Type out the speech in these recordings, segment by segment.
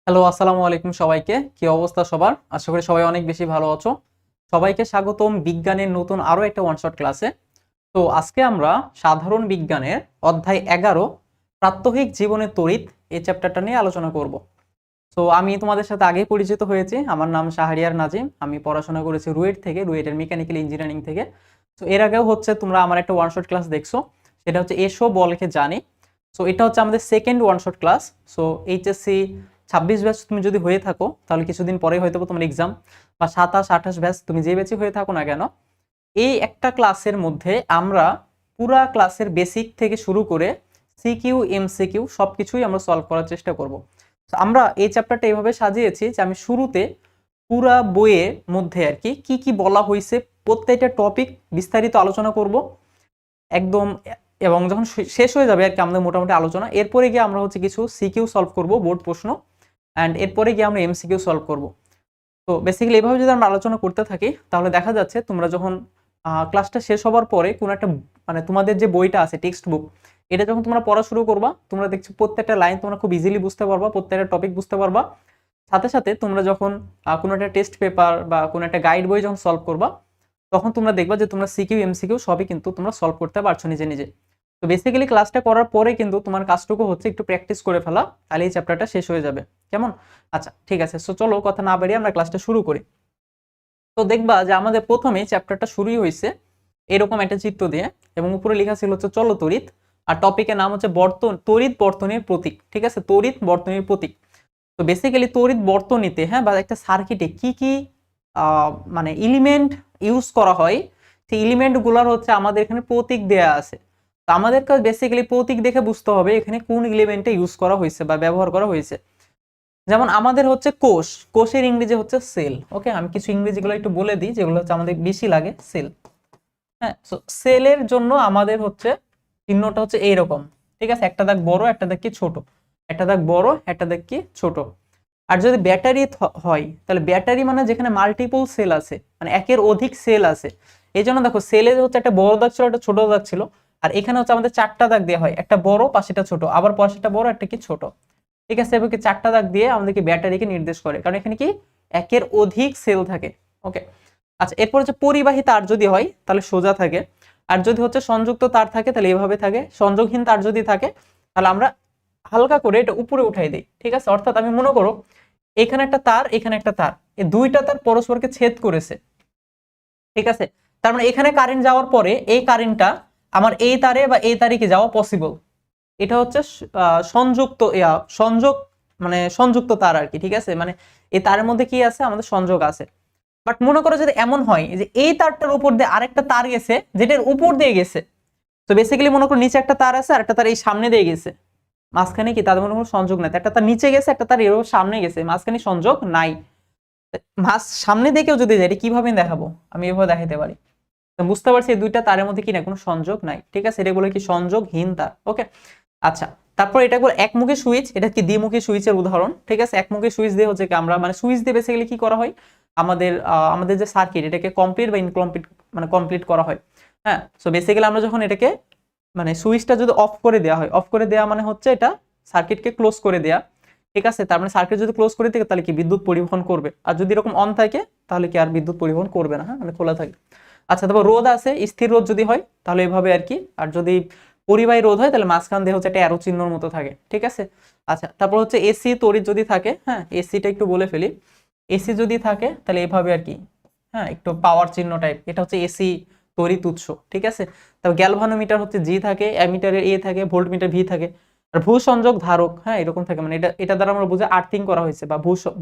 Hello, আসসালামু আলাইকুম সবাইকে। কি অবস্থা সবার? আশা করি সবাই অনেক বেশি ভালো আছো। সবাইকে স্বাগতম বিজ্ঞানের নতুন আরো একটা ওয়ান শট ক্লাসে। তো আজকে আমরা সাধারণ বিজ্ঞানের অধ্যায় 11 প্রাত্যহিক জীবনের তড়িৎ এই চ্যাপ্টারটা নিয়ে আলোচনা করব। তো আমি তোমাদের সাথে আগেই পরিচিত হয়েছি। আমার নাম শাহরিয়ার নাজিম। আমি পড়াশোনা করেছি রুয়েট থেকে, রুয়েটের মেকানিক্যাল ইঞ্জিনিয়ারিং থেকে। তো এর আগেও তোমরা আমার একটা ওয়ান শট ক্লাস দেখছো, সেটা হচ্ছে এসো বলকে জানি। সো এটা হচ্ছে আমাদের second one shot class. So HSC 26 batch তুমি যদি হয়ে থাকো তাহলে কিছুদিন পরে হয়তো তোমার এক্সাম, বা 27 28 ব্যাচ তুমি যে ব্যাচে হয়ে থাকো না কেন, এই একটা ক্লাসের মধ্যে আমরা পুরা ক্লাসের বেসিক থেকে শুরু করে সিকিউ এমসিকিউ সবকিছুই আমরা সলভ করার চেষ্টা করব। আমরা এই চ্যাপ্টারটা এইভাবে সাজিয়েছি যে আমি শুরুতে পুরা বইয়ের মধ্যে আর কি কি কি বলা হয়েছে প্রত্যেকটা টপিক বিস্তারিত আলোচনা করব একদম। এবং যখন শেষ হয়ে যাবে আর কি আমাদের মোটামুটি আলোচনা, এরপরে গিয়ে আমরা কিছু সিকিউ সলভ করব, বোর্ড প্রশ্ন, অ্যান্ড এরপরে গিয়ে আমরা এমসিকিউ সলভ করব। তো বেসিক্যালি এভাবে যদি আমরা আলোচনা করতে থাকি তাহলে দেখা যাচ্ছে তোমরা যখন ক্লাসটা শেষ হওয়ার পরে কোনো একটা মানে তোমাদের যে বইটা আছে টেক্সট বুক, এটা যখন তোমরা পড়া শুরু করবা তোমরা দেখছো প্রত্যেকটা লাইন তোমরা খুব ইজিলি বুঝতে পারবা, প্রত্যেকটা টপিক বুঝতে পারবা। সাথে সাথে তোমরা যখন কোনো একটা টেস্ট পেপার বা কোনো একটা গাইড বই যখন সলভ করবা তখন তোমরা দেখবা যে তোমরা সিকিউ এমসিকিউ সবই কিন্তু তোমরা সলভ করতে পারছো নিজে নিজে। তো বেসিক্যালি ক্লাসটা করার পরে কিন্তু তোমার কাজটুকু হচ্ছে একটু প্র্যাকটিস করে ফেলা, তাহলে এই চ্যাপ্টারটা শেষ হয়ে যাবে। কেমন? আচ্ছা ঠিক আছে, সো চলো কথা না বাড়িয়ে আমরা ক্লাসটা শুরু করি। তো দেখবা যে আমাদের প্রথমে চ্যাপ্টারটা শুরুই হয়েছে এরকম একটা চিত্র দিয়ে, এবং উপরে লেখা ছিল হচ্ছে চলো তড়িৎ, আর টপিকের নাম হচ্ছে তড়িৎ বর্তনীর প্রতীক। ঠিক আছে, তড়িৎ বর্তনীর প্রতীক। তো বেসিক্যালি তড়িৎ বর্তনীতে বা একটা সার্কিটে কি কি মানে এলিমেন্ট ইউজ করা হয়, সেই এলিমেন্ট গুলার আমাদের এখানে প্রতীক দেয়া আছে। তো আমাদের কাছে বেসিক্যালি প্রতীক দেখে বুঝতে হবে এখানে কোন এলিমেন্টে ইউজ করা হয়েছে বা ব্যবহার করা হয়েছে। যেমন আমাদের কোষ, কোষের ইংরেজি হচ্ছে সেল। ওকে, আমি কিছু ইংরেজিগুলো একটু বলে দিই যেগুলো আমাদের বেশি লাগে। সেল, হ্যাঁ। সো সেলের জন্য আমাদের চিহ্নটা এইরকম। ঠিক আছে, একটা দাগ বড় একটা দাগ কি ছোট, একটা দাগ বড় একটা দাগ কি ছোট। আর যদি ব্যাটারি হয় তাহলে ব্যাটারি মানে যেখানে মাল্টিপল সেল আছে, মানে একের অধিক সেল আছে। এই জন্য দেখো সেলে একটা বড় দাগ ছিল একটা ছোট দাগ ছিল, আর এখানে আমাদের চারটা দাগ দেওয়া হয়, একটা বড় পাশেটা ছোট, আবার পাশেটা বড় একটা কি ছোট। ঠিক আছে, এবার চারটা দাগ দিয়ে আমাদেরকে ব্যাটারিকে নির্দেশ করে, কারণ এখানে কি একের অধিক সেল থাকে। ওকে, আচ্ছা এরপর পরিবাহী তার যদি হয় তাহলে সোজা থাকে, আর যদি সংযুক্ত তার থাকে তাহলে এভাবে থাকে, সংযোগহীন তার যদি থাকে তাহলে আমরা হালকা করে এটা উপরে উঠাই দিই। ঠিক আছে, অর্থাৎ আমি মনে করো এখানে একটা তার এখানে একটা তার, এই দুইটা তার পরস্পরকে ছেদ করেছে। ঠিক আছে, তার মানে এখানে কারেন্ট যাওয়ার পরে এই কারেন্টটা আমার এই তারে বা এই তারে কি যাওয়া পসিবল। এটা সংযুক্ত সংযোগ, মানে সংযুক্ত তার আর কি। ঠিক আছে, মানে এই তারের মধ্যে কি আছে, আমাদের সংযোগ আছে। বাট মনে করো যদি এমন হয় যে এই তারটার উপর দিয়ে আরেকটা তার গেছে যেটার উপর দিয়ে গেছে, তো বেসিক্যালি মনে করো নিচে একটা তার আছে আর একটা তার এই সামনে দিয়ে গেছে, মাঝখানে কি তাদের মধ্যে কোনো সংযোগ নাই। একটা তার নিচে গেছে একটা তার এর সামনে গেছে, মাঝখানে সংযোগ নাই। সামনে দিকেও যদি যাই এটা কিভাবে দেখাবো, আমি এভাবে দেখাতে পারি। তো বুঝতে পারছি এই দুইটা তারের মধ্যে কি না কোনো সংযোগ নাই। ঠিক আছে, এটা বলে কি সংযোগহীন তার। ওকে, আচ্ছা তারপর এটা বলে একমুখী সুইচ, এটা কি দ্বিমুখী সুইচের উদাহরণ। ঠিক আছে, একমুখী সুইচ দিয়ে কি আমরা মানে সুইচ দিয়ে বেসিক্যালি কি করা হয়, আমাদের যে সার্কিট এটাকে কমপ্লিট বা ইনকমপ্লিট মানে কমপ্লিট করা হয়। হ্যাঁ, সো বেসিক্যালি আমরা যখন এটাকে মানে সুইচটা যদি অফ করে দেওয়া হয়, অফ করে দেওয়া মানে এটা সার্কিটকে ক্লোজ করে দেওয়া। ঠিক আছে, তার মানে সার্কিট যদি ক্লোজ করে থাকে তাহলে কি বিদ্যুৎ পরিবহন করবে, আর যদি এরকম অন থাকে তাহলে কি আর বিদ্যুৎ পরিবহন করবে না। হ্যাঁ, মানে খোলা থাকে। আচ্ছা তারপর রোধ আছে, স্থির রোধ যদি হয় তাহলে এভাবে আর কি, আর যদি পরিবাহী রোধ হয় তাহলে মাঝখান দিয়ে একটা অ্যারো চিহ্নর মতো থাকে। ঠিক আছে, আচ্ছা তারপর এসি তড়িৎ যদি থাকে, হ্যাঁ এসিটা একটু বলে ফেলি। এসি যদি থাকে তাহলে এভাবে আর কি, হ্যাঁ একটু পাওয়ার চিহ্ন টাইপ, এটা এসি তড়িৎ উৎস। ঠিক আছে, তারপর গ্যালভানোমিটার জি থাকে, অ্যামিটারের এ থাকে, ভোল্টমিটার ভি থাকে, আর ভূ সংযোগ ধারক হ্যাঁ এরকম থাকে, মানে এটা দ্বারা আমরা বুঝে আর্থিং করা হয়েছে বা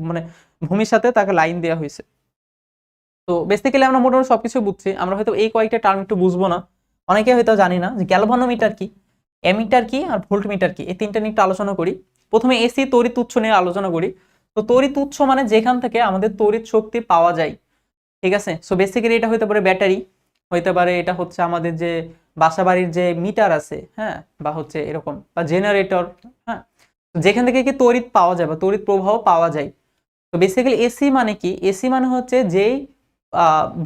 মানে ভূমির সাথে তাকে লাইন দেওয়া হয়েছে। তো বেসিক্যালি আমরা মোটামুটি সবকিছু বুঝছি। আমরা হয়তো এই কয়েকটা টার্ম একটু বুঝবো না, অনেকে হয়তো জানি না যে গ্যালভানোমিটার কি, অ্যামিটার কি, আর ভোল্টমিটার কি, এই তিনটা নিয়ে একটু আলোচনা করি। প্রথমে এসি তড়িৎ উৎস নিয়ে আলোচনা করি। তো তড়িৎ উৎস মানে যেখান থেকে আমাদের তড়িৎ শক্তি পাওয়া যায়। ঠিক আছে, সো বেসিক্যালি এটা হতে পারে ব্যাটারি, হইতে পারে এটা আমাদের যে বাসাবাড়ির যে মিটার আছে, হ্যাঁ বা এরকম বা জেনারেটর। হ্যাঁ, যেখান থেকে কি তড়িৎ পাওয়া যায় বা তড়িৎ প্রবাহ পাওয়া যায়। তো বেসিক্যালি এসি মানে কি, এসি মানে যেই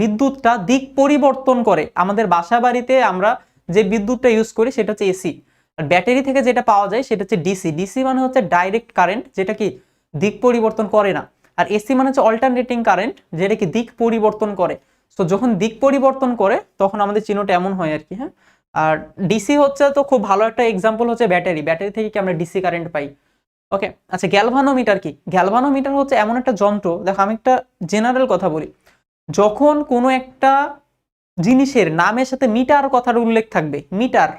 বিদ্যুৎটা দিক পরিবর্তন করে। আমাদের বাসা বাড়িতে আমরা যে বিদ্যুৎটা ইউজ করি সেটা এসি। আর ব্যাটারি থেকে যেটা পাওয়া যায় সেটা ডিসি। ডিসি মানে ডাইরেক্ট কারেন্ট, যেটা কি দিক পরিবর্তন করে না। আর এসি মানে হচ্ছে অল্টারনেটিং কারেন্ট, যেটা কি দিক পরিবর্তন করে। তো যখন দিক পরিবর্তন করে তখন আমাদের চিহ্নটা এমন হয় আর কি। হ্যাঁ, আর ডিসি হচ্ছে তো খুব ভালো একটা এক্সাম্পল হচ্ছে ব্যাটারি। ব্যাটারি থেকে কি আমরা ডিসি কারেন্ট পাই। ওকে, আচ্ছা গ্যালভানোমিটার কি? গ্যালভানোমিটার হচ্ছে এমন একটা যন্ত্র, দেখো আমি একটা জেনারেল কথা বলি, যখন কোনো একটা জিনিসের নামের সাথে মিটার কথার উল্লেখ থাকবে, মিটার,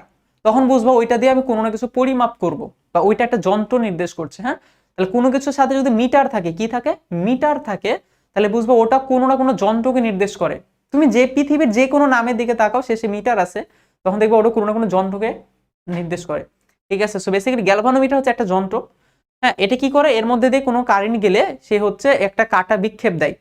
তখন বুঝবো ওইটা দিয়ে আমি কোনো না কিছু পরিমাপ করব, বা ওইটা একটা যন্ত্র নির্দেশ করছে। হ্যাঁ, তাহলে কোনো কিছুর সাথে যদি মিটার থাকে, কি থাকে, মিটার থাকে, তাহলে বুঝবো ওটা কোনো না কোনো যন্ত্রকে নির্দেশ করে। তুমি যে পৃথিবীর যে কোনো নামের দিকে তাকাও, শেষে মিটার আছে, তখন দেখবো ওটা কোনো না কোনো যন্ত্রকে নির্দেশ করে। ঠিক আছে, সো বেসিক্যালি গ্যালভানোমিটার হচ্ছে একটা যন্ত্র। হ্যাঁ, এটা কি করে, এর মধ্যে দিয়ে কোনো কারেন্ট গেলে সে হচ্ছে একটা কাটা বিক্ষেপ দেয়।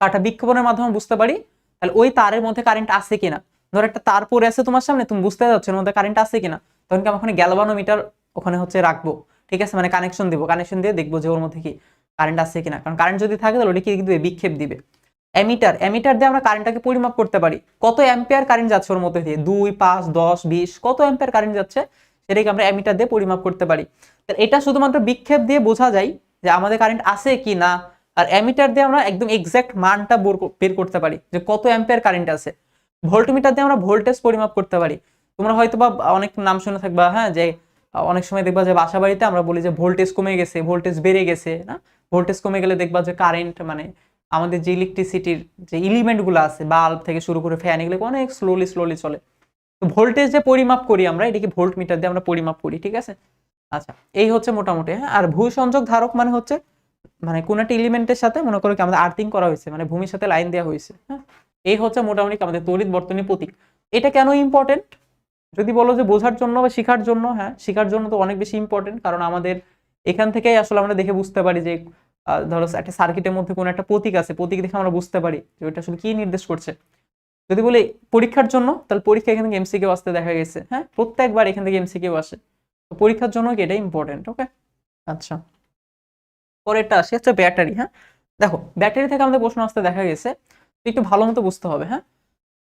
কাটা বিক্ষেপণের মাধ্যমে বুঝতে পারি তাহলে ওই তারের মধ্যে কারেন্ট আছে কিনা। ধর একটা তার পরে আছে তোমার সামনে, তুমি বুঝতে যাচ্ছ এর মধ্যে কারেন্ট আছে কিনা, তখন কি আমি ওখানে গ্যালভানোমিটার ওখানে হচ্ছে রাখবো। ঠিক আছে, মানে কানেকশন দিব, কানেকশন দিয়ে দেখবো যে ওর মধ্যে কি কারেন্ট আছে কিনা। কারণ কারেন্ট যদি থাকে তাহলে ওটা কি দিবে, বিক্ষেপ দিবে। অ্যামিটার, অ্যামিটার দিয়ে আমরা কারেন্টটাকে পরিমাপ করতে পারি, কত অ্যাম্পিয়ার কারেন্ট যাচ্ছে ওর মধ্যে দিয়ে, 2, 5, 10, 20, কত অ্যাম্পিয়ার কারেন্ট যাচ্ছে সেটাকে আমরা অ্যামিটার দিয়ে পরিমাপ করতে পারি। এটা শুধুমাত্র বিক্ষেপ দিয়ে বোঝা যায় যে আমাদের কারেন্ট আছে কি না। আর অ্যামিটার দিয়ে আমরা একদম এক্সাক্ট মানটা বের করতে পারি যে কত অ্যাম্পিয়ার কারেন্ট আছে। ভোল্টমিটার দিয়ে আমরা ভোল্টেজ পরিমাপ করতে পারি। তোমরা হয়তো বা অনেক নাম শুনে থাকবা, হ্যাঁ, যে অনেক সময় দেখবা যে বাসা বাড়িতে আমরা বলি যে ভোল্টেজ কমে গেছে, ভোল্টেজ বেড়ে গেছে না। ভোল্টেজ কমে গেলে দেখবা যে কারেন্ট মানে আমাদের যে ইলেকট্রিসিটির যে এলিমেন্ট গুলো আছে, বাল্ব থেকে শুরু করে ফ্যান, এগুলো অনেক স্লোলি স্লোলি চলে। তো ভোল্টেজ যে পরিমাপ করি আমরা, এটাকে ভোল্টমিটার দিয়ে আমরা পরিমাপ করি। ঠিক আছে, আচ্ছা এই হচ্ছে মোটামুটি। হ্যাঁ, আর ভূ সংযোগ ধারক মানে হচ্ছে মানে কোন একটা এলিমেন্টের সাথে মনে করো কি আমাদের আর্থিং করা হয়েছে, মানে ভূমির সাথে লাইন দেওয়া হয়েছে। হ্যাঁ, এই হচ্ছে মোটামুটি আমাদের তড়িৎ বর্তনী প্রতীক। এটা কেন ইম্পর্টেন্ট যদি বলো যে বোঝার জন্য বা শেখার জন্য, হ্যাঁ শেখার জন্য তো অনেক বেশি ইম্পর্টেন্ট। কারণ আমাদের এখান থেকেই আসলে আমরা দেখে বুঝতে পারি যে ধরো একটা সার্কিটের মধ্যে কোনো একটা প্রতীক আছে, প্রতীক দেখে আমরা বুঝতে পারি যে ওটা আসলে কি নির্দেশ করছে। যদি বলি পরীক্ষার জন্য, তাহলে পরীক্ষা এখান থেকে এমসিকিউ আসতে দেখা গেছে। হ্যাঁ, প্রত্যেকবার এখান থেকে এমসিকিউ আসে, তো পরীক্ষার জন্য কি এটা ইম্পর্টেন্ট। ওকে, আচ্ছা পরেরটা আসি হচ্ছে ব্যাটারি। হ্যাঁ, দেখো ব্যাটারি থেকে আমাদের প্রশ্ন আসতে দেখা গেছে, একটু ভালো মতো বুঝতে হবে। হ্যাঁ,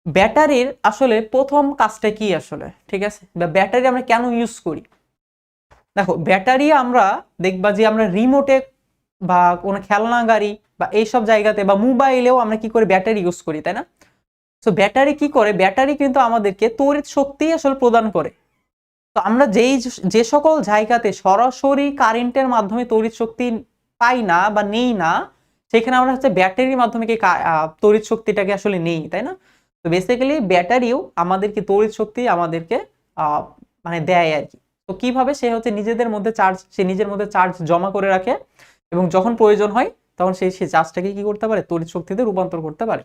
ব্যাটারির আসলে প্রথম কাজটা কি আসলে, ঠিক আছে, বা ব্যাটারি আমরা কেন ইউজ করি। দেখো ব্যাটারি আমরা দেখবা যে আমরা রিমোটে বা কোনো খেলনা গাড়ি বা এইসব জায়গাতে বা মোবাইলেও আমরা কি করে ব্যাটারি ইউজ করি, তাই না। তো ব্যাটারি কি করে, ব্যাটারি কিন্তু আমাদেরকে তড়িৎ শক্তি আসলে প্রদান করে। তো আমরা যে সকল জায়গাতে সরাসরি কারেন্টের মাধ্যমে তড়িৎ শক্তি পাই না বা নেই না, সেখানে আমরা হচ্ছে ব্যাটারির মাধ্যমে কি তড়িৎ শক্তিটাকে আসলে নেই, তাই না। তো বেসিক্যালি ব্যাটারিও আমাদেরকে তড়িৎ শক্তি আমাদেরকে মানে দেয় আর কি। তো কিভাবে, সে হচ্ছে নিজেদের মধ্যে চার্জ, সে নিজের মধ্যে চার্জ জমা করে রাখে, এবং যখন প্রয়োজন হয় তখন সেই চার্জটাকে কি করতে পারে, তড়িৎ শক্তিতে রূপান্তর করতে পারে।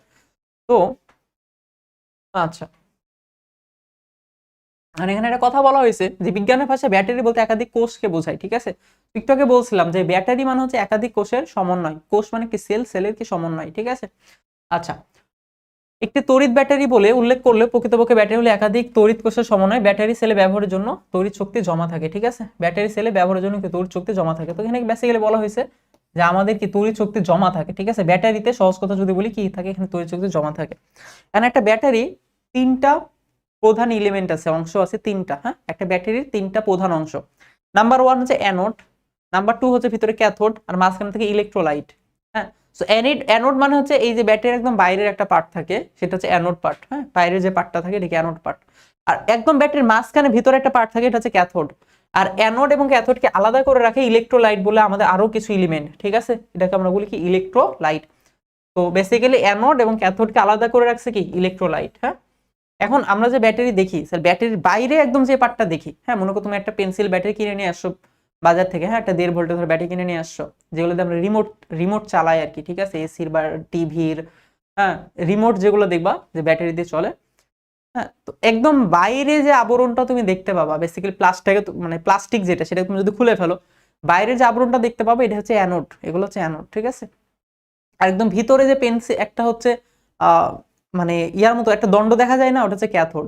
তো আচ্ছা, আর এখানে একটা কথা বলা হয়েছে যে বিজ্ঞানের ভাষায় ব্যাটারি বলতে একাধিক কোষকে বোঝায়। ঠিক আছে, একটু আগে বলছিলাম যে ব্যাটারি মানে হচ্ছে একাধিক কোষের সমন্বয়, কোষ মানে কি সেল, সেলের কি সমন্বয়। ঠিক আছে, আচ্ছা একটি তড়িৎ ব্যাটারি বলে উল্লেখ করলে প্রকৃতপক্ষে ব্যাটারি হলো একাধিক তড়িৎ কোষের সমন্বয়, ব্যাটারি সেলে ব্যবহারের জন্য তড়িৎ শক্তি জমা থাকে। ঠিক আছে, ব্যাটারি সেলে ব্যবহারের জন্য কি তড়িৎ শক্তি জমা থাকে। তো এখানে বেসিক্যালি বলা হয়েছে যে আমাদের কি তড়িৎ শক্তি জমা থাকে। ঠিক আছে, ব্যাটারিতে সহজ কথা যদি বলি কি থাকে, এখানে তড়িৎ শক্তি জমা থাকে। এখানে একটা ব্যাটারি তিনটা প্রধান এলিমেন্ট আছে, অংশ আছে তিনটা। হ্যাঁ, একটা ব্যাটারির তিনটা প্রধান অংশ। নাম্বার 1 হচ্ছে অ্যানোড, নাম্বার 2 হচ্ছে ভিতরে ক্যাথোড, আর মাঝখানে থেকে ইলেকট্রোলাইট। হ্যাঁ, সো অ্যানোড মানে হচ্ছে এই যে ব্যাটারির একদম বাইরের একটা পার্ট থাকে, সেটা হচ্ছে অ্যানোড পার্ট। হ্যাঁ, বাইরের যে পার্টটা থাকে এটাকে অ্যানোড পার্ট। আর একদম ব্যাটারির মাঝখানে ভিতরে একটা পার্ট থাকে, এটা হচ্ছে ক্যাথোড। আর অ্যানোড এবং ক্যাথোডকে আলাদা করে রাখে ইলেকট্রোলাইট বলে আমাদের আরো কিছু এলিমেন্ট। ঠিক আছে, এটাকে আমরা বলি কি ইলেকট্রোলাইট। তো বেসিক্যালি অ্যানোড এবং ক্যাথোডকে আলাদা করে রাখছে কি ইলেকট্রোলাইট। হ্যাঁ, এখন আমরা যে ব্যাটারি দেখি, স্যার ব্যাটারির বাইরে একদম যে পার্টটা দেখি, হ্যাঁ মনে করো তুমি একটা পেন্সিল ব্যাটারি কিনে নিয়ে আসছো বাজার থেকে, হ্যাঁ একটা 1.5 ভোল্টের ব্যাটারি কিনে নিয়ে আসছো, যেগুলোতে আমরা রিমোট চালাই আর কি। ঠিক আছে, এসির বা টিভির, হ্যাঁ রিমোট যেগুলো দেখবা যে ব্যাটারি দিয়ে চলে। হ্যাঁ, তো একদম বাইরে যে আবরণটা তুমি দেখতে পাবা, বেসিক্যালি মানে প্লাস্টিক যেটা, সেটা তুমি যদি খুলে ফেলো, বাইরে যে আবরণটা দেখতে পাবো এটা হচ্ছে অ্যানোড, এগুলো হচ্ছে অ্যানোড। ঠিক আছে, আর একদম ভিতরে যে পেন্সিল একটা হচ্ছে মানে ইয়ার মতো একটা দণ্ড দেখা যায় না, ওটা হচ্ছে ক্যাথোড।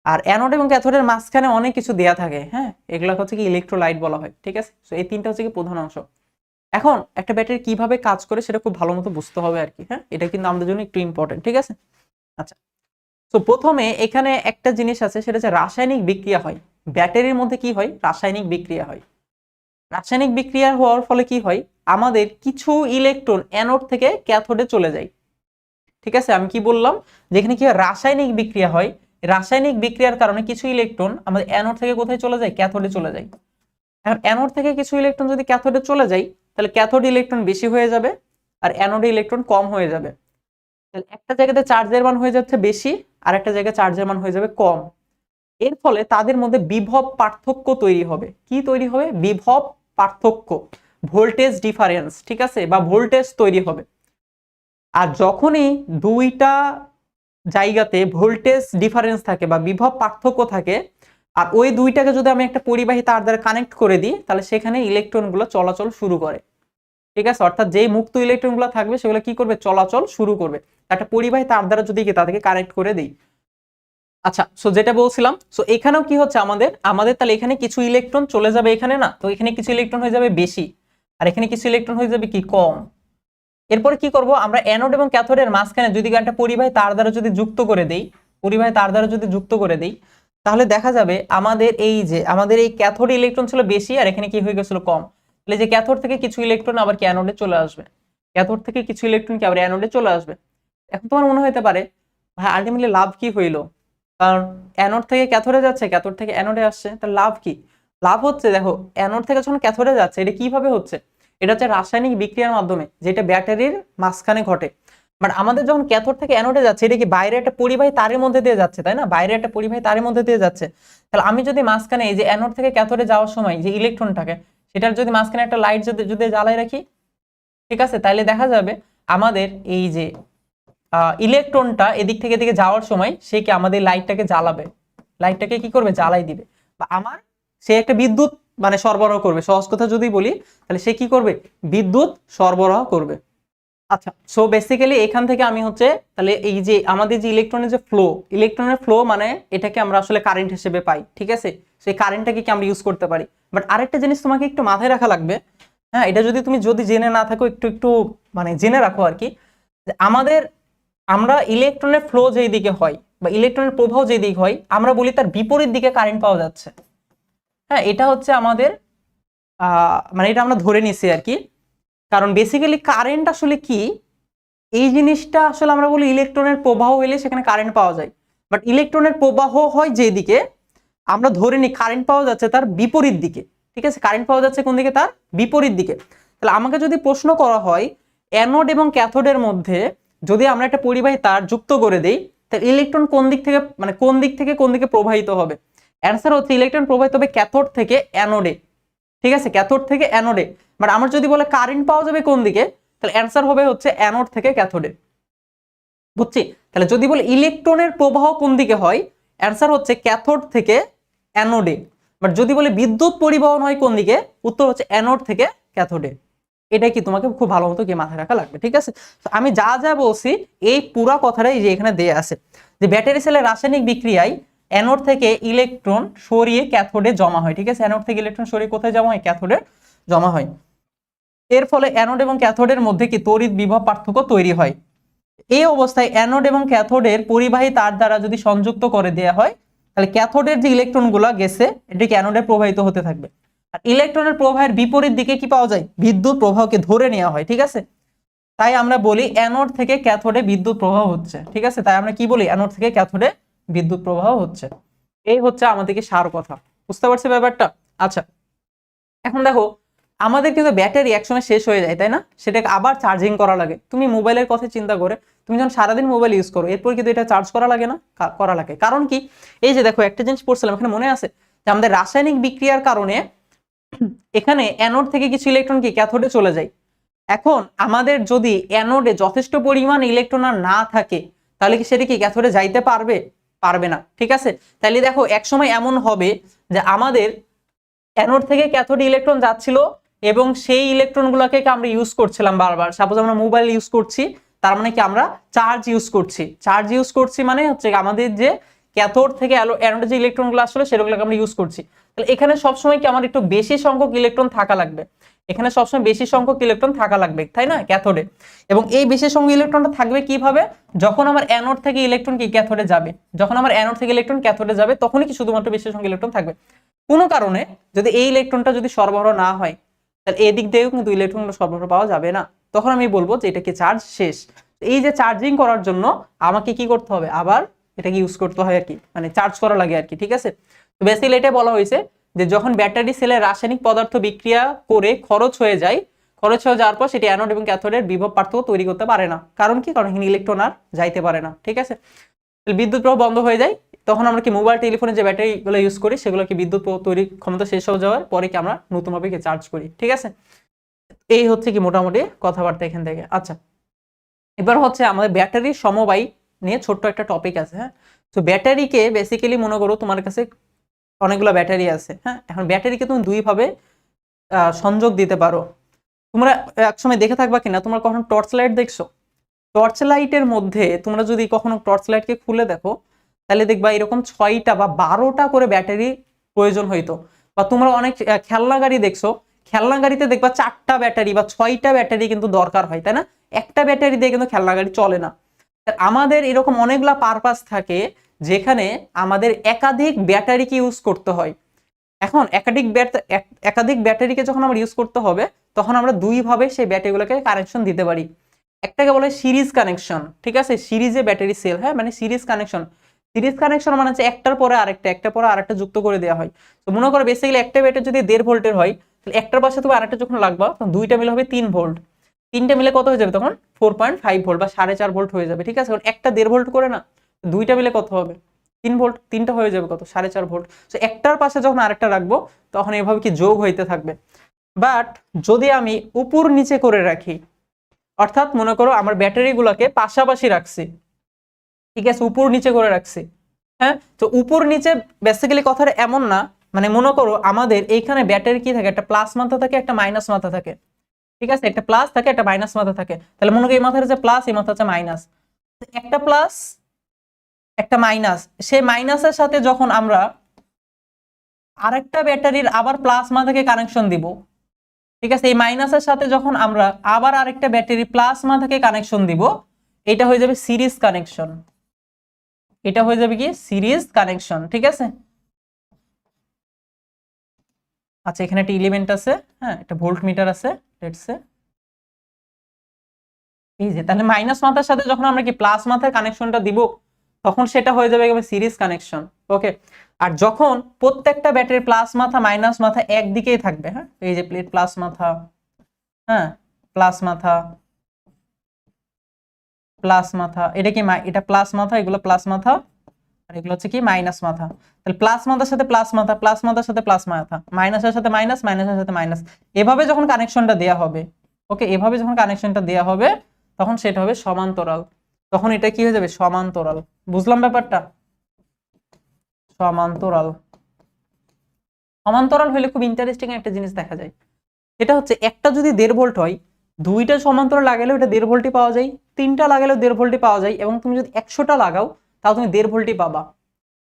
আর অ্যানোড এবং ক্যাথোডের মাঝখানে অনেক কিছু দেয়া থাকে। হ্যাঁ, এগুলো হচ্ছে কি ইলেকট্রোলাইট বলা হয়। ঠিক আছে, তো এই তিনটা হচ্ছে কি প্রধান অংশ। এখন একটা ব্যাটারি কিভাবে কাজ করে সেটা খুব ভালো মতো বুঝতে হবে আর কি। হ্যাঁ, এটা কিন্তু আমাদের জন্য একটু ইম্পর্টেন্ট। ঠিক আছে, আচ্ছা তো প্রথমে এখানে একটা জিনিস আছে, সেটা হচ্ছে রাসায়নিক বিক্রিয়া হয়। ব্যাটারির মধ্যে কি হয়, রাসায়নিক বিক্রিয়া হয়। রাসায়নিক বিক্রিয়া হওয়ার ফলে কি হয়, আমাদের কিছু ইলেকট্রন অ্যানোড থেকে ক্যাথোডে চলে যায়। ঠিক আছে, আমি কি বললাম, যেখানে কি হয় রাসায়নিক বিক্রিয়া হয়, রাসায়নিক বিক্রিয়ার কারণে কিছু ইলেকট্রন আমাদের অ্যানোড থেকে কোথায় চলে যায়, ক্যাথোডে চলে যায়। এখন অ্যানোড থেকে কিছু ইলেকট্রন যদি ক্যাথোডে চলে যায়, তাহলে ক্যাথোড ইলেকট্রন বেশি হয়ে যাবে আর অ্যানোডে ইলেকট্রন কম হয়ে যাবে। তাহলে একটা জায়গাতে চার্জের মান হয়ে যাচ্ছে বেশি আর একটা জায়গায় চার্জের মান হয়ে যাবে কম। এর ফলে তাদের মধ্যে বিভব পার্থক্য তৈরি হবে। কি তৈরি হবে, বিভব পার্থক্য, ভোল্টেজ ডিফারেন্স, ঠিক আছে, বা ভোল্টেজ তৈরি হবে। আর যখনই দুইটা জায়গাতে ভোল্টেজ ডিফারেন্স থাকে বা বিভব পার্থক্য থাকে, আর ওই দুইটাকে যদি আমি একটা পরিবাহী তার দ্বারা কানেক্ট করে দিই, তাহলে সেখানে ইলেকট্রনগুলো চলাচল শুরু করে। ঠিক আছে, অর্থাৎ যেই মুক্ত ইলেকট্রনগুলো থাকবে সেগুলো কি করবে, চলাচল শুরু করবে একটা পরিবাহী তার দ্বারা যদি তাদেরকে কানেক্ট করে দিই। আচ্ছা, সো যেটা বলছিলাম, সো এখানেও কি হচ্ছে, আমাদের আমাদের তাহলে এখানে কিছু ইলেকট্রন চলে যাবে এখানে, না তো এখানে কিছু ইলেকট্রন হয়ে যাবে বেশি আর এখানে কিছু ইলেকট্রন হয়ে যাবে কি কম। এরপরে কি করব, আমরা অ্যানোড এবং ক্যাথোডের মাঝখানে যদি একটা পরিবাহী তার দ্বারা যদি যুক্ত করে দেই, পরিবাহী তার দ্বারা যদি যুক্ত করে দেই, তাহলে দেখা যাবে আমাদের এই যে আমাদের এই ক্যাথোড ইলেকট্রন ছিল বেশি আর এখানে কি হয়ে গেছিল কম। তাহলে যে ক্যাথোড থেকে কিছু ইলেকট্রন আবার কি অ্যানোডে চলে আসবে, ক্যাথোড থেকে কিছু ইলেকট্রন কি আবার অ্যানোডে চলে আসবে। এখন তোমার মনে হতে পারে ভাই আলটিমেটলি লাভ কি হইলো, কারণ অ্যানোড থেকে ক্যাথোডে যাচ্ছে, ক্যাথোড থেকে অ্যানোডে আসছে, তাহলে লাভ কি, লাভ হচ্ছে দেখো অ্যানোড থেকে যখন ক্যাথোডে যাচ্ছে এটা কিভাবে হচ্ছে, এটা হচ্ছে রাসায়নিক বিক্রিয়ার মাধ্যমে, যেটা ব্যাটারির মাঝখানে ঘটে। বাট আমাদের যখন ক্যাথোড থেকে অ্যানোডে যাচ্ছে এটা কি বাইরে একটা পরিবাহী তারের মধ্যে দিয়ে যাচ্ছে, তাই না, বাইরে একটা পরিবাহী তারের মধ্যে দিয়ে যাচ্ছে। তাহলে আমি যদি মাঝখানে এই যে অ্যানোড থেকে ক্যাথোডে যাওয়ার সময় যে ইলেকট্রনটাকে, সেটার যদি মাঝখানে একটা লাইট যদি যদি জ্বালাই রাখি, ঠিক আছে, তাহলে দেখা যাবে আমাদের এই যে ইলেকট্রনটা এদিক থেকে এদিকে যাওয়ার সময় সে কি আমাদের লাইটটাকে জ্বালাবে, লাইটটাকে কি করবে, জ্বালাই দিবে, বা আমার সে একটা বিদ্যুৎ মানে সরবরাহ করবে। সহজ কথা যদি বলি, তাহলে সে কি করবে, বিদ্যুৎ সরবরাহ করবে। আচ্ছা, সো বেসিক্যালি এখান থেকে আমি হচ্ছে তাহলে এই যে আমাদের যে ইলেকট্রনের যে ফ্লো, ইলেকট্রনের ফ্লো মানে এটাকে আমরা আসলে কারেন্ট হিসেবে পাই, ঠিক আছে, সেই কারেন্টটাকে কি আমরা ইউজ করতে পারি। বাট আরেকটা জিনিস তোমাকে একটু মাথায় রাখা লাগবে, হ্যাঁ, এটা যদি তুমি যদি জেনে না থাকো একটু একটু মানে জেনে রাখো আর কি, আমাদের আমরা ইলেকট্রনের ফ্লো যেই দিকে হয় বা ইলেকট্রনের প্রবাহ যেই দিকে হয়, আমরা বলি তার বিপরীত দিকে কারেন্ট পাওয়া যাচ্ছে। হ্যাঁ, এটা হচ্ছে আমাদের মানে এটা আমরা ধরে নিছি আর কি, কারণ বেসিক্যালি কারেন্ট আসলে কি, এই জিনিসটা আসলে আমরা বলি ইলেকট্রনের প্রবাহ হইলে সেখানে কারেন্ট পাওয়া যায়। বাট ইলেকট্রনের প্রবাহ হয় যেদিকে, আমরা ধরে নিই কারেন্ট পাওয়া যাচ্ছে তার বিপরীত দিকে। ঠিক আছে, কারেন্ট পাওয়া যাচ্ছে কোন দিকে, তার বিপরীত দিকে। তাহলে আমাকে যদি প্রশ্ন করা হয় অ্যানোড এবং ক্যাথোডের মধ্যে যদি আমরা একটা পরিবাহী তার যুক্ত করে দেই, তাহলে ইলেকট্রন কোন দিক থেকে মানে কোন দিক থেকে কোন দিকে প্রবাহিত হবে, অ্যান্সার হচ্ছে ইলেকট্রন প্রবাহিত হবে ক্যাথোড থেকে অ্যানোডে। ঠিক আছে, ক্যাথোড থেকে অ্যানোডে। বাট আমার যদি বলে কারেন্ট পাওয়া যাবে কোন দিকে, তাহলে অ্যান্সার হবে হচ্ছে অ্যানোড থেকে ক্যাথোডে। বুঝছি, তাহলে যদি বলে ইলেকট্রনের প্রবাহ কোন দিকে হয়, অ্যান্সার হচ্ছে ক্যাথোড থেকে অ্যানোডে। বাট যদি বলে বিদ্যুৎ পরিবহন হয় কোন দিকে, উত্তর হচ্ছে অ্যানোড থেকে ক্যাথোডে। এটাই কি তোমাকে খুব ভালো মতো কি মাথায় রাখা লাগবে। ঠিক আছে, আমি যা যা বলছি এই পুরা কথাটাই যে এখানে দেয়া আছে, যে ব্যাটারি সেলের রাসায়নিক বিক্রিয়ায় অ্যানোড থেকে ইলেকট্রন সরিয়ে ক্যাথোডে জমা হয়। ঠিক আছে, অ্যানোড থেকে ইলেকট্রন সরিয়ে কোথায় জমা হয়, ক্যাথোডে জমা হয়। এর ফলে অ্যানোড এবং ক্যাথোডের মধ্যে কি তড়িৎ বিভব পার্থক্য তৈরি হয়। এই অবস্থায় অ্যানোড এবং ক্যাথোডের পরিবাহী তার দ্বারা যদি সংযুক্ত করে দেওয়া হয়, তাহলে ক্যাথোডের যে ইলেকট্রনগুলো গেছে এটি অ্যানোডে প্রবাহিত হতে থাকবে। আর ইলেকট্রনের প্রবাহের বিপরীত দিকে কি পাওয়া যায়, বিদ্যুৎ প্রবাহকে ধরে নেওয়া হয়। ঠিক আছে, তাই আমরা বলি অ্যানোড থেকে ক্যাথোডে বিদ্যুৎ প্রবাহ হচ্ছে। ঠিক আছে, তাই আমরা কি বলি, অ্যানোড থেকে ক্যাথোডে বিদ্যুৎ প্রবাহ হচ্ছে। এই হচ্ছে আমাদেরকে সার কথা, বুঝতে পারছি ব্যাপারটা। আচ্ছা, এখন দেখো আমাদের কিন্তু ব্যাটারি একসময় শেষ হয়ে যায়, তাই না, সেটাকে আবার চার্জিং করা লাগে। তুমি মোবাইলের কথা চিন্তা করে, তুমি যখন সারাদিন মোবাইল ইউজ করো এরপর কিন্তু এটা চার্জ করা লাগে না, করা লাগে। কারণ কি, এই যে দেখো একটা জিনিস পড়ছিলাম এখানে মনে আছে, যে আমাদের রাসায়নিক বিক্রিয়ার কারণে এখানে অ্যানোড থেকে কিছু ইলেকট্রন কি ক্যাথোডে চলে যায়। এখন আমাদের যদি অ্যানোডে যথেষ্ট পরিমাণ ইলেকট্রন আর না থাকে, তাহলে কি সেটা কি ক্যাথোডে যাইতে পারবে, পারবে না। ঠিক আছে, তাহলে দেখো এক সময় এমন হবে যে আমাদের অ্যানোড থেকে ক্যাথোডে ইলেকট্রন যাচ্ছিল এবং সেই ইলেকট্রনগুলোকে আমরা ইউজ করছিলাম বারবার। সাপোজ আমরা মোবাইল ইউজ করছি, তার মানে কি আমরা চার্জ ইউজ করছি। চার্জ ইউজ করছি মানে হচ্ছে আমাদের যে ক্যাথোড থেকে অ্যানোডে যে ইলেকট্রনগুলো আসলে সেগুলোকে আমরা ইউজ করছি। তাহলে এখানে সবসময় কি আমার একটু বেশি সংখ্যক ইলেকট্রন থাকা লাগবে, এখানে সবসময় বেশি সংখ্যক ইলেকট্রন থাকা লাগবে, তাই না, ক্যাথোডে। এবং এই বেশি সংখ্যক ইলেকট্রনটা থাকবে কিভাবে, যখন আমার অ্যানোড থেকে ইলেকট্রন কি ক্যাথোডে যাবে, যখন আমার অ্যানোড থেকে ইলেকট্রন ক্যাথোডে যাবে তখনই কি শুধুমাত্র বেশি সংখ্যক ইলেকট্রন থাকবে। কোনো কারণে যদি এই ইলেকট্রনটা যদি সরবরাহ না হয়, তাহলে এই দিক দিয়েও কিন্তু ইলেকট্রনগুলো সরবরাহ পাওয়া যাবে না। তখন আমি বলবো যে এটা কি চার্জ শেষ। এই যে চার্জিং করার জন্য আমাকে কি করতে হবে, আবার এটাকে ইউজ করতে হয় আর কি, মানে চার্জ করা লাগে আর কি। ঠিক আছে, তো বেসিক্যালি এটা বলা হয়েছে যে যখন ব্যাটারি সেলে রাসায়নিক পদার্থ বিক্রিয়া করে খরচ হয়ে যায়, খরচ হয়ে যাওয়ার পর সেটি অ্যানোড এবং ক্যাথোডের বিভব পার্থক্য তৈরি করতে পারে না। কারণ কি, কারণ এখানে ইলেকট্রন আর যাইতে পারে না। ঠিক আছে, বিদ্যুৎ প্রবাহ বন্ধ হয়ে যায়, তখন আমরা কি মোবাইল টেলিফোনে যে ব্যাটারিগুলো ইউজ করি সেগুলো কি বিদ্যুৎ তৈরি ক্ষমতা শেষ হয়ে যাওয়ার পরে কি আমরা নতুনভাবে কি চার্জ করি। ঠিক আছে, এই হচ্ছে কি মোটামুটি কথাবার্তা এখান থেকে। আচ্ছা, এবার হচ্ছে আমাদের ব্যাটারির সমবায় নিয়ে ছোট্ট একটা টপিক আছে। হ্যাঁ, তো ব্যাটারিকে বেসিক্যালি মনে করো তোমার কাছে অনেকগুলো ব্যাটারি আছে। হ্যাঁ, এখন ব্যাটারিকে তুমি দুই ভাবে সংযোগ দিতে পারো। তোমরা একসময় দেখে থাকবা কিনা, তোমরা কখনো টর্চ লাইট দেখছো? টর্চ লাইটের মধ্যে তোমরা যদি কখনো টর্চ লাইটকে খুলে দেখো, তাহলে দেখবা এরকম 6টা বা 12টা করে ব্যাটারি প্রয়োজন হইতো। বা তোমরা অনেক খেলনা গাড়ি দেখছো, খেলনা গাড়িতে দেখবা 4টা ব্যাটারি বা 6টা ব্যাটারি কিন্তু দরকার হয়, তাই না? একটা ব্যাটারি দিয়ে কিন্তু খেলনা গাড়ি চলে না। আমাদের এরকম অনেকগুলা পারপাস থাকে যেখানে আমাদের একাধিক ব্যাটারিকে ইউজ করতে হয়। এখন একাধিক ব্যাটারিকে যখন আমরা ইউজ করতে হবে, তখন আমরা দুই ভাবে সেই ব্যাটারিগুলোকে কানেকশন দিতে পারি। একটাকে বলে সিরিজ কানেকশন। ঠিক আছে, সিরিজে ব্যাটারি সেল, হ্যাঁ, মানে সিরিজ কানেকশন। সিরিজ কানেকশন মানে হচ্ছে একটার পরে আরেকটা, একটার পরে আরেকটা যুক্ত করে দেওয়া হয়। তো মনে করো বেসিক্যালি একটা ব্যাটারি যদি 1.5 ভোল্টের হয়, তাহলে একটার পাশে তুমি আরেকটা যখন লাগবা, তখন দুইটা মিলে হবে 3 ভোল্ট। তিনটা মিলে কত হয়ে যাবে তখন? 4.5 ভোল্ট বা 4.5 ভোল্ট হয়ে যাবে। ঠিক আছে, কারণ একটা 1.5 ভোল্ট করে না, দুইটা মিলে কত হবে? 3 ভোল্ট। তিনটা হয়ে যাবে কত? 4.5 ভোল্ট। তো একটার পাশে যখন আরেকটা রাখবো, তখন এভাবে কি যোগ হইতে থাকবে। বাট যদি আমি উপর নিচে করে রাখি, অর্থাৎ মনে করো আমার ব্যাটারিগুলোকে পাশাপাশি রাখছি, ঠিক আছে, উপর নিচে করে রাখছি। হ্যাঁ, তো উপর নিচে বেসিক্যালি কথাটা এমন না, মানে মনে করো আমাদের এইখানে ব্যাটারি কি থাকে, একটা প্লাস মাথা থাকে, একটা মাইনাস মাথা থাকে। ঠিক আছে, একটা প্লাস থাকে, একটা মাইনাস মাথা থাকে। তাহলে মনে করো এই মাথার হচ্ছে প্লাস, এই মাথা হচ্ছে মাইনাস। একটা প্লাস একটা মাইনাস, সেই মাইনাসের সাথে যখন আমরা আরেকটা ব্যাটারির আবার প্লাস মাথাকে কানেকশন দিব, ঠিক আছে, এই মাইনাসের সাথে যখন আমরা আবার আরেকটা ব্যাটারি প্লাস মাথাকে কানেকশন দিব, এটা হয়ে যাবে সিরিজ কানেকশন। এটা হয়ে যাবে কি সিরিজ কানেকশন। ঠিক আছে, আচ্ছা, এখানে একটা এলিমেন্ট আছে, হ্যাঁ, একটা ভোল্ট মিটার আছে, লেটস সে এই যে, তাহলে মাইনাস মাথার সাথে যখন আমরা কি প্লাস মাথার কানেকশনটা দিব, তখন সেটা হয়ে যাবে একেবারে সিরিজ কানেকশন। ওকে, আর যখন প্রত্যেকটা ব্যাটারির প্লাস মাথা মাইনাস মাথা একদিকেই থাকবে, হ্যাঁ, এই যে প্লেট প্লাস মাথা, হ্যাঁ, প্লাস মাথা প্লাস মাথা, এটা কি এটা প্লাস মাথা, এগুলো প্লাস মাথা, আর এগুলো হচ্ছে কি মাইনাস মাথা। তাহলে প্লাস মাথার সাথে প্লাস মাথা, প্লাস মাথার সাথে প্লাস মাথা, মাইনাসের সাথে মাইনাস, মাইনাসের সাথে মাইনাস, এভাবে যখন কানেকশনটা দেয়া হবে, ওকে, এভাবে যখন কানেকশনটা দেয়া হবে, তখন সেটা হবে সমান্তরাল। তখন এটা কি হয়ে যাবে? সমান্তরাল। বুঝলাম ব্যাপারটা? সমান্তরাল। সমান্তরাল হলে খুব ইন্টারেস্টিং একটা জিনিস দেখা যায়। এটা হচ্ছে একটা যদি 1.5 ভোল্ট হয়, দুইটা সমান্তরাল লাগালেও এটা 1.5 ভোল্টই পাওয়া যায়, তিনটা লাগালেও 1.5 ভোল্টই পাওয়া যায়, এবং তুমি যদি 100টা লাগাও তাও তুমি 1.5 ভোল্টই পাবা।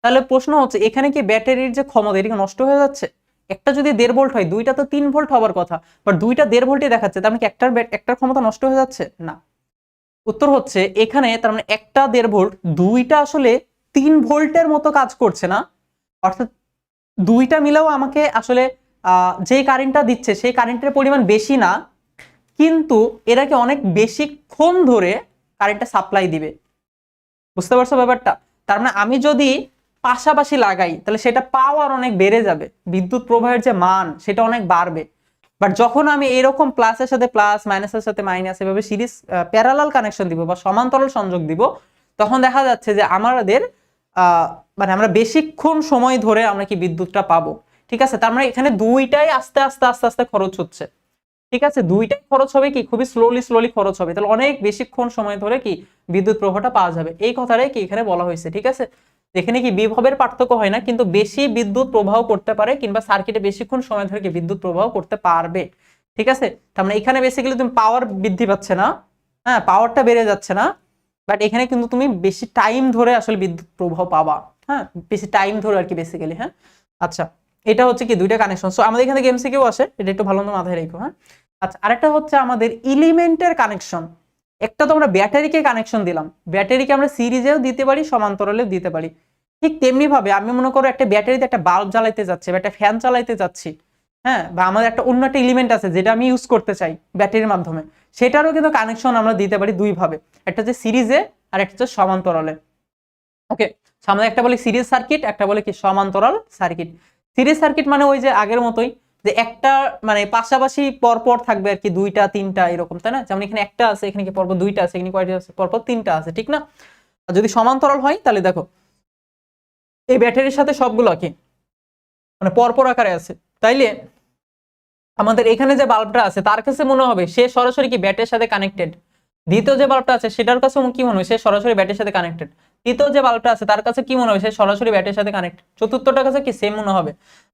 তাহলে প্রশ্ন হচ্ছে এখানে কি ব্যাটারির যে ক্ষমতা এটা নষ্ট হয়ে যাচ্ছে? একটা যদি 1.5 ভোল্ট হয়, দুইটা তো 3 ভোল্ট হবার কথা, বাট দুইটা 1.5 ভোল্টই দেখাচ্ছে, তার মানে কি একটার ক্ষমতা নষ্ট হয়ে যাচ্ছে না? উত্তর হচ্ছে এখানে তার মানে একটা 1.5 ভোল্ট, দুইটা আসলে 3 ভোল্টের মতো কাজ করছে না। অর্থাৎ দুইটা মিলেও আমাকে আসলে যে কারেন্টটা দিচ্ছে সেই কারেন্টের পরিমাণ বেশি না, কিন্তু এটাকে অনেক বেশিক্ষণ ধরে কারেন্টটা সাপ্লাই দিবে। বুঝতে পারছো ব্যাপারটা? তার মানে আমি যদি পাশাপাশি লাগাই, তাহলে সেটা পাওয়ার অনেক বেড়ে যাবে, বিদ্যুৎ প্রবাহের যে মান সেটা অনেক বাড়বে। বাট যখন আমি এরকম প্লাসের সাথে প্লাস, মাইনাসের সাথে মাইনাস, এভাবে সিরিজ প্যারালাল কানেকশন দিব বা সমান্তরাল সংযোগ দিব, তখন দেখা যাচ্ছে যে আমাদের মানে আমরা বেশিক্ষণ সময় ধরে আমরা কি বিদ্যুৎটা পাবো। ঠিক আছে, তার মানে এখানে দুইটাই আস্তে আস্তে আস্তে আস্তে খরচ হচ্ছে। ঠিক আছে, দুইটাই খরচ হবে কি খুবই স্লোলি খরচ হবে, তাহলে অনেক বেশিক্ষণ সময় ধরে কি বিদ্যুৎ প্রবাহটা পাওয়া যাবে। এই কথাটাই কি এখানে বলা হয়েছে। ঠিক আছে, এখানে কি বিভবের পার্থক্য হয় না, কিন্তু বেশি বিদ্যুৎ প্রবাহ করতে পারে, কিংবা সার্কিটে বেশিক্ষণ সময় ধরে কি বিদ্যুৎ প্রবাহ করতে পারবে। ঠিক আছে, তার মানে এখানে বেসিক্যালি তুমি পাওয়ার বৃদ্ধি পাচ্ছে না, হ্যাঁ, পাওয়ারটা বেড়ে যাচ্ছে না, বাট এখানে কিন্তু তুমি বেশি টাইম ধরে আসলে বিদ্যুৎ প্রবাহ পাবা। হ্যাঁ, বেশি টাইম ধরে আর কি বেসিক্যালি। হ্যাঁ, আচ্ছা, এটা হচ্ছে কি দুইটা কানেকশন। সো আমাদের এখানে থেকে এমসিকিউ আসে, এটা একটু ভালো মতো মাথায় রেখো। হ্যাঁ, আচ্ছা, আরেকটা হচ্ছে আমাদের এলিমেন্টের কানেকশন। একটা তো আমরা ব্যাটারিকে কানেকশন দিলাম, ব্যাটারিকে আমরা সিরিজেও দিতে পারি, সমান্তরালেও দিতে পারি। ঠিক তেমনি ভাবে আমি মনে করো একটা ব্যাটারিতে একটা বাল্ব জ্বালাইতে যাচ্ছি বা একটা ফ্যান চালাইতে যাচ্ছি, হ্যাঁ, বা আমাদের একটা অন্য একটা এলিমেন্ট আছে যেটা আমি ইউজ করতে চাই ব্যাটারির মাধ্যমে, সেটারও কিন্তু কানেকশন আমরা দিতে পারি দুই ভাবে, একটা হচ্ছে সিরিজে আর একটা হচ্ছে সমান্তরালে। ওকে, সামনে একটা বলি সিরিজ সার্কিট, একটা বলে কি সমান্তরাল সার্কিট। সিরিজ সার্কিট মানে ওই যে আগের মতোই, যে একটা মানে পাশাপাশি পরপর থাকবে আর কি, দুইটা তিনটা এরকম, তাই না? যেমন এখানে একটা আছে, এখানে কি পরপর দুইটা আছে, এখানে কয়টা আছে, পরপর তিনটা আছে, ঠিক না? আর যদি সমান্তরাল হয় তাহলে দেখো এই ব্যাটারির সাথে সবগুলো কি মানে পরপর আকারে আছে, তাইলে আমাদের এখানে যে বাল্বটা আছে তার কাছে মনে হবে সে সরাসরি কি ব্যাটারির সাথে কানেক্টেড। দ্বিতীয় যে বাল্বটা আছে সেটার কাছে কি মনে হবে সে সরাসরি ব্যাটারির সাথে কানেক্টেড। তৃতীয় যে বাল্বটা আছে তার কাছে কি মনে হবে সে সরাসরি ব্যাটারির সাথে কানেক্টেড। চতুর্থটার কাছে কি সেম মনে হবে।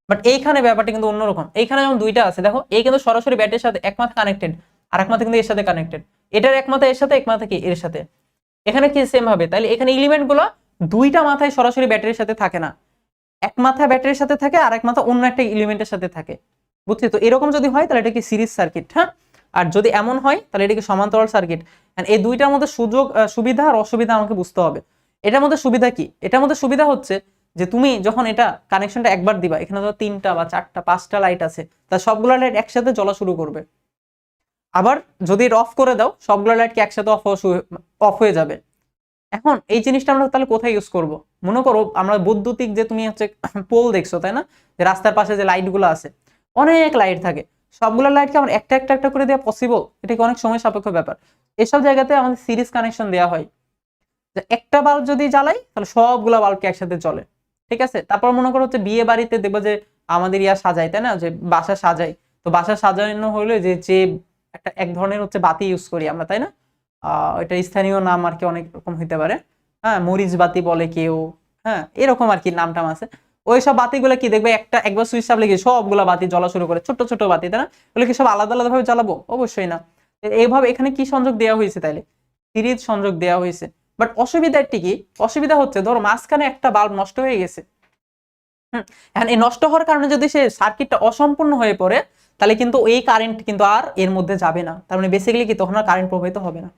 বাট এইখানে ব্যাপারটা কিন্তু অন্যরকম। এইখানে যেমন দুইটা আছে দেখো, এই কিন্তু সরাসরি ব্যাটারির সাথে এক মাথা কানেক্টেড, আর এক মাথা কিন্তু এর সাথে কানেক্টেড। এটার এক মাথা এর সাথে, এক মাথা কি এর সাথে। এখানে কি সেম হবে, তাহলে এখানে এলিমেন্ট গুলো দুইটা মাথায় সরাসরি ব্যাটারির সাথে থাকে না, এক মাথা ব্যাটারির সাথে থাকে আর এক মাথা অন্য একটা এলিমেন্টের সাথে থাকে। বুঝছি তো? এরকম যদি হয় তাহলে এটা কি সিরিজ সার্কিট, হ্যাঁ। আর যদি এমন হয় তাহলে এটা কি সমান্তরাল সার্কিট। এই দুইটার মধ্যে সুবিধা আর অসুবিধা আমাকে বুঝতে হবে। এটার মধ্যে সুবিধা কি? এটার মধ্যে সুবিধা হচ্ছে যে তুমি যখন এটা কানেকশনটা একবার দিবা, এখানে ধরো তিনটা বা চারটা পাঁচটা লাইট আছে, তা সবগুলো লাইট একসাথে জ্বলা শুরু করবে। আবার যদি এটা অফ করে দাও, সবগুলো লাইট কি একসাথে অফ হয়ে যাবে। এখন এই জিনিসটা আমরা তাহলে কোথায় ইউজ করব? মনে করো আমরা বৈদ্যুতিক যে তুমি হচ্ছে পোল দেখছো, তাই না? যে রাস্তার পাশে যে লাইট গুলো আছে, অনেক লাইট থাকে, সবগুলো লাইটকে আমার একটা একটা একটা করে দেওয়া পসিবল? এটা কি অনেক সময় সাপেক্ষ ব্যাপার। এসব জায়গাতে আমাদের সিরিজ কানেকশন দেওয়া হয়, যে একটা বাল্ব যদি জ্বালাই তাহলে সবগুলা বাল্বকে একসাথে চলে, ঠিক আছে? তারপর মনে করো হচ্ছে বিয়ে বাড়িতে দেখবো যে আমাদের সাজাই, তাই না? যে বাসা সাজাই, তো বাসা সাজানো হলে যে যে এক ধরনের হচ্ছে বাতি ইউজ করি আমরা, তাই না? এটা স্থানীয় নাম আর কি অনেক রকম হইতে পারে, হ্যাঁ, মরিচ বাতি বলে কেউ, হ্যাঁ, এরকম আর কি নাম টাম আছে। ওই সব বাতিগুলো কি দেখবে একবার সুইচ চাপলে কি সবগুলা বাতি জ্বলা শুরু করে, ছোট ছোট বাতি, তাই না? ওগুলো কি সব আলাদা আলাদা ভাবে জ্বালাবো? অবশ্যই না। এইভাবে এখানে কি সংযোগ দেওয়া হয়েছে, তাইলে সিরিজ সংযোগ দেওয়া হয়েছে। বাট অসুবিধাটি কি? অসুবিধা হচ্ছে ধরো মাঝখানে একটা বাল্ব নষ্ট হয়ে গেছে, এখন এই নষ্ট হওয়ার কারণে যদি সে সার্কিটটা অসম্পূর্ণ হয়ে পড়ে, তাহলে কিন্তু এই কারেন্ট কিন্তু আর এর মধ্যে যাবে না, তার মানে বেসিক্যালি কি তখন আর কারেন্ট প্রবাহিত হবে না।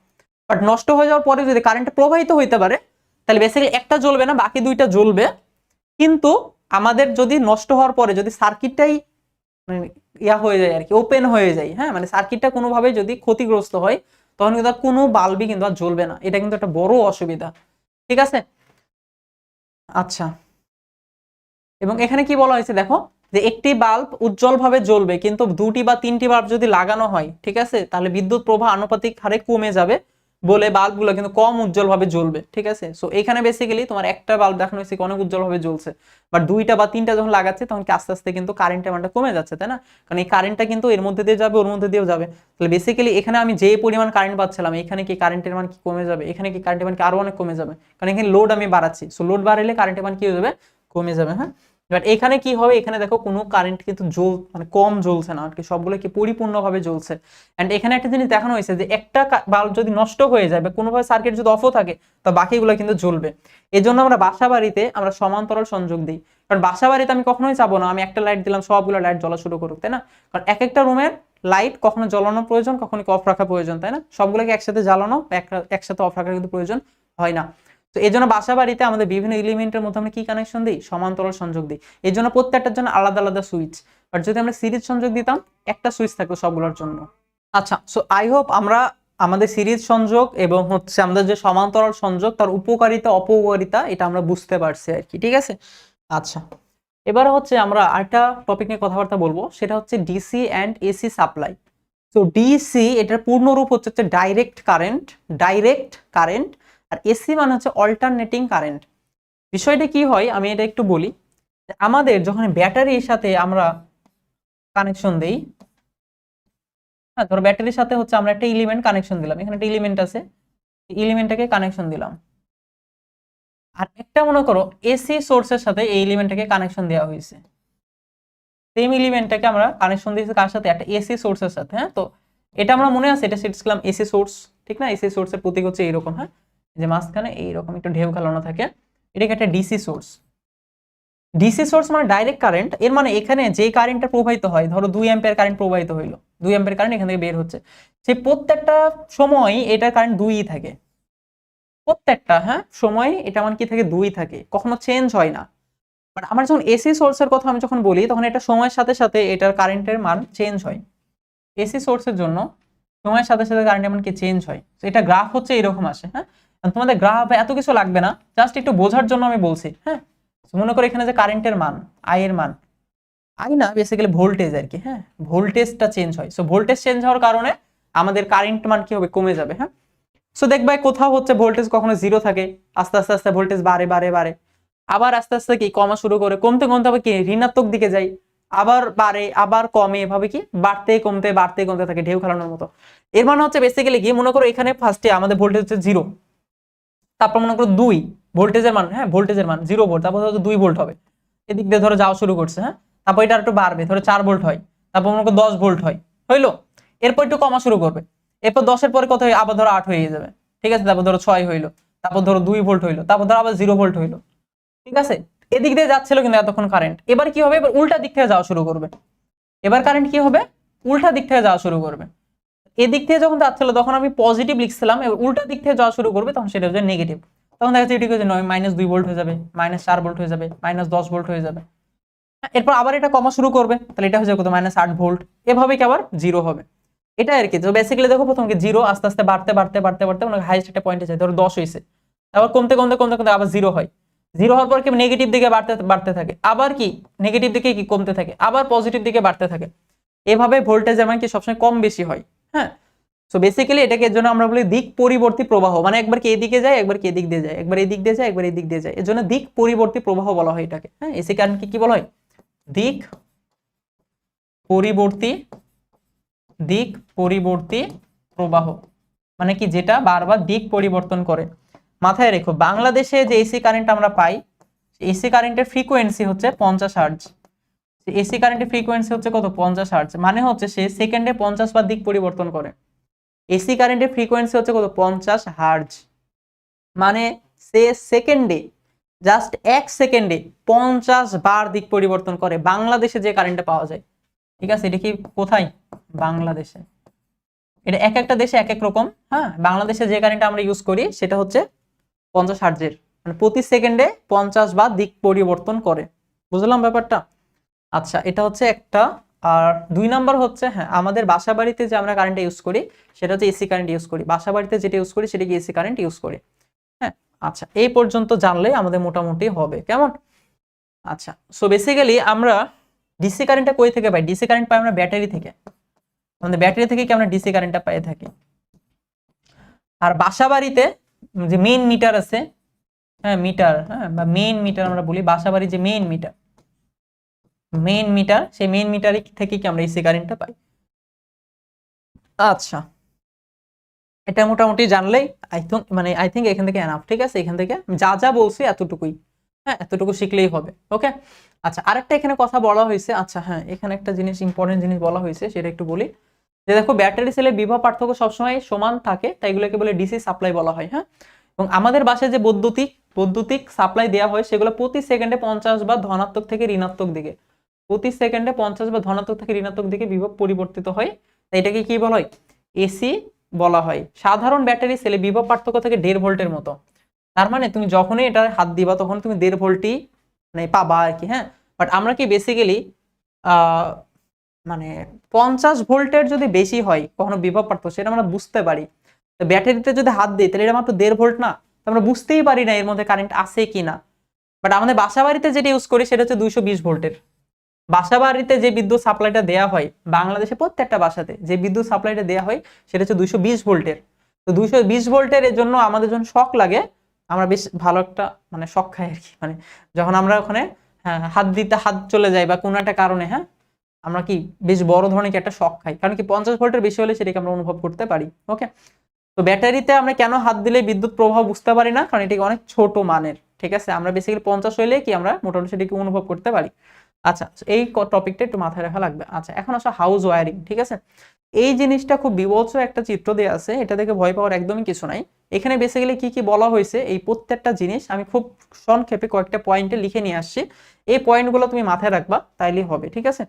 বাট নষ্ট হয়ে যাওয়ার পরে যদি কারেন্ট প্রবাহিত হইতে পারে, তাহলে বেসিক্যালি একটা জ্বলবে না, বাকি দুইটা জ্বলবে। কিন্তু আমাদের যদি নষ্ট হওয়ার পরে যদি সার্কিটটাই মানে হয়ে যায় আর কি, ওপেন হয়ে যায়, হ্যাঁ, মানে সার্কিটটা কোনোভাবে যদি ক্ষতিগ্রস্ত হয়, তখন কিন্তু কোনো বাল্বই কিন্তু আর জ্বলবে না। এটা কিন্তু একটা বড় অসুবিধা, ঠিক আছে? আচ্ছা, এবং এখানে কি বলা হয়েছে দেখো, যে একটি বাল্ব উজ্জ্বলভাবে জ্বলবে, কিন্তু দুটি বা তিনটি বাল্ব যদি লাগানো হয়, ঠিক আছে, তাহলে বিদ্যুৎ প্রবাহ আনুপাতিক হারে কমে যাবে বলে বাল্বগুলো কিন্তু কম উজ্জ্বলভাবে জ্বলবে, ঠিক আছে? সো এখানে বেসিক্যালি তোমার একটা বাল্ব দেখানো হয়েছে অনেক উজ্জ্বলভাবে জ্বলছে, বাট দুইটা বা তিনটা যখন লাগাচ্ছে তখন কি আস্তে আস্তে কিন্তু কারেন্টের মানটা কমে যাচ্ছে, তাই না? কারণ এই কারেন্টটা কিন্তু এর মধ্যে দিয়ে যাবে, ওর মধ্যে দিয়েও যাবে। তাহলে বেসিক্যালি এখানে আমি যে পরিমাণ কারেন্ট পাচ্ছিলাম, এখানে কি কারেন্টের মান কি কমে যাবে? এখানে কি কারেন্টের মান কি আরো অনেক কমে যাবে? কারণ এখানে লোড আমি বাড়াচ্ছি, সো লোড বাড়ালে কারেন্টের মান কি হয়ে যাবে? কমে যাবে, হ্যাঁ। বাট এখানে কি হবে, এখানে দেখো কোনো কারেন্ট কিন্তু মানে কম জ্বলছে না আর কি, সবগুলো কি পরিপূর্ণভাবে জ্বলছে। এন্ড এখানে একটা জিনিস দেখানো হয়েছে যে একটা বাল্ব যদি নষ্ট হয়ে যায় বা কোনোভাবে সার্কিট যদি অফও থাকে, তো বাকিগুলো কিন্তু জ্বলবে। এই জন্য আমরা বাসা বাড়িতে আমরা সমান্তরাল সংযোগ দিই, কারণ বাসা বাড়িতে আমি কখনোই চাবো না আমি একটা লাইট দিলাম সবগুলো লাইট জ্বলা শুরু করুক, তাই না? কারণ এক একটা রুমের লাইট কখনো জ্বালানো প্রয়োজন, কখনো অফ রাখা প্রয়োজন, তাই না? সবগুলোকে একসাথে জ্বালানো একসাথে অফ রাখার কিন্তু প্রয়োজন হয় না। তো এই জন্য বাসা বাড়িতে আমাদের বিভিন্ন এলিমেন্টের মধ্যে আমরা কি কানেকশন দিই? সমান্তরাল সংযোগ দিই। এই জন্য প্রত্যেকটার জন্য আলাদা আলাদা সুইচ। আর যদি আমরা সিরিজ সংযোগ দিতাম, একটা সুইচ থাকতো সবগুলোর জন্য। আচ্ছা, সো আই হোপ আমরা আমাদের সিরিজ সংযোগ এবং হচ্ছে আমাদের যে সমান্তরাল সংযোগ তার উপকারিতা অপকারিতা এটা আমরা বুঝতে পারছি আর কি, ঠিক আছে? আচ্ছা, এবার হচ্ছে আমরা আরেকটা টপিক নিয়ে কথাবার্তা বলবো, সেটা হচ্ছে ডিসি অ্যান্ড এসি সাপ্লাই। তো ডিসি এটার পূর্ণরূপ হচ্ছে ডাইরেক্ট কারেন্ট, আর এসি মানে হচ্ছে অল্টারনেটিং কারেন্ট। বিষয়টা কি হয় আমি এটা একটু বলি। আমাদের যখন ব্যাটারির সাথে আমরা কানেকশন দেই, হ্যাঁ, ধরো ব্যাটারির সাথে হচ্ছে আমরা একটা এলিমেন্ট কানেকশন দিলাম, এখানে একটা এলিমেন্ট আছে, এলিমেন্টটাকে কানেকশন দিলাম। আর একটা মনে করো এসি সোর্সের সাথে এই এলিমেন্টটাকে কানেকশন দেওয়া হয়েছে, সেম এলিমেন্টটাকে আমরা কানেকশন দিয়েছি কার সাথে? একটা এসি সোর্সের সাথে, হ্যাঁ। তো এটা আমরা মনে আছে, এটা শিখছিলাম এসি সোর্স, ঠিক না? এসি সোর্সের প্রতীক হচ্ছে এইরকম, হ্যাঁ, যে মাঝখানে এইরকম একটু ঢেউ খেলানো থাকে, এটাকে একটা ডিসি সোর্স। ডিসি সোর্স মানে ডাইরেক্ট কারেন্ট, এর মানে এখানে যে কারেন্টটা প্রবাহিত হয়, ধরো 2 অ্যাম্পিয়ার কারেন্ট প্রবাহিত হইলো, 2 অ্যাম্পিয়ার কারেন্ট এখান থেকে বের হচ্ছে, সেই প্রত্যেকটা সময় এটার কারেন্ট 2ই থাকে, প্রত্যেকটা হ্যাঁ সময় এটা আমার কি থাকে 2 থাকে, কখনো চেঞ্জ হয় না। বাট আমার যখন এসি সোর্সের কথা আমি যখন বলি তখন এটা সময়ের সাথে সাথে এটার কারেন্টের মান চেঞ্জ হয়। এসি সোর্সের জন্য সময়ের সাথে সাথে কারেন্টের মান কি চেঞ্জ হয়। তো এটা গ্রাফ হচ্ছে এরকম আসে। হ্যাঁ, তোমাদের গ্রাফ এত কিছু লাগবে না, জাস্ট একটু বোঝার জন্য আমি বলছি। হ্যাঁ, মনে করো এখানে যে কারেন্টের মান আই এর মান, আই না বেসিক্যালি ভোল্টেজ আর কি। হ্যাঁ, ভোল্টেজটা চেঞ্জ হয়। সো ভোল্টেজ চেঞ্জ হওয়ার কারণে আমাদের কারেন্ট মান কি হবে, কমে যাবে। হ্যাঁ, সো দেখবে কোথাও হচ্ছে ভোল্টেজ কখনো 0 থাকে, আস্তে আস্তে আস্তে ভোল্টেজ বাড়ে বাড়ে বাড়ে, আবার আস্তে আস্তে কি কমা শুরু করে, কমতে কমতে আবার কি ঋণাত্মক দিকে যায়, আবার বাড়ে আবার কমে, এভাবে কি বাড়তে কমতে থাকে ঢেউ খেলানোর মতো। এর মানে হচ্ছে বেসিক্যালি কি, মনে করো এখানে ফার্স্টে আমাদের ভোল্টেজ হচ্ছে 0, তারপর মনে করো 2 ভোল্টেজের মান, হ্যাঁ ভোল্টেজের মান 0 ভোল্ট, তারপর ধরো 2 ভোল্ট হবে, এদিক দিয়ে ধরো যাওয়া শুরু করছে। হ্যাঁ, তারপর এটা একটু বাড়বে, ধরো 4 ভোল্ট হয়, তারপর মনে করো 10 ভোল্ট হয়, হইলো, এরপর একটু কমা শুরু করবে, এরপর 10 এর পরে কত হয়, আবার ধরো 8 হয়ে যাবে, ঠিক আছে, তারপর ধরো 6 হইলো, তারপর ধরো 2 ভোল্ট হইলো, তারপর ধরো আবার 0 ভোল্ট হইলো, ঠিক আছে। এদিক দিয়ে যাচ্ছিল কিন্তু এতক্ষণ কারেন্ট, এবার কি হবে, এবার উল্টা দিক থেকে যাওয়া শুরু করবে, এবার কারেন্ট কি হবে, উল্টা দিক থেকে যাওয়া শুরু করবে। এদিক থেকে যখন যাচ্ছিল তখন আমি পজিটিভ লিখছিলাম, এবার উল্টা দিক থেকে যাওয়া শুরু করবে তখন সেটা হচ্ছে নেগেটিভ, তখন দেখা যাচ্ছে এটি হচ্ছে -2 ভোল্ট হয়ে যাবে, -4 ভোল্ট হয়ে যাবে, -10 ভোল্ট হয়ে যাবে। এরপর আবার এটা কমা শুরু করবে, তাহলে এটা হয়ে যাবে কত, -8 ভোল্ট, এভাবে কি আবার 0 হবে। এটা আর কি। তো বেসিক্যালি দেখো প্রথম কি 0 আস্তে আস্তে বাড়তে বাড়তে বাড়তে বাড়তে মানে হাইয়েস্ট একটা পয়েন্টে যায়, ধরো 10 হয়েছে, তারপর কমতে কমতে কমতে কমতে আবার 0 হয়, 0 হওয়ার পর কি নেগেটিভ দিকে বাড়তে বাড়তে থাকে, আবার কি নেগেটিভ দিকে কি কমতে থাকে, আবার পজিটিভ দিকে বাড়তে থাকে, এভাবে ভোল্টেজের মান কি সবসময় কম বেশি হয়। হ্যাঁ, সো বেসিক্যালি এটাকে এর জন্য আমরা বলি দিক পরিবর্তী প্রবাহ, মানে একবার কি এদিকে যায় একবার কি এদিক দিয়ে যায়, একবার এদিক দিয়ে যায় একবার এদিক দিয়ে যায়, এর জন্য দিক পরিবর্তী প্রবাহ বলা হয় এটাকে। হ্যাঁ, এসি কারেন্টকে কি বলা হয়, দিক পরিবর্তী দিক পরিবর্তী প্রবাহ, মানে কি যেটা বারবার দিক পরিবর্তন করে। মাথায় রেখো, বাংলাদেশে যে এসি কারেন্ট আমরা পাই, এসি কারেন্টের ফ্রিকোয়েন্সি হচ্ছে 50 হার্জ। এসি কারেন্টের ফ্রিকোয়েন্সি হচ্ছে কত, 50 হার্জ, মানে হচ্ছে সে সেকেন্ডে 50 বার দিক পরিবর্তন করে। এসি কারেন্টের ফ্রিকোয়েন্সি হচ্ছে কত, 50 হার্জ, মানে সে সেকেন্ডে জাস্ট 1 সেকেন্ডে 50 বার দিক পরিবর্তন করে। বাংলাদেশে যে কারেন্টটা পাওয়া যায়, ঠিক আছে, এটা কি কোথায়, বাংলাদেশে। এটা এক একটা দেশে এক এক রকম। হ্যাঁ, বাংলাদেশে যে কারেন্টটা আমরা ইউজ করি সেটা হচ্ছে 50 হার্জের, মানে প্রতি সেকেন্ডে 50 বার দিক পরিবর্তন করে। বুঝলাম ব্যাপারটা? আচ্ছা, এটা হচ্ছে একটা। আর 2 নাম্বার হচ্ছে, হ্যাঁ আমাদের বাসা বাড়িতে যে আমরা কারেন্ট ইউজ করি সেটা হচ্ছে এসি কারেন্ট ইউজ করি, বাসা বাড়িতে যেটা ইউজ করি সেটা কি এসি কারেন্ট ইউজ করি। হ্যাঁ, আচ্ছা এই পর্যন্ত জানলে আমাদের মোটামুটি হবে, কেমন? আচ্ছা, সো বেসিক্যালি আমরা ডিসি কারেন্টটা কই থেকে পাই, ডিসি কারেন্ট পাই আমরা ব্যাটারি থেকে, আমাদের ব্যাটারি থেকে কি আমরা ডিসি কারেন্টটা পেয়ে থাকি। আর বাসা বাড়িতে যে মেইন মিটার আছে, হ্যাঁ মিটার, হ্যাঁ বা মেইন মিটার আমরা বলি, বাসা বাড়ির যে মেইন মিটার, সেই মেইন মিটার থেকে কি আমরা এসি কারেন্টটা পাই। আচ্ছা, এটা মোটামুটি জানলেই আই থিঙ্ক এখান থেকে এনাফ, ঠিক আছে, এখান থেকে যা যা বলছি এতটুকুই, হ্যাঁ এতটুকু শিখলেই হবে। ওকে, আচ্ছা আরেকটা এখানে কথা বলা হয়েছে, আচ্ছা হ্যাঁ এখানে একটা জিনিস ইম্পর্টেন্ট জিনিস বলা হয়েছে সেটা একটু বলি, যে দেখো ব্যাটারি সেলের বিভব পার্থক্য সবসময় সমান থাকে, তাই এগুলোকে বলে ডিসি সাপ্লাই বলা হয়। হ্যাঁ, এবং আমাদের বাসায় যে বৈদ্যুতিক সাপ্লাই দেওয়া হয় সেগুলো প্রতি সেকেন্ডে 50 বার ধনাত্মক থেকে ঋণাত্মক দিকে, প্রতি সেকেন্ডে 50 বার ধনাত্মক থেকে ঋণাত্মক দিকে বিভব পরিবর্তিত হয়, তাই এটাকে কি বলা হয়, এসি বলা হয়। সাধারণ ব্যাটারি সেলে বিভব পার্থক্য থেকে 1.5 ভোল্টের মতো, তার মানে তুমি যখনই এটা হাত দিবা তখন তুমি 1.5 ভোল্টই মানে পাবা আর কি। হ্যাঁ, বাট আমরা কি বেসিক্যালি মানে 50 ভোল্টের যদি বেশি হয় কখনো বিভব পার্থক্য সেটা আমরা বুঝতে পারি, তো ব্যাটারিতে যদি হাত দিই তাহলে এটা মাত্র 1.5 ভোল্ট না, তো আমরা বুঝতেই পারি না এর মধ্যে কারেন্ট আছে কিনা। বাট আমাদের বাসা বাড়িতে যেটা ইউজ করি সেটা হচ্ছে 220 ভোল্টের। বাসা বাড়িতে যে বিদ্যুৎ সাপ্লাইটা দেওয়া হয় বাংলাদেশে প্রত্যেকটা বাসাতে যে বিদ্যুৎ সাপ্লাইটা দেওয়া হয় সেটা হচ্ছে 220 ভোল্টের। তো 220 ভোল্টের এর জন্য আমাদের যখন শক লাগে আমরা বেশ ভালো একটা মানে শক খাই আর কি, মানে যখন আমরা ওখানে হ্যাঁ হাত চলে যায় বা কোনো একটা কারণে, হ্যাঁ আমরা কি বেশ বড় ধরনের একটা শক খাই, কারণ কি 50 ভোল্টের বেশি হলে সেটাকে আমরা অনুভব করতে পারি। ওকে, তো ব্যাটারিতে আমরা কেন হাত দিলে বিদ্যুৎ প্রবাহ বুঝতে পারি না, কারণ এটাকে অনেক ছোট মানের, ঠিক আছে, আমরা বেসিক্যালি 50 হইলে কি আমরা মোটামুটি সেটাকে অনুভব করতে পারি। আচ্ছা, এই টপিকটা একটু মাথায় রাখা লাগবে। আচ্ছা, এখন আসো হাউস ওয়্যারিং, ঠিক আছে, এই জিনিসটা খুব বিভৎস একটা চিত্র দেওয়া আছে, এটা দেখে ভয় পাওয়ার একদমই কিছু নাই। এখানে বেসিক্যালি কি কি বলা হয়েছে এই প্রত্যেকটা জিনিস আমি খুব সংক্ষেপে কয়েকটা পয়েন্টে লিখে নিয়ে আসছি, এই পয়েন্টগুলো তুমি মাথায় রাখবা তাইলেই হবে, ঠিক আছে।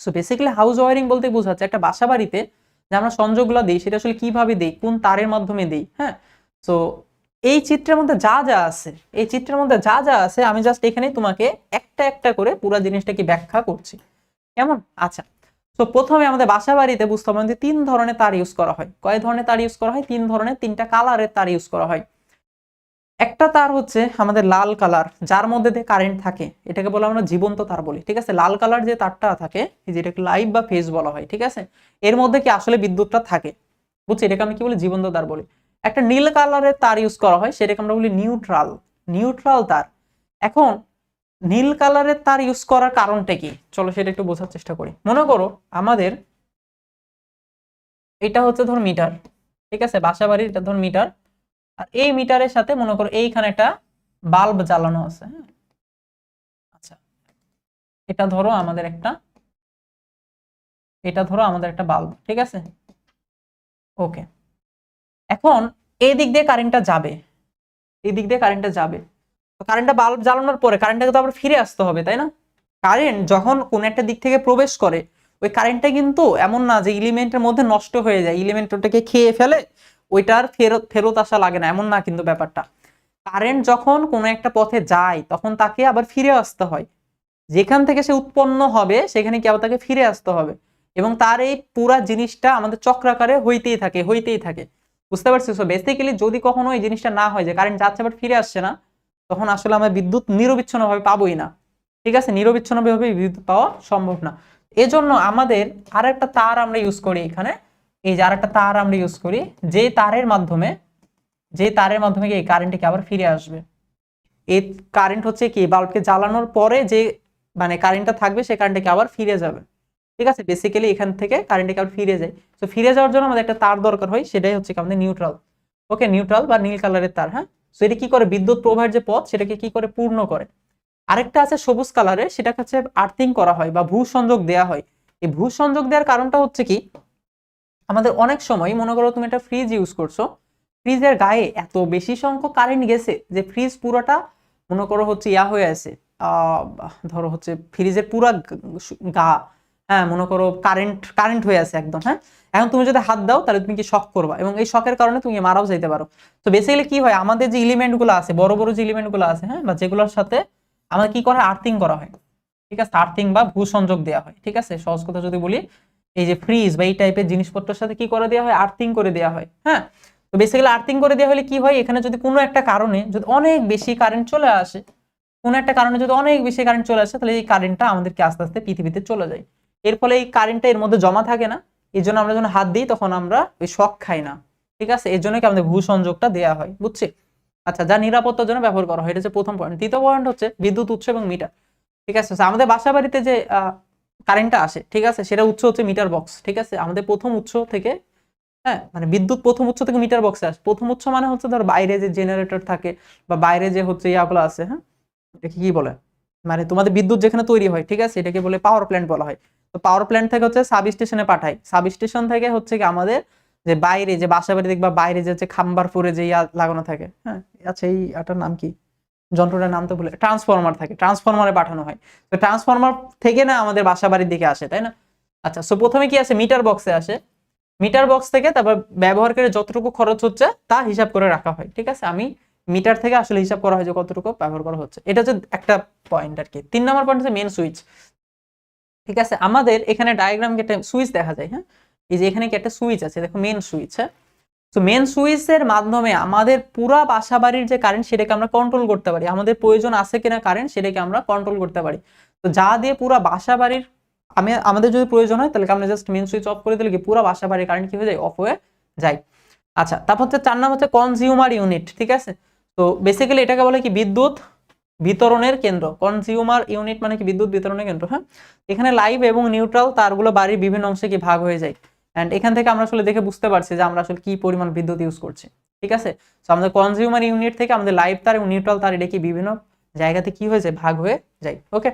সো বেসিক্যালি হাউস ওয়্যারিং বলতে বোঝাচ্ছে একটা বাসা বাড়িতে যে আমরা সংযোগগুলো দিই সেটা আসলে কিভাবে দিই, কোন তারের মাধ্যমে দিই। হ্যাঁ, সো এই চিত্রের মধ্যে যা যা আছে, এই চিত্রের মধ্যে যা যা আছে আমি জাস্ট এখানে তোমাকে একটা একটা করে পুরো জিনিসটাকে ব্যাখ্যা করছি, কেমন? আচ্ছা, তো প্রথমে আমাদের বাসা বাড়িতে বুঝতে হবে যে 3 ধরনের তার ইউজ করা হয়। কয় ধরনের তার ইউজ করা হয়? 3 ধরনের, 3টা কালারের তার ইউজ করা হয়। একটা তার হচ্ছে আমাদের লাল কালার, যার মধ্যে দিয়ে কারেন্ট থাকে, এটাকে বলে আমরা জীবন্ত তার বলি, ঠিক আছে? লাল কালার যে তারটা থাকে, যেটাকে লাইভ বা ফেজ বলা হয়, ঠিক আছে? এর মধ্যে কি আসলে বিদ্যুৎটা থাকে, বুঝছি? এটাকে আমি কি বলি? জীবন্ত তার বলি। একটা নীল কালারের তার ইউজ করা হয়, সেটাকে আমরা বলি নিউট্রাল, নিউট্রাল তার। এখন নীল কালারের তার ইউজ করার কারণটা কি, চলো সেটা একটু বোঝার চেষ্টা করি। মনে করো আমাদের এটা হচ্ছে ধর মিটার, ঠিক আছে? বাসা বাড়ির এটা ধর মিটার, আর এই মিটারের সাথে মনে করো এইখানে একটা বাল্ব জ্বালানো আছে, হ্যাঁ? আচ্ছা, এটা ধরো আমাদের একটা, এটা ধরো আমাদের একটা বাল্ব, ঠিক আছে? ওকে, এখন এই দিক দিয়ে কারেন্টটা যাবে, এই দিক দিয়ে কারেন্টটা যাবে, তো কারেন্টটা বাল্ব জ্বালানোর পরে কারেন্টটাকে তো আবার ফিরে আসতে হবে, তাই না? কারেন্ট যখন কোন একটা দিক থেকে প্রবেশ করে, ওই কারেন্টটা কিন্তু এমন না যে এলিমেন্টের মধ্যে নষ্ট হয়ে যায়, এলিমেন্ট ওটাকে খেয়ে ফেলে, ওইটার ফেরত ফেরত আসা লাগে না, এমন না কিন্তু ব্যাপারটা। কারেন্ট যখন কোনো একটা পথে যায় তখন তাকে আবার ফিরে আসতে হয়, যেখান থেকে সে উৎপন্ন হবে সেখানে কি আবার তাকে ফিরে আসতে হবে, এবং তার এই পুরা জিনিসটা আমাদের চক্রাকারে হইতেই থাকে, হইতেই থাকে, বুঝতে পারছিস? সো বেসিক্যালি যদি কখনো এই জিনিসটা না হয় যে কারেন্ট যাচ্ছে বাট ফিরে আসছে না, তখন আসলে আমরা বিদ্যুৎ নিরবিচ্ছিন্নভাবে পাবোই না, ঠিক আছে? নিরবিচ্ছিন্নভাবে বিদ্যুৎ পাওয়া সম্ভব না। এজন্য আমাদের আরেকটা তার আমরা ইউজ করি এখানে, এই যে আরেকটা তার আমরা ইউজ করি, যে তারের মাধ্যমে, যে তারের মাধ্যমে কি কারেন্টকে আবার ফিরে আসবে। এই কারেন্ট হচ্ছে কি বাল্বকে জ্বালানোর পরে যে মানে কারেন্টটা থাকবে, সেই কারেন্টকে আবার ফিরে যাবে, ঠিক আছে? বেসিক্যালি এখান থেকে কারেন্টকে আবার ফিরে যায়। তো ফিরে যাওয়ার জন্য আমাদের একটা তার দরকার হয়, সেটাই হচ্ছে আমাদের নিউট্রাল। ওকে, নিউট্রাল বা নীল কালারের তার, হ্যাঁ? তো এটা কি করে? বিদ্যুৎ প্রবাহের যে পথ সেটাকে কি করে পূর্ণ করে। আরেকটা আছে সবুজ কালারের, সেটা হচ্ছে আর্থিং করা হয় বা ভূ সংযোগ দেওয়া হয়। এই ভূ সংযোগ দেওয়ার কারণটা হচ্ছে কি, আমাদের অনেক সময় মনে করো তুমি একটা ফ্রিজ ইউজ করছো, ফ্রিজের গায়ে এত বেশি সংখ্যক কারেন্ট গেছে যে ফ্রিজ পুরোটা মনে করো হচ্ছে ইয়া হয়ে আছে, ধরো হচ্ছে ফ্রিজের পুরা গা, হ্যাঁ, মনে করো কারেন্ট কারেন্ট হয়ে আছে একদম, হ্যাঁ? এখন তুমি যদি হাত দাও তাহলে তুমি কি শক করবা, এবং এই শকের কারণে তুমি মারাও যাইতে পারো। তো বেসিক্যালি কি হয়, আমাদের যে এলিমেন্ট গুলো আছে, বড় বড় যে এলিমেন্ট গুলো আছে, হ্যাঁ, বা যেগুলোর সাথে আমাদের কি করা হয়, আর্থিং করা হয়, ঠিক আছে? আর্থিং বা ভূ সংযোগ দেওয়া হয়, ঠিক আছে? সহজ কথা যদি বলি, এই যে ফ্রিজ বা এই টাইপের জিনিসপত্রের সাথে কি করে দেওয়া হয়, আর্থিং করে দেওয়া হয়, হ্যাঁ? তো বেসিক্যালি আর্থিং করে দেওয়া হলে কি হয়, এখানে যদি কোনো একটা কারণে যদি অনেক বেশি কারেন্ট চলে আসে, কোনো একটা কারণে যদি অনেক বেশি কারেন্ট চলে আসে, তাহলে এই কারেন্টটা আমাদেরকে আস্তে আস্তে পৃথিবীতে চলে যায়। এর ফলে এই কারেন্টটা এর মধ্যে জমা থাকে না, এই জন্য আমরা যখন হাত দিই তখন আমরা ওই শক খাই না, ঠিক আছে? এর জন্য কি আমাদের ভূ সংযোগটা দেওয়া হয়, বুঝছি? আচ্ছা, যা নিরাপত্তার জন্য ব্যবহার করা হয়, এটা হচ্ছে প্রথম পয়েন্ট। দ্বিতীয় পয়েন্ট হচ্ছে বিদ্যুৎ উৎস এবং মিটার, ঠিক আছে? আমাদের বাসা বাড়িতে যে কারেন্টটা আসে, ঠিক আছে, সেটা উৎস হচ্ছে মিটার বক্স, ঠিক আছে? আমাদের প্রথম উৎস থেকে, হ্যাঁ, মানে বিদ্যুৎ প্রথম উৎস থেকে মিটার বক্সে আসে। প্রথম উৎস মানে হচ্ছে ধর বাইরে যে জেনারেটর থাকে বা বাইরে যে হচ্ছে ইয়াগুলো আছে, হ্যাঁ, এটাকে কি বলে, মানে তোমাদের বিদ্যুৎ যেখানে তৈরি হয়, ঠিক আছে, এটাকে বলে পাওয়ার প্ল্যান্ট বলা হয়। তো পাওয়ার প্ল্যান্ট থেকে হচ্ছে সাব স্টেশনে পাঠায়, সাব স্টেশন থেকে হচ্ছে কি আমাদের যে বাইরে যে বাসা বাড়ি দেখবা বাইরে যে হচ্ছে খাম্বার পরে যে ইয়া লাগানো থাকে, হ্যাঁ, আচ্ছা এই এটার নাম কি, যন্ত্রটার নাম তো ভুলে, ট্রান্সফরমার থাকে, ট্রান্সফরমারে পাঠানো হয়। তো ট্রান্সফরমার থেকে না আমাদের বাসা বাড়ির দিকে আসে, তাই না? আচ্ছা, সো প্রথমে কি আসে, মিটার বক্সে আসে, মিটার বক্স থেকে তারপর ব্যবহারকারী যতটুকু খরচ হচ্ছে তা হিসাব করে রাখা হয়, ঠিক আছে? আমি মিটার থেকে আসলে হিসাব করা হয় যে কতটুকু ব্যবহার করা হচ্ছে। এটা হচ্ছে একটা পয়েন্ট আর কি। 3 নম্বর পয়েন্ট হচ্ছে মেন সুইচ, ঠিক আছে? আমাদের এখানে ডায়াগ্রাম একটা সুইচ দেখা যায়, হ্যাঁ, এই যে এখানে কি একটা সুইচ আছে, দেখো মেন সুইচ, হ্যাঁ? তো মেন সুইচের মাধ্যমে আমাদের পুরা বাসা বাড়ির যে কারেন্ট সেটাকে আমরা কন্ট্রোল করতে পারি, আমাদের প্রয়োজন আছে কিনা কারেন্ট সেটাকে আমরা কন্ট্রোল করতে পারি। তো যা দিয়ে পুরা বাসা বাড়ির আমাদের যদি প্রয়োজন হয় তাহলে আমরা জাস্ট মেন সুইচ অফ করে দিলে কি পুরা বাসা বাড়ির কারেন্ট কি হয়ে যায়, অফ হয়ে যায়। আচ্ছা, তারপর হচ্ছে 4 নম্বর হচ্ছে কনজিউমার ইউনিট, ঠিক আছে? তো বেসিক্যালি এটাকে বলে কি বিদ্যুৎ বিতরণের কেন্দ্র। কনজিউমার ইউনিট মানে কি বিদ্যুৎ বিতরণের কেন্দ্র, হ্যাঁ? এখানে লাইভ এবং নিউট্রাল তারগুলো বাড়ির বিভিন্ন অংশে কি ভাগ হয়ে যায়, এন্ড এখান থেকে আমরা আসলে দেখে বুঝতে পারছি যে আমরা আসলে কি পরিমাণ বিদ্যুৎ ইউজ করছি, ঠিক আছে? তো আমাদের কনজিউমার ইউনিট থেকে আমাদের লাইভ তার এবং নিউট্রাল তার এটা কি বিভিন্ন জায়গাতে কি হয়ে যায়, ভাগ হয়ে যায়। ওকে,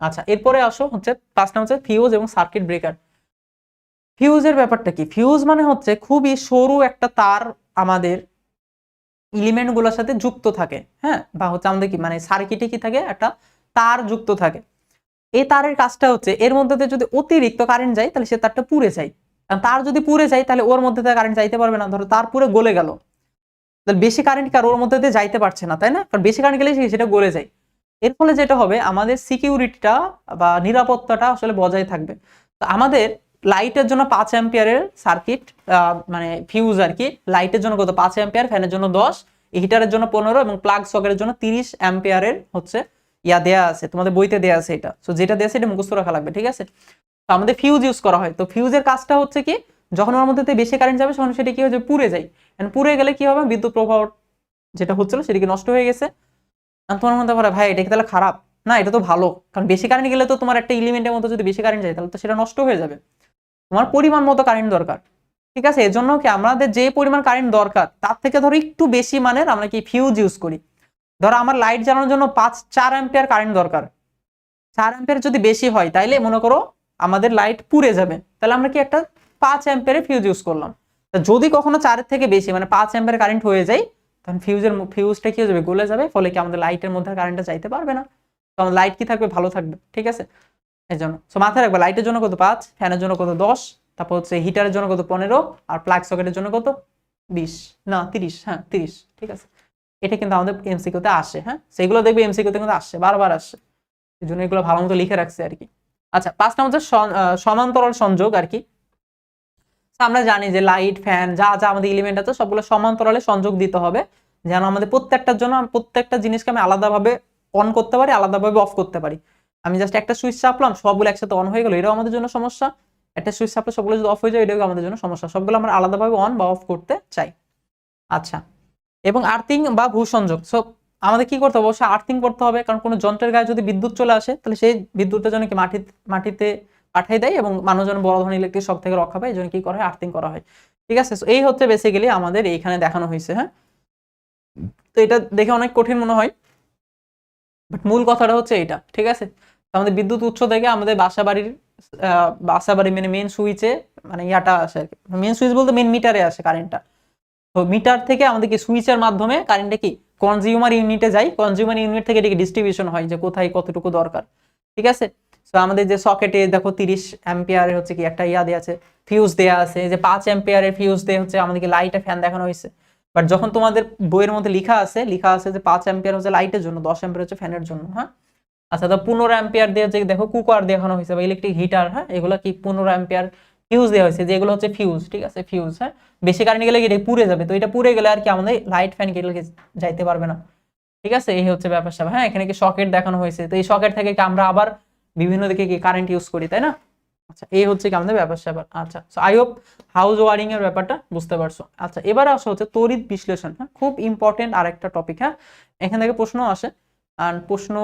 আচ্ছা, এরপরে আসো হচ্ছে 5 নম্বর হচ্ছে ফিউজ এবং সার্কিট ব্রেকার। ফিউজের ব্যাপারটা কি, ফিউজ মানে হচ্ছে খুবই সরু একটা তার আমাদের এলিমেন্ট গুলোর সাথে যুক্ত থাকে, হ্যাঁ, বা হচ্ছে আমাদের কি মানে সার্কিটে কি থাকে, একটা তার যুক্ত থাকে। এই তারের কাজটা হচ্ছে এর মধ্যে দিয়ে যদি অতিরিক্ত কারেন্ট যায় তাহলে সে তারটা পুড়ে যায়, কারণ তার যদি পুড়ে যায় তাহলে ওর মধ্যে থেকে কারেন্ট যাইতে পারবে না, ধরো তার পুরো গলে গেল, তাহলে বেশি কারেন্ট কি আর ওর মধ্যে দিয়ে যাইতে পারছে না, তাই না? কারণ বেশি কারেন্ট গেলে সেটা গলে যায়। এর ফলে যেটা হবে আমাদের সিকিউরিটিটা বা নিরাপত্তাটা আসলে বজায় থাকবে। তো আমাদের লাইটের জন্য 5 অ্যাম্পিয়ারের সার্কিট, মানে ফিউজ আর কি, লাইটের জন্য কত 5 অ্যাম্পিয়ার, ফ্যানের জন্য 10, হিটারের জন্য 15 এবং প্লাগ সকেটের জন্য 30 অ্যাম্পিয়ারের হচ্ছে ইয়া দেয়া আছে, তোমাদের বইতে দেয়া আছে এটা। সো যেটা দেয়া আছে এটা মুখস্থ রাখা লাগবে, ঠিক আছে? তো আমাদের ফিউজ ইউজ করা হয়। তো ফিউজের কাজটা হচ্ছে কি, যখন ওর মধ্যে বেশি কারেন্ট যাবে তখন সেটা কি হয়ে যাবে, পুড়ে যায়। এন্ড পুড়ে গেলে কি হবে, বিদ্যুৎ প্রবাহ যেটা হচ্ছিল সেটা কি নষ্ট হয়ে গেছে। আর তোমার মধ্যে বলে ভাই এটা কি তাহলে খারাপ? না, এটা তো ভালো, কারণ বেশি কারেন্ট গেলে তো তোমার একটা এলিমেন্টের মধ্যে যদি বেশি কারেন্ট যায় তাহলে তো সেটা নষ্ট হয়ে যাবে। তোমার পরিমাণ মতো কারেন্ট দরকার, ঠিক আছে? এর জন্য কি আমাদের যে পরিমাণ কারেন্ট দরকার তার থেকে ধরো একটু বেশি মানের আমরা কি ফিউজ ইউজ করি। ধরো আমার লাইট জ্বালানোর জন্য 4 অ্যাম্পিয়ার কারেন্ট দরকার, 4 অ্যাম্পিয়ার যদি বেশি হয় তাইলে মনে করো আমাদের লাইট পুড়ে যাবে, তাহলে আমরা কি একটা 5 অ্যাম্পিয়ারের ফিউজ ইউজ করলাম। যদি কখনো 4 এর থেকে বেশি মানে 5 অ্যাম্পিয়ার কারেন্ট হয়ে যায় তখন ফিউজটা কি হয়ে যাবে, গলে যাবে, ফলে কি আমাদের লাইটের মধ্যে কারেন্টটা যাইতে পারবে না। তো আমাদের লাইট কি থাকবে, ভালো থাকবে, ঠিক আছে? এই জন্য সো মাথায় রাখবে লাইটের জন্য কত 5, ফ্যানের জন্য কত 10, তারপর হচ্ছে হিটারের জন্য কত 15, আর প্লাগ সকেটের জন্য কত 20, না 30, হ্যাঁ 30, ঠিক আছে? এটা কিন্তু আমাদের এমসিকিউতে আসে, হ্যাঁ সেগুলো দেখবে এমসিকিউতে কিন্তু আসে, বারবার আসে, এই জন্য এগুলো ভালো মতো লিখে রাখছে আর কি। আচ্ছা 5 নম্বর হচ্ছে সমান্তরাল সংযোগ আর কি। আমরা জানি যে লাইট ফ্যান যা যা আমাদের এলিমেন্ট আছে সবগুলো সমান্তরালে সংযোগ দিতে হবে, যেন আমাদের প্রত্যেকটার জন্য প্রত্যেকটা জিনিসকে আমি আলাদাভাবে অন করতে পারি, আলাদাভাবে অফ করতে পারি। আমি জাস্ট একটা সুইচ চাপলাম সবগুলো একসাথে অন হয়ে গেল, এটাও আমাদের জন্য সমস্যা। একটা সুইচ চাপলে সবগুলো যদি অফ হয়ে যায় এটাও আমাদের জন্য সমস্যা। সবগুলো আমরা আলাদাভাবে অন বা অফ করতে চাই। আচ্ছা, এবং আর্থিং বা ভূসংযোগ, সো আমাদের কি করতে হবে, অবশ্যই আর্থিং করতে হবে, কারণ কোনো যন্ত্রের গায়ে যদি বিদ্যুৎ চলে আসে তাহলে সেই বিদ্যুৎটা যেন কি মাটিতে পাঠিয়ে দেয় এবং মানুষ যেন বড় ধরনের ইলেকট্রিক শক থেকে রক্ষা পায়, এই জন্য কি করা হয়, আর্থিং করা হয়, ঠিক আছে? এই হচ্ছে বেসিক্যালি আমাদের এইখানে দেখানো হয়েছে, হ্যাঁ। তো এটা দেখে অনেক কঠিন মনে হয়, বাট মূল কথাটা হচ্ছে এটা, ঠিক আছে? আমাদের বিদ্যুৎ উৎস থেকে আমাদের বাসাবাড়ি মানে মেন সুইচে মানে ইয়াটা আসে আর কি, মেন সুইচ বলতে মেন মিটারে আসে কারেন্টটা। তো মিটার থেকে আমাদের কি সুইচের মাধ্যমে কারেন্টটা কি কনজিউমার ইউনিটে যায়, কনজিউমার ইউনিট থেকে এটাকে ডিস্ট্রিবিউশন হয় যে কোথায় কতটুকু দরকার, ঠিক আছে? তো আমাদের যে সকেটে দেখো 30 অ্যাম্পিয়ারের হচ্ছে কি একটা ইয়া দেয়া আছে, ফিউজ দেয়া আছে, যে 5 অ্যাম্পিয়ারের ফিউজ দিয়ে হচ্ছে আমাদেরকে লাইটে ফ্যান দেখানো হয়েছে। বাট যখন তোমাদের বইয়ের মধ্যে লেখা আছে যে 5 অ্যাম্পিয়ার হচ্ছে লাইটের জন্য, 10 অ্যাম্পিয়ার হচ্ছে ফ্যানের জন্য, হ্যাঁ। আচ্ছা, তো 15 অ্যাম্পিয়ার দিয়ে যে দেখো কুকার দেখানো হয়েছে বা ইলেকট্রিক হিটার, হ্যাঁ, এগুলো কি 15 অ্যাম্পিয়ার ফিউজ দেওয়া হয়েছে, যেগুলো হচ্ছে ফিউজ, ঠিক আছে? ফিউজ, হ্যাঁ। বেশি কারেন্ট গেলে এটা পুড়ে যাবে, তো এটা পুড়ে গেলে আর কি আমাদের লাইট ফ্যান কেটে যাইতে পারবে না, ঠিক আছে? এই হচ্ছে ব্যাপার স্যাপার, হ্যাঁ। এখানে কি সকেট দেখানো হয়েছে, তো এই সকেট থেকে কি আমরা আবার বিভিন্ন দিকে কি কারেন্ট ইউজ করি, তাই না? আচ্ছা, এই হচ্ছে কি আমাদের ব্যাপার স্যাপার। আচ্ছা, so I hope house wiring এর ব্যাপারটা বুঝতে পারছো। আচ্ছা, এবারে আসা হচ্ছে তড়িৎ বিশ্লেষণ, হ্যাঁ, খুব ইম্পর্টেন্ট আরেকটা টপিক, হ্যাঁ। এখান থেকে প্রশ্ন আসে, আর প্রশ্ন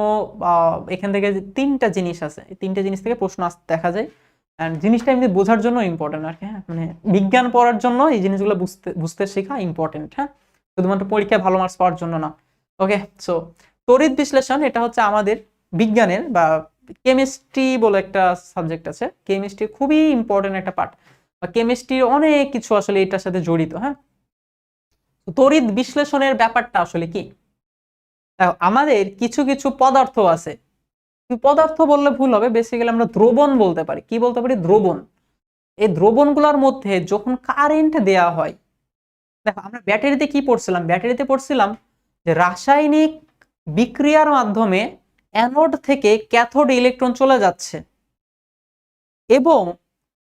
এখান থেকে তিনটা জিনিস আছে, এই তিনটা জিনিস থেকে প্রশ্ন দেখা যায়। এন্ড জিনিসটা এমনি বোঝার জন্য ইম্পর্টেন্ট আর কি, হ্যাঁ, মানে বিজ্ঞান পড়ার জন্য এই জিনিসগুলো বুঝতে শেখা ইম্পর্টেন্ট, হ্যাঁ, শুধুমাত্র পরীক্ষায় ভালো মার্কস পাওয়ার জন্য না। ওকে, সো তড়িৎ বিশ্লেষণ এটা হচ্ছে আমাদের বিজ্ঞানের বা কেমিস্ট্রি বলে একটা সাবজেক্ট আছে, কেমিস্ট্রি খুবই ইম্পর্টেন্ট একটা পার্ট, বা কেমিস্ট্রির অনেক কিছু আসলে এটার সাথে জড়িত, হ্যাঁ। তড়িৎ বিশ্লেষণের ব্যাপারটা আসলে কি, আমাদের কিছু কিছু পদার্থ আছে, পদার্থ বললে ভুল হবে, বেসিক্যালি আমরা দ্রবণ বলতে পারি, কি বলতে পারি, দ্রবণ। এই দ্রবণগুলোর মধ্যে যখন কারেন্ট দেয়া হয়, দেখো আমরা ব্যাটারিতে কি পড়ছিলাম, ব্যাটারিতে পড়ছিলাম যে রাসায়নিক বিক্রিয়ার মাধ্যমে অ্যানোড থেকে ক্যাথোডে ইলেকট্রন চলে যাচ্ছে এবং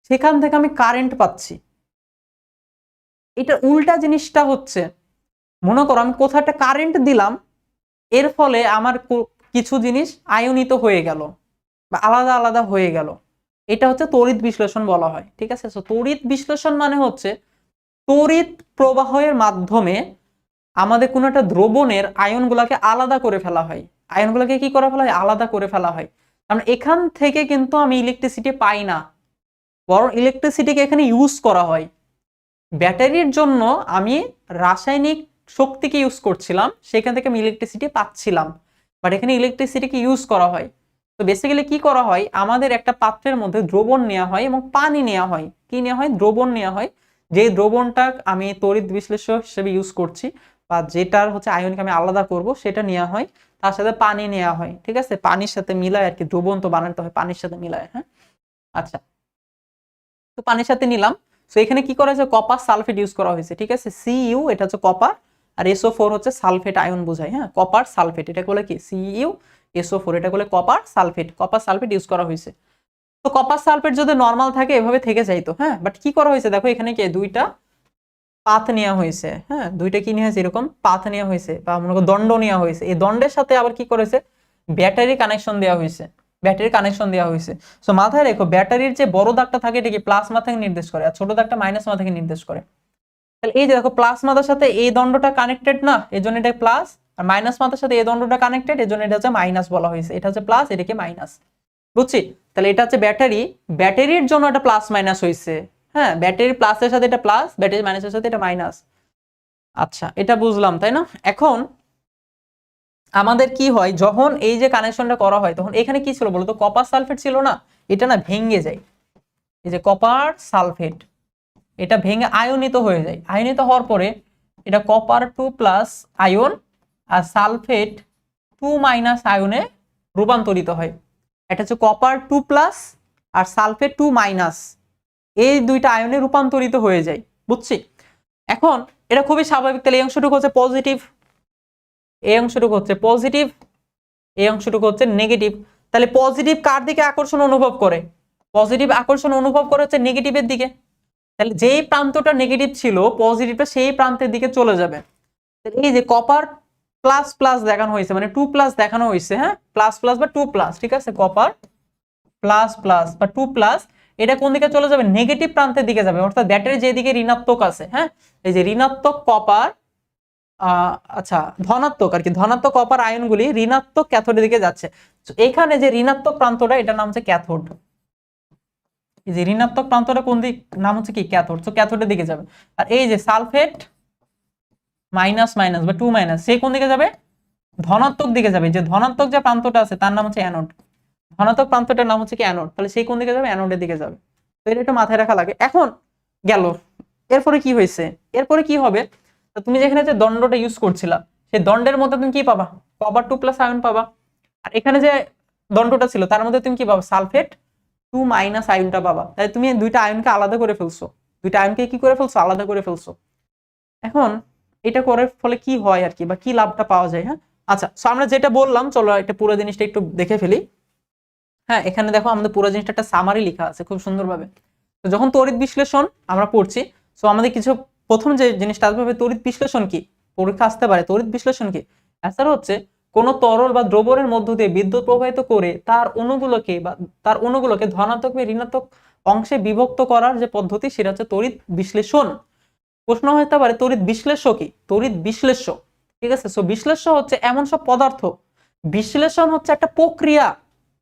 সেখান থেকে আমি কারেন্ট পাচ্ছি। এটা উল্টা জিনিসটা হচ্ছে, মনে করো আমি কোথাও একটা কারেন্ট দিলাম, এর ফলে আমার কিছু জিনিস আয়নিত হয়ে গেল বা আলাদা আলাদা হয়ে গেল, এটা হচ্ছে তড়িৎ বিশ্লেষণ বলা হয়, ঠিক আছে? সো তড়িৎ বিশ্লেষণ মানে হচ্ছে তড়িৎ প্রবাহের মাধ্যমে আমাদের কোনো একটা দ্রবণের আয়নগুলোকে আলাদা করে ফেলা হয়, আয়নগুলোকে কি করে ফেলা হয়, আলাদা করে ফেলা হয়। কারণ এখান থেকে কিন্তু আমি ইলেকট্রিসিটি পাই না, বরং ইলেকট্রিসিটিকে এখানে ইউজ করা হয়। ব্যাটারির জন্য আমি রাসায়নিক শক্তিকে ইউজ করছিলাম, সেখান থেকে আমি ইলেকট্রিসিটি পাচ্ছিলাম, বাট এখানে ইলেকট্রিসিটিকে ইউজ করা হয়। তো বেসিক্যালি কি করা হয়, আমাদের একটা পাত্রের মধ্যে দ্রবণ নেওয়া হয় এবং পানি নেওয়া হয়, কি নেওয়া হয়, দ্রবণ নেওয়া হয়, যে দ্রবণটা আমি তড়িৎ বিশ্লেষক হিসেবে ইউজ করছি বা যেটার হচ্ছে আয়নকে আমি আলাদা করব সেটা নেওয়া হয়, তার সাথে পানি নেওয়া হয়, ঠিক আছে? পানির সাথে মিলায় আর কি, দ্রবণ তো বানাতে হয় পানির সাথে মিলায়, হ্যাঁ। আচ্ছা, তো পানির সাথে নিলাম, তো এখানে কি করা হয়েছে, কপার সালফেট ইউজ করা হয়েছে, ঠিক আছে? Cu এটা হচ্ছে কপার, আর SO4 হচ্ছে সালফেট আয়ন বোঝায়, হ্যাঁ, কপার সালফেট, এটা বলে কি CuSO4, এটা বলে কপার সালফেট ইউজ করা হয়েছে। তো কপার সালফেট যদি নর্মাল থাকে এভাবে থেকে যাইতো, হ্যাঁ, বাট কি করা হয়েছে দেখো এখানে কি দুইটা পাথ নেওয়া হয়েছে, হ্যাঁ, দুইটা কি নেওয়া হয়েছে, এরকম পাথ নেওয়া হয়েছে বা মনে করো দণ্ড নেওয়া হয়েছে। এই দণ্ডের সাথে আবার কি করেছে, ব্যাটারি কানেকশন দেওয়া হয়েছে। সো মাথায় রেখো ব্যাটারির যে বড় দাগটা থাকে এটা কি প্লাস মাথাকে নির্দেশ করে, আর ছোট দাগটা মাইনাস মাথাকে নির্দেশ করে। তাহলে এই যে দেখো প্লাস মাথার সাথে এই দণ্ডটা কানেক্টেড না, এই জন্য এটা প্লাস, আর মাইনাস মাথার সাথে এই দণ্ডটা কানেক্টেড, এই জন্য এটা হচ্ছে মাইনাস বলা হয়েছে। এটা হচ্ছে প্লাস, এটাকে মাইনাস, বুঝছি? তাহলে এটা হচ্ছে ব্যাটারির জন্য এটা প্লাস মাইনাস হয়েছে, হ্যাঁ, ব্যাটারির প্লাসের সাথে এটা প্লাস, ব্যাটারি মাইনাসের সাথে এটা মাইনাস। আচ্ছা, এটা বুঝলাম তাই না? এখন আমাদের কি হয়, যখন এই যে কানেকশনটা করা হয় তখন এখানে কি ছিল বলতো, কপার সালফেট ছিল না, এটা না ভেঙে যায়। এই যে কপার সালফেট, এটা ভেঙে আয়নিত হয়ে যায়। আয়নিত হওয়ার পরে এটা কপার 2+ আয়ন আর সালফেট 2- আয়নে রূপান্তরিত হয়। এটা হচ্ছে কপার 2+ আর সালফেট 2-, এই দুইটা আয়নে রূপান্তরিত হয়ে যায়, বুঝছি? এখন এটা খুবই স্বাভাবিক। তাহলে এই অংশটুকু হচ্ছে পজিটিভ, এই অংশটুকু হচ্ছে পজিটিভ, এই অংশটুকু হচ্ছে নেগেটিভ। তাহলে পজিটিভ কার দিকে আকর্ষণ অনুভব করে? পজিটিভ আকর্ষণ অনুভব করে হচ্ছে নেগেটিভের দিকে। তাহলে যেই প্রান্তটা নেগেটিভ ছিল পজিটিভটা সেই প্রান্তের দিকে চলে যাবে। এই যে কপার প্লাস প্লাস দেখানো হয়েছে, মানে 2+ দেখানো হয়েছে, হ্যাঁ, প্লাস প্লাস বা 2+, ঠিক আছে, কপার প্লাস প্লাস বা 2+, এটা কোন দিকে চলে যাবে, নেগেটিভ প্রান্তের দিকে যাবে, অর্থাৎ ব্যাটারি যেদিকে ঋণাত্মক আছে, হ্যাঁ, এই যে ঋণাত্মক কপার আচ্ছা ধনাত্মক আর কি, ধনাত্মক কপার আয়নগুলি ঋণাত্মক ক্যাথোডের দিকে যাচ্ছে। এখানে যে ঋণাত্মক প্রান্তটা এটার নাম হচ্ছে ক্যাথোড। এই যে ঋণাত্মক প্রান্তটা কোন দিক, নাম হচ্ছে কি ক্যাথোড, তো ক্যাথোডের দিকে যাবে। আর এই যে সালফেট মাইনাস মাইনাস বা 2-, সে কোন দিকে যাবে, ধনাত্মক দিকে যাবে। যে ধনাত্মক যে প্রান্তটা আছে তার নাম হচ্ছে অ্যানোড, ধনাত্মক প্রান্তটার নাম হচ্ছে কি অ্যানোড। তাহলে সেই কোন দিকে যাবে, অ্যানোডের দিকে যাবে। তো এটা একটু মাথায় রাখা লাগে। এখন গেল, এরপরে কি হয়েছে, এরপরে কি হবে, তো তুমি যেখানে যে দণ্ডটা ইউজ করছিলা সেই দণ্ডের মধ্যে তুমি কি পাবা, কপার 2+ আয়ন পাবা। আর এখানে যে দণ্ডটা ছিল তার মধ্যে তুমি কি পাবা, সালফেট 2- আয়নটা পাবা। তাই তুমি দুইটা আয়নকে আলাদা করে ফেলছো, দুইটা আয়নকে কি করে ফেলছো, আলাদা করে ফেলছো। এখন এটা করার ফলে কি হয় আর কি, বা কি লাভটা পাওয়া যায়, হ্যাঁ। আচ্ছা, সো আমরা যেটা বললাম চলো এটা পুরো জিনিসটা একটু দেখে ফেলি। হ্যাঁ, এখানে দেখো আমাদের পুরো জিনিসটা একটা সামারি লেখা আছে খুব সুন্দরভাবে। তো যখন তড়িৎ বিশ্লেষণ আমরা পড়ছি, সো আমাদের কিছু প্রথম যে জিনিসটা আসবে তড়িৎ বিশ্লেষণ কি, পরীক্ষা আসতে পারে তড়িৎ বিশ্লেষণ কি। অ্যান্সার হচ্ছে কোন তরল বা দ্রবণের মধ্য দিয়ে বিদ্যুৎ প্রবাহিত করে তার অণুগুলোকে ধনাত্মক বা ঋণাত্মক অংশে বিভক্ত করার যে পদ্ধতি সেটা হচ্ছে তড়িৎ বিশ্লেষণ। প্রশ্ন হতে পারে তড়িৎ বিশ্লেষ্য কি, তড়িৎ বিশ্লেষ্য, ঠিক আছে। সো বিশ্লেষ্য হচ্ছে এমন সব পদার্থ, বিশ্লেষণ হচ্ছে একটা প্রক্রিয়া,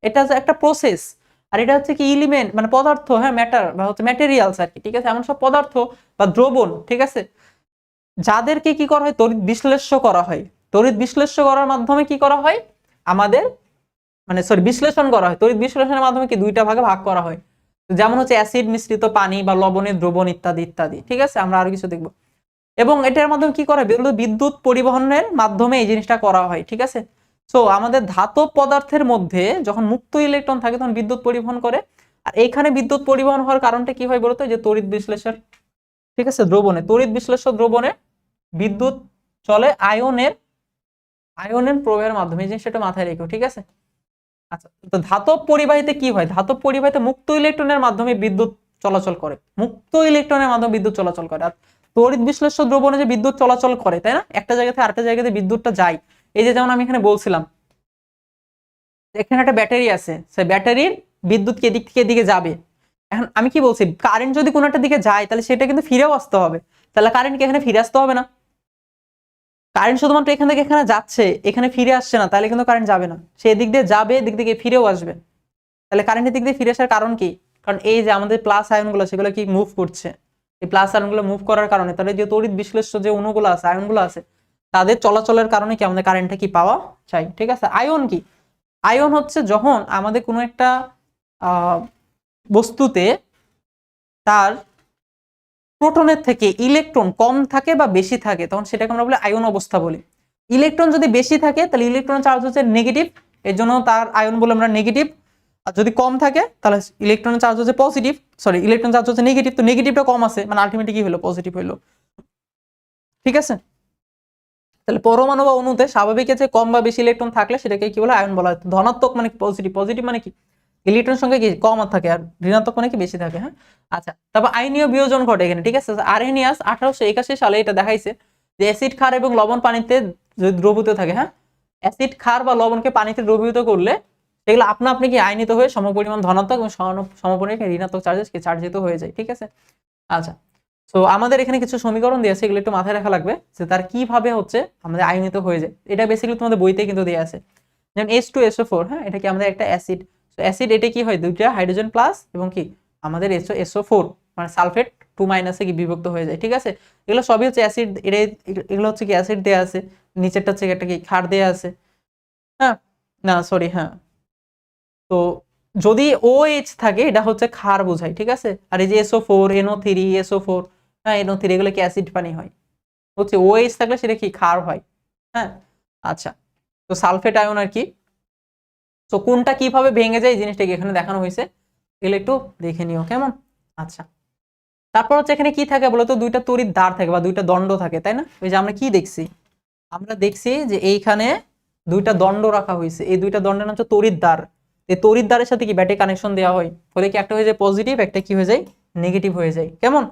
এটা হচ্ছে একটা প্রসেস, আর এটা হচ্ছে কি এলিমেন্ট মানে পদার্থ, হ্যাঁ, ম্যাটার বা হচ্ছে ম্যাটেরিয়ালস আর কি, ঠিক আছে, এমন সব পদার্থ বা দ্রবণ, ঠিক আছে, যাদেরকে কি করা হয়, তড়িৎ বিশ্লেষ্য করা হয়। তড়িৎ বিশ্লেষ্য করার মাধ্যমে কি করা হয়, আমাদের মানে বিশ্লেষণ করা হয়। তড়িৎ বিশ্লেষণের মাধ্যমে কি দুইটা ভাগে ভাগ করা হয়, যেমন হচ্ছে অ্যাসিড মিশ্রিত পানি বা লবণের দ্রবণ ইত্যাদি ইত্যাদি, ঠিক আছে, আমরা আরো কিছু দেখবো। এবং এটার মাধ্যমে কি করা হয়, বিদ্যুৎ পরিবহনের মাধ্যমে এই জিনিসটা করা হয়, ঠিক আছে। সো আমাদের ধাতব পদার্থের মধ্যে যখন মুক্ত ইলেকট্রন থাকে তখন বিদ্যুৎ পরিবহন করে। আর এখানে বিদ্যুৎ পরিবহন হওয়ার কারণটা কি হয় বলতো, যে তড়িৎ বিশ্লেষণ, ঠিক আছে, দ্রবণে, তড়িৎ বিশ্লেষ্য দ্রবণে বিদ্যুৎ চলে আয়নের প্রবাহের মাধ্যমে, এই জিনিসটা মাথায় রেখো, ঠিক আছে। আচ্ছা, তো ধাতব পরিবাহিতে কি হয়, ধাতব পরিবাহিতে মুক্ত ইলেকট্রনের মাধ্যমে বিদ্যুৎ চলাচল করে, মুক্ত ইলেকট্রনের মাধ্যমে বিদ্যুৎ চলাচল করে। আর তড়িৎ বিশ্লেষ্য দ্রবণে যে বিদ্যুৎ চলাচল করে, তাই না, একটা জায়গা থেকে আরেকটা জায়গাতে বিদ্যুৎটা যায়। এই যে যেমন আমি এখানে বলছিলাম এখানে একটা ব্যাটারি আছে, সেই ব্যাটারির বিদ্যুৎ কে দিক থেকে এদিকে যাবে। এখন আমি কি বলছি, কারেন্ট যদি কোনো একটা দিকে যায় তাহলে সেটা কিন্তু ফিরেও আসতে হবে। তাহলে কারেন্ট কি এখানে ফিরে আসতে হবে না, কারেন্ট শুধুমাত্র এখান থেকে এখানে যাচ্ছে, এখানে ফিরে আসছে না, তাহলে কিন্তু কারেন্ট যাবে না, সে এদিক দিয়ে যাবে, এদিক থেকে ফিরেও আসবে। তাহলে কারেন্টের দিক দিয়ে ফিরে আসার কারণ কি, কারণ এই যে আমাদের প্লাস আয়নগুলো সেগুলো কি মুভ করছে, এই প্লাস আয়নগুলো মুভ করার কারণে তাহলে যে তড়িৎ বিশ্লেষ্য যে অণুগুলো আছে, আয়নগুলো আছে, তাদের চলাচলের কারণে কি আমাদের কারেন্টটা কি পাওয়া চাই, ঠিক আছে। আয়ন কি, আয়ন হচ্ছে যখন আমাদের কোনো একটা বস্তুতে তার প্রোটনের থেকে ইলেকট্রন কম থাকে বা বেশি থাকে তখন সেটাকে আমরা বলি আয়ন অবস্থা বলি। ইলেকট্রন যদি বেশি থাকে তাহলে ইলেকট্রন চার্জ হচ্ছে নেগেটিভ, এর জন্য তার আয়ন বলে আমরা নেগেটিভ। আর যদি কম থাকে তাহলে ইলেকট্রন চার্জ হচ্ছে পজিটিভ, ইলেকট্রন চার্জ হচ্ছে নেগেটিভ, তো নেগেটিভটা কম আছে মানে আলটিমেটলি কি হলো, পজিটিভ হলো, ঠিক আছে। তাহলে পরমাণু বা অণুতে স্বাভাবিক যে কম বা বেশি ইলেকট্রন থাকলে সেটাকে কি বলে? আয়ন বলা হয়। ধনাত্মক মানে পজিটিভ, পজিটিভ মানে কি ইলেকট্রন সংখ্যা কি কম থাকে, আর ঋণাত্মক মানে কি বেশি থাকে। হ্যাঁ, আচ্ছা, তারপর আয়নীয় বিয়োজন ঘটে এখানে, ঠিক আছে। আরহেনিয়াস 1881 সালে এটা দেখাইছে যে অ্যাসিড, ক্ষার এবং লবণ পানিতে যদি দ্রবীভূত থাকে, হ্যাঁ, অ্যাসিড, ক্ষার বা লবণকে পানিতে দ্রবীভূত করলে সেগুলো আপনা আপনি কি আয়নিত হয়ে সমপরিমাণ ধনাত্মক এবং সমপরিমাণ ঋণাত্মক চার্জেস কি চার্জিত হয়ে যায়, ঠিক আছে। আচ্ছা, তো আমাদের এখানে কিছু সমীকরণ দিয়ে আছে, এগুলো একটু মাথায় রাখা লাগবে যে তার কিভাবে হচ্ছে আমাদের আয়নিত হয়ে যায়। এটা বেসিক্যালি তোমাদের বইতে কিন্তু দেয়া আছে। যেমন H2SO4, হ্যাঁ, এটা কি আমাদের একটা অ্যাসিড। তো অ্যাসিড এটা কি হয়, দুইটা হাইড্রোজেন প্লাস এবং কি আমাদের SO4 মানে সালফেট 2 মাইনাসে কি বিভক্ত হয়ে যায়, ঠিক আছে। এগুলো সবই হচ্ছে অ্যাসিড, এগুলো হচ্ছে কি অ্যাসিড দেয়া আছে, নিচেরটা হচ্ছে একটা কি ক্ষার দেয়া আছে। হ্যাঁ, না সরি, হ্যাঁ, তো যদি OH থাকে এটা হচ্ছে ক্ষার বোঝায়, ঠিক আছে। আর এই যে SO4, NO3, SO4, হ্যাঁ, NO3 এগুলো কি অ্যাসিড পানি হয়, হচ্ছে OH থাকলে সেটা কি ক্ষার হয়। হ্যাঁ, আচ্ছা, তো সালফেট আয়ন আর কি। তো কোনটা কিভাবে ভেঙে যায় এই জিনিসটা এখানে দেখানো হয়েছে, এগুলো একটু দেখে নিও, কেমন। আচ্ছা, তারপর হচ্ছে এখানে কি থাকে বলতো, দুইটা তড়িৎ দ্বার থাকে বা দুইটা দণ্ড থাকে, তাই না। ওই যে আমরা কি দেখছি, আমরা দেখছি যে এইখানে দুইটা দণ্ড রাখা হয়েছে, এই দুইটা দণ্ডের নাম হচ্ছে তড়িৎ দ্বার। এই তড়িৎ দ্বারের সাথে কি ব্যাটারি কানেকশন দেওয়া হয়, ফলে কি একটা হয়ে যায় পজিটিভ, একটা কি হয়ে যায় নেগেটিভ হয়ে যায়, কেমন।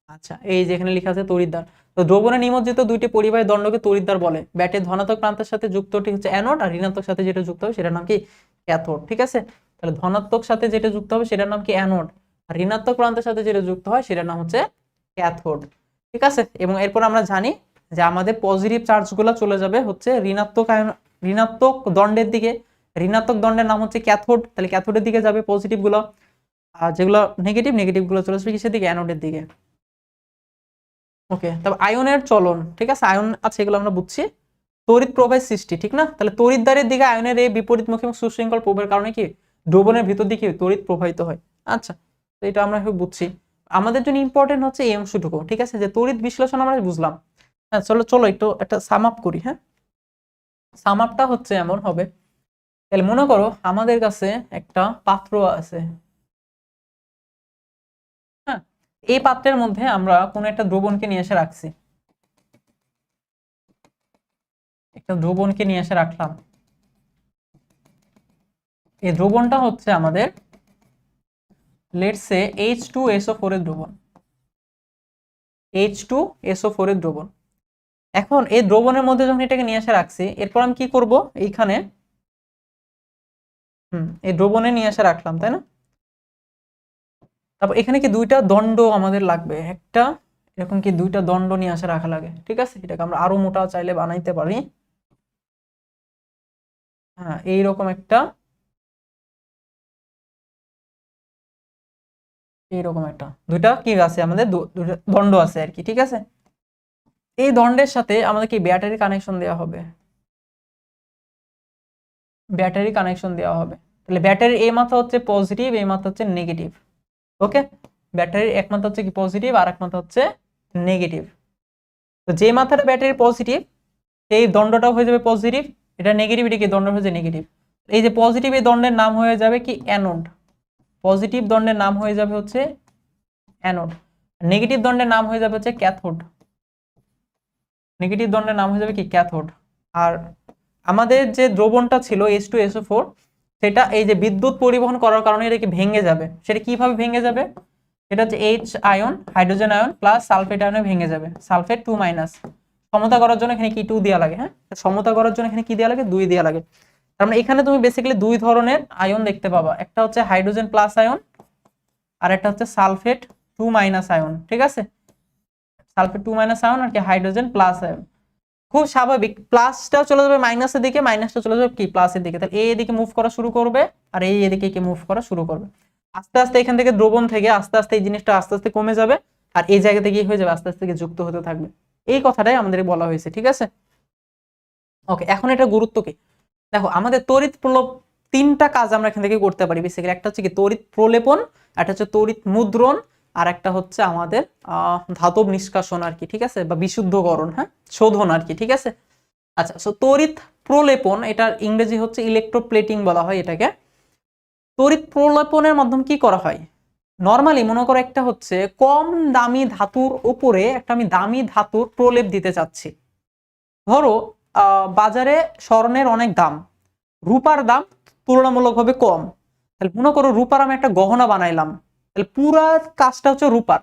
আচ্ছা, এই যে এখানে লেখা আছে তড়িৎদ্বার। তো দ্রবণে নিমজ্জিত দুইটি পরিবাহী দণ্ডকে তড়িৎদ্বার বলে। ব্যাটের ধনাত্মক প্রান্তের সাথে যুক্তটি হচ্ছে অ্যানোড, আর ঋণাত্মক সাথে যেটা যুক্ত হবে সেটার নাম কি ক্যাথোড, ঠিক আছে। তাহলে ধনাত্মক সাথে যেটা যুক্ত হবে সেটার নাম কি অ্যানোড, আর ঋণাত্মক প্রান্তের সাথে যেটা যুক্ত হয় সেটার নাম হচ্ছে ক্যাথোড, ঠিক আছে। এবং এরপর আমরা জানি যে আমাদের পজিটিভ চার্জগুলো চলে যাবে হচ্ছে ঋণাত্মক আয়ন, ঋণাত্মক দণ্ডের দিকে। ঋণাত্মক দণ্ডের নাম হচ্ছে ক্যাথোড, তাহলে ক্যাথোডের দিকে যাবে পজিটিভ গুলো, আর যেগুলো নেগেটিভ, নেগেটিভ গুলো চলে আসবে কিসের দিকে, অ্যানোডের দিকে। ওকে, তবে আয়নের চলন, ঠিক আছে, আয়ন আছে এগুলো আমরা বুঝছি। তড়িৎ প্রবাহের সৃষ্টি, ঠিক না, তাহলে তড়িৎদ্বারের দিকে আয়নের এই বিপরীতমুখী এবং সুশৃঙ্খল প্রবাহের কারণে কি দ্রবণের ভিতর দিকে তড়িৎ প্রবাহিত হয়। আচ্ছা, তো এটা আমরা বুঝছি। আমাদের জন্য ইম্পর্টেন্ট হচ্ছে এই অংশটুকু, ঠিক আছে, যে তড়িৎ বিশ্লেষণ আমরা বুঝলাম। হ্যাঁ, চলো চলো একটু একটা সাম আপ করি। হ্যাঁ, সাম আপটা হচ্ছে এমন হবে, তাহলে মনে করো আমাদের কাছে একটা পাত্র আছে। হ্যাঁ, এই পাত্রের মধ্যে আমরা কোনো একটা দ্রবণকে নিয়ে এসে রাখছি, একটা দ্রবণকে নিয়ে এসে রাখলাম। এই দ্রবণটা হচ্ছে আমাদের লেটস সে H2SO4 এর দ্রবণ, H2SO4 এর দ্রবণ। এখন এই দ্রবণের মধ্যে যখন এটাকে নিয়ে এসে রাখছি, এরপর আমি কি করব, এইখানে এই দ্রবণে নিয়ে এসে রাখলাম, তাই না। তারপর এখানে কি দুইটা দণ্ড আমাদের লাগবে, একটা এরকম কি দুইটা দণ্ড নিয়ে এসে রাখা লাগে, ঠিক আছে। এটাকে আমরা আরো মোটা চাইলে বানাইতে পারি। হ্যাঁ, এইরকম একটা, এইরকম একটা দুইটা কি আছে আমাদের, দুইটা দণ্ড আছে আর কি, ঠিক আছে। এই দণ্ডের সাথে আমাদের কি ব্যাটারি কানেকশন দেওয়া হবে, ব্যাটারি কানেকশন দেওয়া হবে। তাহলে ব্যাটারির এই মাথা হচ্ছে পজিটিভ, এই মাথা হচ্ছে নেগেটিভ। ওকে, ব্যাটারির এক মাথা হচ্ছে কি পজিটিভ, আর এক মাথা হচ্ছে নেগেটিভ। তো যে মাথাটা ব্যাটারি পজিটিভ এই দণ্ডটাও হয়ে যাবে পজিটিভ, এটা নেগেটিভ, এটা কি দণ্ড হয়ে যাবে নেগেটিভ। এই যে পজিটিভ এই দণ্ডের নাম হয়ে যাবে কি অ্যানোড, পজিটিভ দণ্ডের নাম হয়ে যাবে হচ্ছে অ্যানোড, নেগেটিভ দণ্ডের নাম হয়ে যাবে হচ্ছে ক্যাথোড, নেগেটিভ দণ্ডের নাম হয়ে যাবে কি ক্যাথোড। আর আমাদের যে দ্রবণটা ছিল H2SO4, সেটা এই যে বিদ্যুৎ পরিবহন করার কারণে এটা কি ভেঙে যাবে, সেটা কিভাবে ভেঙে যাবে, এটা হচ্ছে H ion, hydrogen ion plus sulphate আয়নে ভেঙে যাবে, সালফেট 2 মাইনাস। সমতা করার জন্য এখানে কি 2 দেওয়া লাগে, হ্যাঁ, সমতা করার জন্য এখানে কি দেওয়া লাগে, 2 দেওয়া লাগে। তার মানে এখানে তুমি বেসিক্যালি দুই ধরনের আয়ন দেখতে পাবা, একটা হচ্ছে হাইড্রোজেন প্লাস আয়ন, আর একটা হচ্ছে সালফেট 2 মাইনাস আয়ন, ঠিক আছে। সালফেট 2 মাইনাস আয়ন আর কি হাইড্রোজেন প্লাস আয়ন, খুব স্বাভাবিক, প্লাসটাও চলে যাবে মাইনাসের দিকে, মাইনাসটা চলে যাবে কি প্লাসের দিকে, তাহলে এই এদিকে মুভ করা শুরু করবে, আর এই এদিকে কি মুভ করা শুরু করবে। আস্তে আস্তে এখান থেকে দ্রবণ থেকে আস্তে আস্তে এই জিনিসটা আস্তে আস্তে কমে যাবে, আর এই জায়গা থেকে কি হয়ে যাবে, আস্তে আস্তে যুক্ত হতে থাকবে। এই কথাটাই আমাদের বলা হয়েছে, ঠিক আছে। ওকে, এখন এটা গুরুত্ব কি, দেখো আমাদের তড়িৎ প্রলোভ তিনটা কাজ আমরা এখান থেকে করতে পারি বেসিক্যালি। একটা হচ্ছে কি তড়িৎ প্রলেপন, একটা হচ্ছে তড়িৎ মুদ্রণ, আর একটা হচ্ছে আমাদের ধাতব নিষ্কাশন আর কি, ঠিক আছে, বা বিশুদ্ধকরণ, হ্যাঁ, শোধন আর কি, ঠিক আছে। আচ্ছা, সো তড়িৎ প্রলেপন, এটার ইংরেজি হচ্ছে ইলেকট্রোপ্লেটিং বলা হয় এটাকে। তড়িৎ প্রলেপনের মাধ্যমে কি করা হয়, নরমালি মনে করো একটা হচ্ছে কম দামি ধাতুর উপরে একটা আমি দামি ধাতুর প্রলেপ দিতে চাচ্ছি, ধরো বাজারে স্বর্ণের অনেক দাম, রূপার দাম তুলনামূলকভাবে কম, তাহলে মনে করো রূপার আমি একটা গহনা বানাইলাম, তাহলে পুরা কাজটা হচ্ছে রূপার,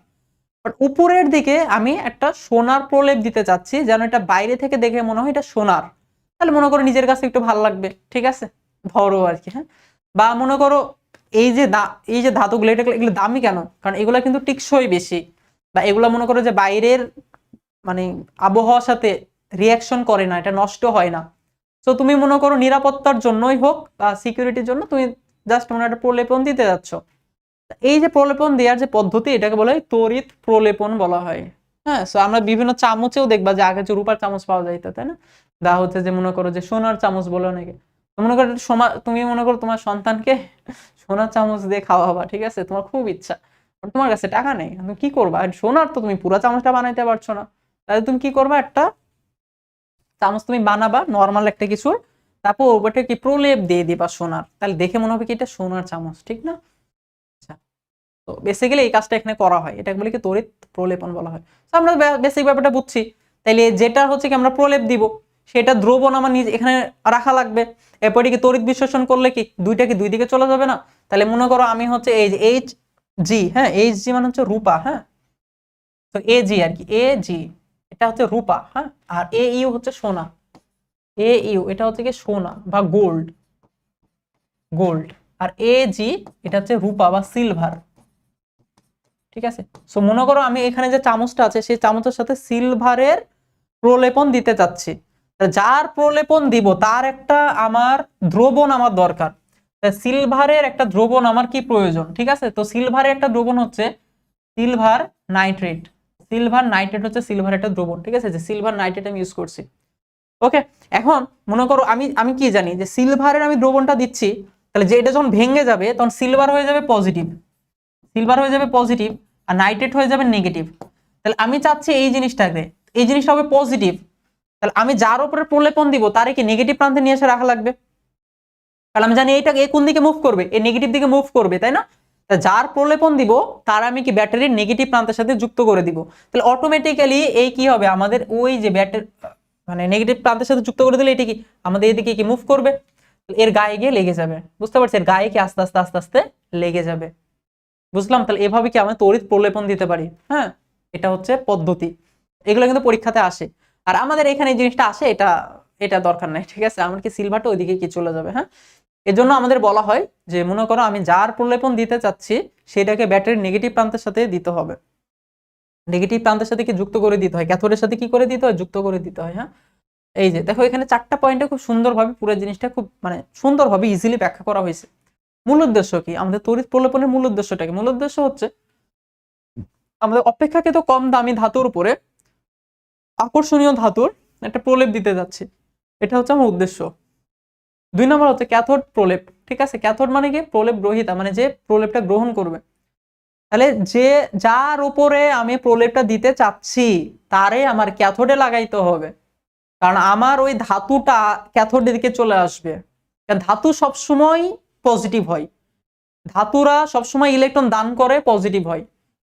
বাট উপরের দিকে আমি একটা সোনার প্রলেপ দিতে চাচ্ছি যেন এটা বাইরে থেকে দেখে মনে হয় এটা সোনার, তাহলে মনে করো নিজের কাছে একটু ভালো লাগবে, ঠিক আছে, ধরো আর কি। হ্যাঁ, বা মনে করো এই যে ধাতুগুলো এগুলো দামি কেন, কারণ এগুলা কিন্তু টিকসই বেশি, বা এগুলা মনে করো যে বাইরের মানে আবহাওয়ার সাথে রিয়াকশন করে না, এটা নষ্ট হয় না। তো তুমি মনে করো নিরাপত্তার জন্যই হোক বা সিকিউরিটির জন্য তুমি জাস্ট মনে একটা প্রলেপন দিতে যাচ্ছ। এই যে প্রলেপন দেওয়ার যে পদ্ধতি এটাকে বলা হয় তড়িৎ প্রলেপন বলা হয়। হ্যাঁ, সো আমরা বিভিন্ন চামচেও দেখবা যে আগে যে রূপার চামচ পাওয়া যাইতো, তাই না, দা হচ্ছে যে মনে করো যে সোনার চামচ বলে অনেকে। মনে করো তুমি মনে করো তোমার সন্তানকে সোনার চামচ দিয়ে খাওয়াবা, ঠিক আছে, তোমার খুব ইচ্ছা, তোমার কাছে টাকা নেই, তুমি কি করবা, সোনার তো তুমি পুরো চামচটা বানাইতে পারছো না, তাহলে তুমি কি করবা, একটা চামচ তুমি বানাবা নর্মাল একটা কিছুর, তারপর ওটা কি প্রলেপ দিয়ে দিবা সোনার, তাহলে দেখে মনে হবে কি এটা সোনার চামচ, ঠিক না। আচ্ছা, তো বেসিক্যালি এই কাজটা এখানে করা হয়, এটাকে বলে কি তড়িৎ প্রলেপন বলা হয়। তো আমরা বেসিক ব্যাপারটা বুঝছি, তাইলে যেটা হচ্ছে কি আমরা প্রলেপ দিব সেটা দ্রবণ আমার নিজে এখানে রাখা লাগবে, এরপরে কি তড়িৎ বিশ্লেষণ করলে কি দুইটা কি দুই দিকে চলে যাবে না। তাহলে মনে করো আমি হচ্ছে এই যে এইচ জি, হ্যাঁ এইচ জি মানে হচ্ছে রূপা, হ্যাঁ, তো এ জি আর কি, এ জি এটা হচ্ছে রূপা, হ্যাঁ, আর এ ইউ হচ্ছে সোনা, এ ইউ এটা হচ্ছে কি সোনা বা গোল্ড, গোল্ড, আর এ জি এটা হচ্ছে রূপা বা সিলভার, ঠিক আছে। সো মনে করো আমি এখানে যে চামচটা আছে সেই চামচের সাথে সিলভারের প্রলেপন দিতে চাচ্ছি, যার প্রলেপন দিব তার একটা আমার দ্রবণ আমার দরকার, সিলভারের একটা দ্রবণ আমার কি প্রয়োজন, ঠিক আছে। তো সিলভারের একটা দ্রবণ হচ্ছে সিলভার নাইট্রেট, সিলভার নাইট্রেট হচ্ছে সিলভার একটা দ্রবণ, ঠিক আছে, যে সিলভার নাইট্রেট আমি ইউজ করছি। ওকে, এখন মনে করো আমি আমি কি জানি যে সিলভারের আমি দ্রবণটা দিচ্ছি, তাহলে যে এটা যখন ভেঙে যাবে তখন সিলভার হয়ে যাবে পজিটিভ, সিলভার হয়ে যাবে পজিটিভ, আর নাইট্রেট হয়ে যাবে নেগেটিভ। তাহলে আমি চাচ্ছি এই জিনিসটাকে, এই জিনিসটা হবে পজিটিভ, তাহলে আমি যার উপরে প্রলেপন দিব তারে কি নেগেটিভ প্রান্তে নিয়ে এসে রাখা লাগবে, তাহলে আমি জানি এইটা কোন দিকে মুভ করবে, এই নেগেটিভ দিকে মুভ করবে, তাই না। যার প্রলেপন দিব তার আমি কি ব্যাটারির নেগেটিভ প্রান্তের সাথে যুক্ত করে দিব, তাহলে অটোমেটিক্যালি এই কি হবে আমাদের ওই যে ব্যাটারি মানে নেগেটিভ প্রান্তের সাথে যুক্ত করে দিলে এটি কি আমাদের এদিকে কি মুভ করবে, এর গায়ে গিয়ে লেগে যাবে, বুঝতে পারছি, এর গায়ে কি আস্তে আস্তে আস্তে আস্তে লেগে যাবে, বুঝলাম। তাহলে এভাবে কি আমরা তড়িৎ প্রলেপন দিতে পারি, হ্যাঁ, এটা হচ্ছে পদ্ধতি, এগুলো কিন্তু পরীক্ষাতে আসে। আর আমাদের এখানে এই জিনিসটা আসে, এটা এটা দরকার নাই, ঠিক আছে, আমার কি সিলভারটা ওইদিকে কি চলে যাবে। হ্যাঁ, এজন্য আমাদের বলা হয় যে মনে করো আমি যার প্রলেপন দিতে চাচ্ছি সেটাকে ব্যাটারির নেগেটিভ প্রান্তের সাথে দিতে হবে, নেগেটিভ প্রান্তের সাথে কি যুক্ত করে দিতে হয়, ক্যাথোডের সাথে কি করে দিতে হয়, যুক্ত করে দিতে হয়। হ্যাঁ, এই যে দেখো এখানে চারটা পয়েন্টে খুব সুন্দরভাবে পুরো জিনিসটা খুব মানে সুন্দরভাবে ইজিলি ব্যাখ্যা করা হয়েছে। মূল উদ্দেশ্য কি, আমাদের তড়িৎ প্রলেপনের মূল উদ্দেশ্যটা কি, মূল উদ্দেশ্য হচ্ছে আমাদের অপেক্ষাকৃত কম দামি ধাতুর উপরে আকর্ষণীয় ধাতুর একটা প্রলেপ দিতে যাচ্ছে, এটা হচ্ছে আমার উদ্দেশ্য। 2 নম্বর হচ্ছে ক্যাথোড প্রলেপ, ঠিক আছে, ক্যাথোড মানে কি প্রলেপ গ্রহীতা, মানে যে প্রলেপটা গ্রহণ করবে, তাহলে যে যার উপরে আমি প্রলেপটা দিতে চাচ্ছি তারে আমার ক্যাথোডে লাগাইতে হবে, কারণ আমার ওই ধাতুটা ক্যাথোডের দিকে চলে আসবে, কারণ ধাতু সবসময় পজিটিভ হয়, ধাতুরা সবসময় ইলেকট্রন দান করে পজিটিভ হয়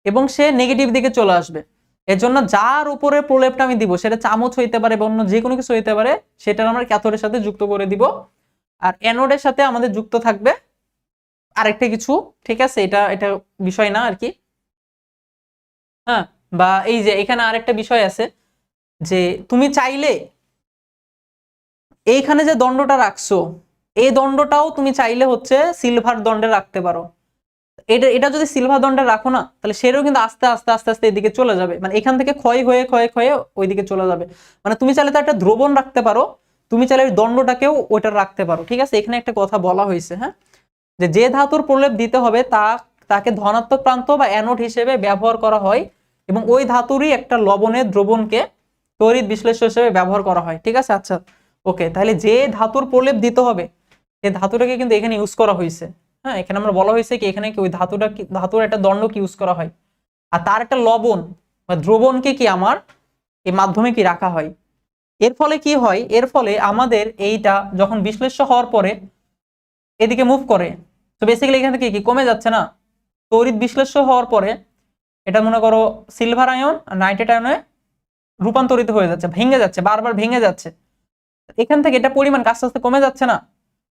এবং সে নেগেটিভ দিকে চলে আসবে। এজন্য যার উপরে প্রলেপটা আমি দিব সেটা চামচ হইতে পারে বা অন্য যে কোনো কিছু হইতে পারে, সেটা আমরা ক্যাথোডের সাথে যুক্ত করে দিব, আর অ্যানোডের সাথে আমাদের যুক্ত থাকবে আরেকটা কিছু, ঠিক আছে, এটা এটা বিষয় না আর কি। হ্যাঁ, বা এই যে এখানে আরেকটা বিষয় আছে যে তুমি চাইলে এইখানে যে দণ্ডটা রাখছো এই দণ্ডটাও তুমি চাইলে হচ্ছে সিলভার দণ্ডে রাখতে পারো, এটা এটা যদি সিলভার দণ্ডে রাখো না তাহলে সেটাও কিন্তু আস্তে আস্তে আস্তে আস্তে এদিকে চলে যাবে, মানে এখান থেকে ক্ষয় হয়ে ক্ষয়ে ক্ষয়ে ওইদিকে চলে যাবে, মানে তুমি চাইলে তো একটা দ্রবণ রাখতে পারো, তুমি চাইলে ওই দণ্ডটাকেও ওইটা রাখতে পারো, ঠিক আছে। এখানে একটা কথা বলা হয়েছে, হ্যাঁ, যে যে ধাতুর প্রলেপ দিতে হবে তাকে ধনাত্মক প্রান্ত বা অ্যানোড হিসেবে ব্যবহার করা হয় এবং ওই ধাতুরই একটা লবণের দ্রবণকে তড়িৎ বিশ্লেষ্য হিসেবে ব্যবহার করা হয়, ঠিক আছে। আচ্ছা, ওকে, তাহলে যে ধাতুর প্রলেপ দিতে হবে সেই ধাতুটাকে কিন্তু এখানে ইউজ করা হয়েছে। হ্যাঁ, এখানে আমরা বলা হয়েছে কি এখানে কি ওই ধাতুটা কি ধাতুর একটা দণ্ডকে ইউজ করা হয়, আর তার একটা লবণ বা দ্রবণকে কি আমার এই মাধ্যমে কি রাখা হয়। এর ফলে কি হয়, এর ফলে আমাদের এইটা যখন বিশ্লেষ্য হওয়ার পরে এদিকে মুভ করে, তো বেসিক্যালি এখান থেকে কি কমে যাচ্ছে না, তড়িৎ বিশ্লেষ্য হওয়ার পরে এটা মনে করো সিলভার আয়ন আর নাইট্রেট আয়নে রূপান্তরিত হয়ে যাচ্ছে, ভেঙে যাচ্ছে, বারবার ভেঙে যাচ্ছে। এখান থেকে এটা পরিমাণ আস্তে আস্তে কমে যাচ্ছে না,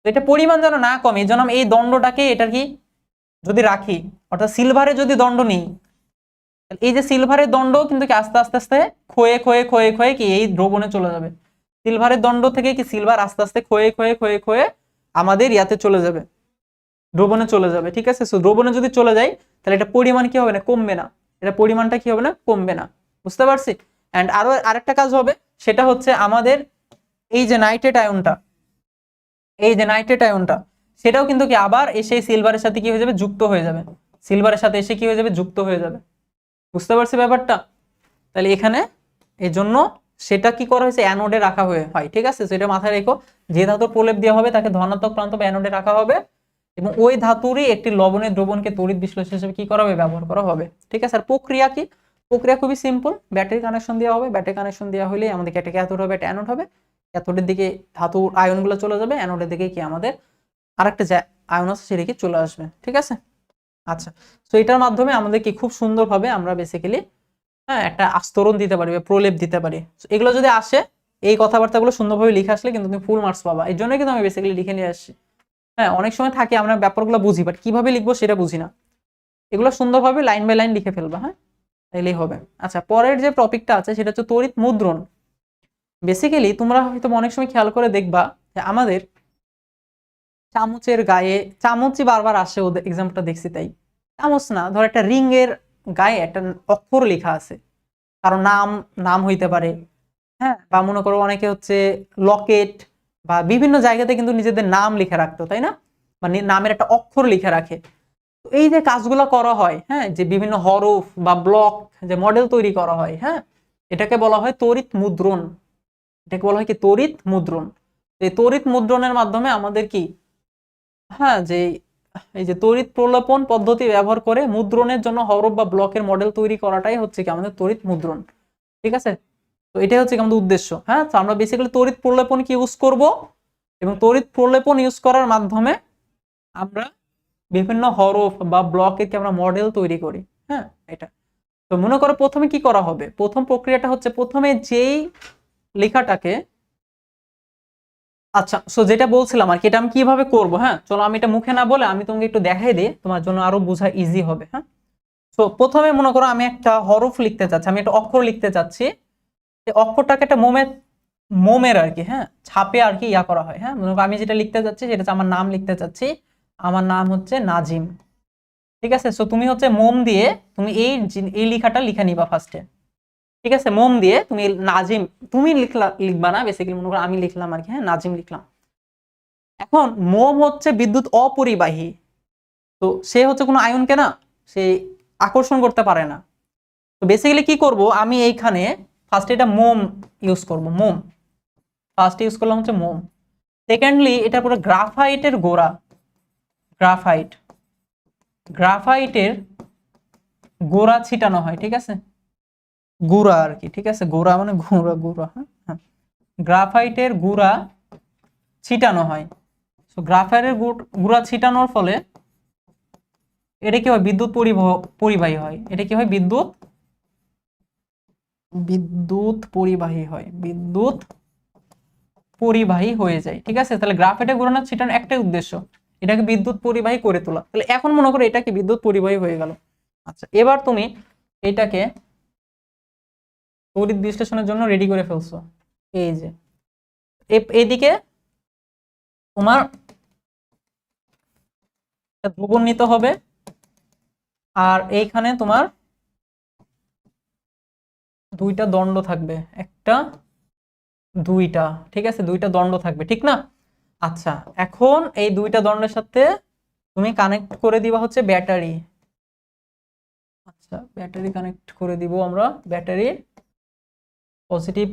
তো এটা পরিমাণ যেন না কমে এই জন্য আমি এই দণ্ডটাকে এটা কি যদি রাখি, অর্থাৎ সিলভারে যদি দণ্ড নিই, এই যে সিলভারের দণ্ড কিন্তু কি আস্তে আস্তে আস্তে ক্ষয়ে ক্ষয়ে ক্ষয়ে ক্ষয়ে কি এই দ্রবণে চলে যাবে। সিলভারের দণ্ড থেকে কি সিলভার আস্তে আস্তে ক্ষয়ে ক্ষয়ে ক্ষয়ে ক্ষয়ে আমাদের ইয়াতে চলে যাবে, দ্রবণে চলে যাবে। ঠিক আছে, সো দ্রবণে যদি চলে যায় তাহলে এটা পরিমাণ কি হবে না, কমবে না, এটা পরিমাণটা কি হবে না, কমবে না। বুঝতে পারছি? এন্ড আরো আরেকটা কাজ হবে, সেটা হচ্ছে আমাদের এই যে নাইট্রেট আয়নটা, এই যে নাইট্রেট আয়নটা সেটাও কিন্তু কি আবার এসে সিলভারের সাথে কি হয়ে যাবে, যুক্ত হয়ে যাবে, সিলভারের সাথে এসে কি হয়ে যাবে, যুক্ত হয়ে যাবে। বুঝতে পারছি ব্যাপারটা? তাহলে এখানে এই জন্য সেটা কি করা হয়েছে, অ্যানোডে রাখা হয়। ঠিক আছে, সেটা মাথায় রেখো, যে ধাতুর প্রলেপ দেওয়া হবে তাকে ধনাত্মক প্রান্ত বা অ্যানোডে রাখা হবে, এবং ওই ধাতুরই একটি লবণের দ্রবণকে তড়িৎ বিশ্লেষণ হিসেবে কি করা হবে, ব্যবহার করা হবে। ঠিক আছে, আর প্রক্রিয়া কি, প্রক্রিয়া খুবই সিম্পল, ব্যাটারি কানেকশন দেওয়া হবে, ব্যাটারি কানেকশন দেওয়া হলে আমাদের একটা ক্যাথোড হবে, একটা অ্যানোড হবে, ক্যাথোডের দিকে ধাতুর আয়নগুলো চলে যাবে, অ্যানোডের দিকে কি আমাদের আরেকটা যে আয়ন আছে সেটা কি চলে আসবে। ঠিক আছে, আচ্ছা, তো এটার মাধ্যমে আমাদের কি খুব সুন্দরভাবে আমরা বেসিক্যালি একটা আস্তরণ দিতে পারি বা প্রলেপ দিতে পারি। এগুলো যদি আসে, এই কথাবার্তাগুলো সুন্দরভাবে লিখে আসলে কিন্তু তুমি ফুল মার্কস পাবা, এই জন্য কিন্তু আমি বেসিক্যালি লিখে নিয়ে আসছি। হ্যাঁ, অনেক সময় থাকে আমরা ব্যাপারগুলো বুঝি বাট কিভাবে লিখবো সেটা বুঝি না, এগুলো সুন্দরভাবে লাইন বাই লাইন লিখে ফেলবা, হ্যাঁ তাইলেই হবে। আচ্ছা, পরের যে টপিকটা আছে সেটা হচ্ছে তড়িৎ মুদ্রণ। বেসিক্যালি তোমরা হয়তো অনেক সময় খেয়াল করে দেখবা যে আমাদের চামচের গায়ে, চামচই বারবার আসে, ওদের এক্সাম্পলটা দেখছি তাই, চামচ না, ধর একটা রিং এর গায়ে একটা অক্ষর লেখা আছে, কারো নাম নাম হইতে পারে, হ্যাঁ, বা মনে করো অনেকে হচ্ছে লকেট বা বিভিন্ন জায়গাতে কিন্তু নিজেদের নাম লিখে রাখতো, তাই না, বা নামের একটা অক্ষর লিখে রাখে। তো এই যে কাজগুলো করা হয়, হ্যাঁ, যে বিভিন্ন হরফ বা ব্লক যে মডেল তৈরি করা হয়, হ্যাঁ, এটাকে বলা হয় তড়িৎ মুদ্রণ, এটাকে বলা হয় কি তড়িৎ মুদ্রণ। এই তড়িৎ মুদ্রণের মাধ্যমে আমাদের কি, হ্যাঁ, যে এই যে তড়িৎ প্রলেপন পদ্ধতি ব্যবহার করে মুদ্রণের জন্য হরফ বা ব্লকের মডেল তৈরি করাটাই হচ্ছে কি আমাদের তড়িৎ মুদ্রণ। ঠিক আছে, তো এটাই হচ্ছে আমাদের উদ্দেশ্য। হ্যাঁ, তো আমরা বেসিক্যালি তড়িৎ প্রলেপন কি ইউজ করব, এবং তড়িৎ প্রলেপন ইউজ করার মাধ্যমে আমরা বিভিন্ন হরফ বা ব্লকের কি আমরা মডেল তৈরি করি। হ্যাঁ, এটা তো মনে করো প্রথমে কি করা হবে, প্রথম প্রক্রিয়াটা হচ্ছে প্রথমে যেই লেখাটাকে, আচ্ছা, সো যেটা বলছিলাম আর কি, এটা আমি কিভাবে করব, হ্যাঁ চলো আমি এটা মুখে না বলে আমি তোমাকে একটু দেখাই দিই, তোমার জন্য আরো বোঝা ইজি হবে। হ্যাঁ, তো প্রথমে মনে করো আমি একটা হরফ লিখতে চাচ্ছি, আমি একটা অক্ষর লিখতে চাচ্ছি, এই অক্ষরটাকে একটা মোমের আর কি, হ্যাঁ, ছাপে আর কি ইয়া করা হয়। হ্যাঁ, মনে করো আমি যেটা লিখতে চাচ্ছি সেটা হচ্ছে আমার নাম লিখতে চাচ্ছি, আমার নাম হচ্ছে নাজিম। ঠিক আছে, সো তুমি হচ্ছে মোম দিয়ে তুমি এই লেখাটা লিখে নিবা ফার্স্টে। ঠিক আছে, মোম দিয়ে তুমি নাজিম, তুমি লিখবা না, বেসিক্যালি মনে করো আমি লিখলাম আর কি, হ্যাঁ নাজিম লিখলাম। এখন মোম হচ্ছে বিদ্যুৎ অপরিবাহী, তো সে হচ্ছে কোনো আয়নকে না সে আকর্ষণ করতে পারে না। তো বেসিক্যালি কি করব, আমি এইখানে ফার্স্ট এটা মোম ইউজ করব, মোম ফার্স্ট ইউজ করলাম হচ্ছে মোম। সেকেন্ডলি এটা পুরো গ্রাফাইটের গোড়া, গ্রাফাইট, গ্রাফাইটের গোড়া ছিটানো হয়। ঠিক আছে, গুড়া আর কি, ঠিক আছে, গোড়া মানে গুঁড়া, গুঁড়া, হ্যাঁ, গ্রাফাইটের গুড়া ছিটানো হয়। তো গ্রাফাইটের গুড়া ছিটানোর ফলে এটা কি হয়, বিদ্যুৎ পরিবাহী হয়, এটা কি হয়, বিদ্যুৎ পরিবাহী হয়, বিদ্যুৎ পরিবাহী হয়ে যায়। ঠিক আছে, তাহলে গ্রাফাইটের গুড়া ছিটানোর একটাই উদ্দেশ্য, এটাকে বিদ্যুৎ পরিবাহী করে তোলা। তাহলে এখন মনে করো এটা কি বিদ্যুৎ পরিবাহী হয়ে গেল। আচ্ছা, এবার তুমি এটাকে তড়িৎ বিশ্লেষণের জন্য রেডি করে ফেলছো। এই যে এইদিকে তোমার দ্রবণ নিতে হবে, আর এইখানে তোমার দুইটা দণ্ড থাকবে, একটা দুইটা, ঠিক আছে, দুইটা দণ্ড থাকবে, ঠিক না। আচ্ছা, এখন এই দুইটা দণ্ডের সাথে তুমি কানেক্ট করে দিবা হচ্ছে ব্যাটারি। আচ্ছা, ব্যাটারি কানেক্ট করে দিব আমরা, ব্যাটারির পজিটিভ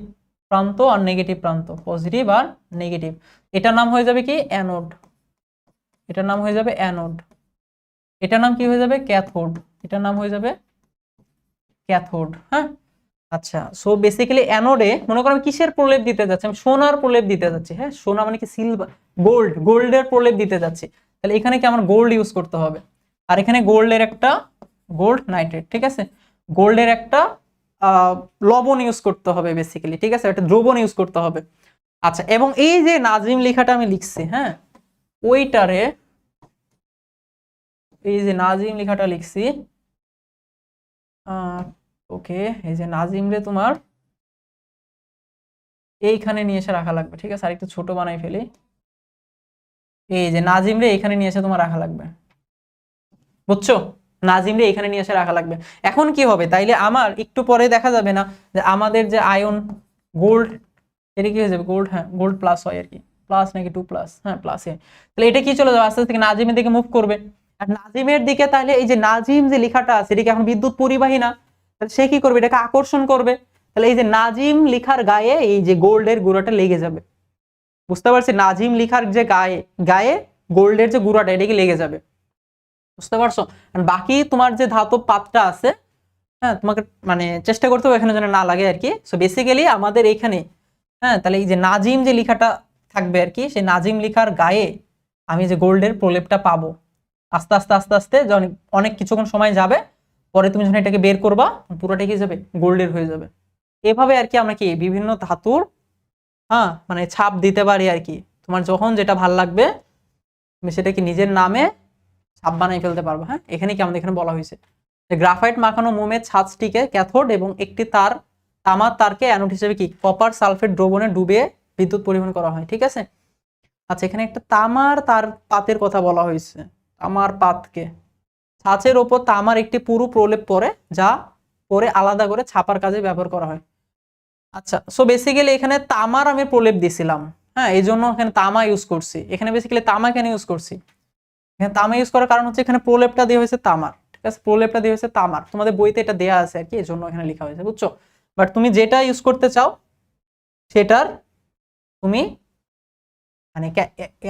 প্রান্ত আর নেগেটিভ প্রান্ত, পজিটিভ আর নেগেটিভ। এটার নাম হয়ে যাবে কি অ্যানোড, এটার নাম হয়ে যাবে অ্যানোড, এটার নাম কি হয়ে যাবে ক্যাথোড, এটার নাম হয়ে যাবে ক্যাথোড। হ্যাঁ, আচ্ছা, সো বেসিক্যালি অ্যানোডে মনে করো আমি কিসের প্রলেপ দিতে যাচ্ছি, আমি সোনার প্রলেপ দিতে যাচ্ছি। হ্যাঁ, সোনা মানে কি সিলভার, গোল্ডের প্রলেপ দিতে যাচ্ছি, তাহলে এখানে কি আমার গোল্ড ইউজ করতে হবে, আর এখানে গোল্ড নাইট্রেট, ঠিক আছে, গোল্ডের একটা লবণ ইউজ করতে হবে বেসিক্যালি, ঠিক আছে, একটা দ্রবণ ইউজ করতে হবে। আচ্ছা, এবং এই যে নাজিম লেখাটা আমি লিখছি, হ্যাঁ, ওইটারে, এই যে নাজিম লেখাটা লিখছি, ওকে, এই যে নাজিম রে তোমার এইখানে নিয়ে এসে রাখা লাগবে, ঠিক আছে, আর একটু ছোট বানাই ফেলি। এই যে নাজিম রে এখানে নিয়ে এসে তোমার রাখা লাগবে, বুঝছো? নাজিম রে এখানে নিয়ে এসে রাখা লাগবে। এখন কি হবে, তাইলে আমার একটু পরে দেখা যাবে না যে আমাদের যে আয়ন গোল্ড, এটা কি হয়ে যাবে, গোল্ড, হ্যাঁ গোল্ড প্লাস হয় আর কি, প্লাস নাকি 2 প্লাস, হ্যাঁ প্লাস, তাহলে এটা কি চলে যাবে আস্তে আস্তে নাজিমের দিকে মুভ করবে। আর নাজিমের দিকে তাহলে এই যে নাজিম যে লেখাটা আছে, এটা কি এখন বিদ্যুৎ পরিবাহী না, তাহলে সে কি করবে, এটাকে আকর্ষণ করবে। তাহলে এই যে নাজিম লিখার গায়ে এই যে গোল্ডের গুঁড়াটা লেগে যাবে, বুঝতে পারছি? নাজিম লিখার যে গায়ে গায়ে গোল্ডের যে গুঁড়াটা, এটা কি লেগে যাবে, বুঝতে পারছো? আর বাকি তোমার যে ধাতব পাতটা আছে, হ্যাঁ, তোমাকে মানে চেষ্টা করতে হবে এখানে যেন না লাগে আর কি। সো বেসিক্যালি আমাদের এখানে, হ্যাঁ, তাহলে এই যে নাজিম যে লেখাটা থাকবে আর কি, সেই নাজিম লেখার গায়ে আমি যে গোল্ডের প্রলেপটা পাবো, আস্তে আস্তে আস্তে আস্তে যখন অনেক কিছুক্ষণ সময় যাবে, পরে তুমি যখন এটাকে বের করবা, পুরোটা কি যাবে, গোল্ডের হয়ে যাবে। এভাবে আর কি আমরা কি বিভিন্ন ধাতুর, হ্যাঁ, মানে ছাপ দিতে পারি আর কি। তোমার যখন যেটা ভাল লাগবে তুমি সেটা কি নিজের নামে ছাপ বানিয়ে ফেলতে পারবো। হ্যাঁ, এখানে কি আমাদের এখানে বলা হয়েছে যে গ্রাফাইট মাখানো মোমের ছাঁচটিকে ক্যাথোড এবং একটি তামার তারকে অ্যানোড হিসেবে কি কপার সালফেট দ্রবণে ডুবিয়ে বিদ্যুৎ পরিবহন করা হয়, ঠিক আছে। আচ্ছা, এখানে একটা তামার তার পাতের কথা বলা হয়েছে, তামার পাতকে ছাঁচের ওপর তামার একটি পুরু প্রলেপ পরে, যা পরে আলাদা করে ছাপার কাজে ব্যবহার করা হয়। আচ্ছা, সো বেসিক্যালি এখানে তামার আমি প্রলেপ দিছিলাম, হ্যাঁ, এই জন্য এখানে তামা ইউজ করছি। এখানে বেসিক্যালি তামা কেন ইউজ করছি, এখানে তামা ইউজ করার কারণ হচ্ছে এখানে প্রলেপটা দেওয়া হয়েছে তামার, ঠিক আছে, প্রলেপটা দেওয়া হয়েছে তামার, তোমাদের বইতে এটা দেওয়া আছে আর কি, এই জন্য এখানে লেখা হয়েছে, বুঝছো? বাট তুমি যেটা ইউজ করতে চাও সেটার তুমি মানে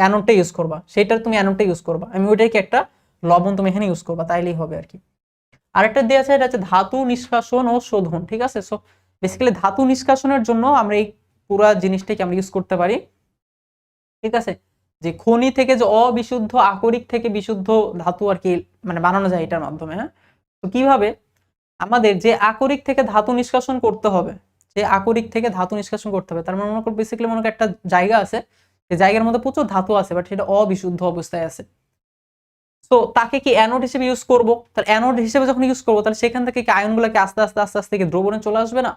অ্যানোডটা ইউজ করবা, সেটার তুমি অ্যানোডটা ইউজ করবা, আমি ওইটাই কি একটা লবণ তুমি এখানে ইউজ করবা, তাইলেই হবে আর কি। আরেকটা দেওয়া আছে, এটা হচ্ছে ধাতু নিষ্কাশন ও শোধন, ঠিক আছে। সো বেসিক্যালি ধাতু নিষ্কাশনের জন্য আমরা এই পুরো জিনিসটাকে আমরা ইউজ করতে পারি, ঠিক আছে, যে খনি থেকে যে অবিশুদ্ধ আকরিক থেকে বিশুদ্ধ ধাতু আর কি মানে বানানো যায় এটার মাধ্যমে। হ্যাঁ, তো কিভাবে, আমাদের যে আকরিক থেকে ধাতু নিষ্কাশন করতে হবে, যে আকরিক থেকে ধাতু নিষ্কাশন করতে হবে, তার মানে মনে করো বেসিক্যালি মনে করো একটা জায়গা আছে, যে জায়গার মধ্যে প্রচুর ধাতু আছে বাট সেটা অবিশুদ্ধ অবস্থায় আছে। তো তাকে কি অ্যানোড হিসেবে ইউজ করব, তাহলে অ্যানোড হিসেবে যখন ইউজ করবো, তাহলে সেখান থেকে কি আয়নগুলোকে আস্তে আস্তে আস্তে আস্তে কি দ্রবণে চলে আসবে না?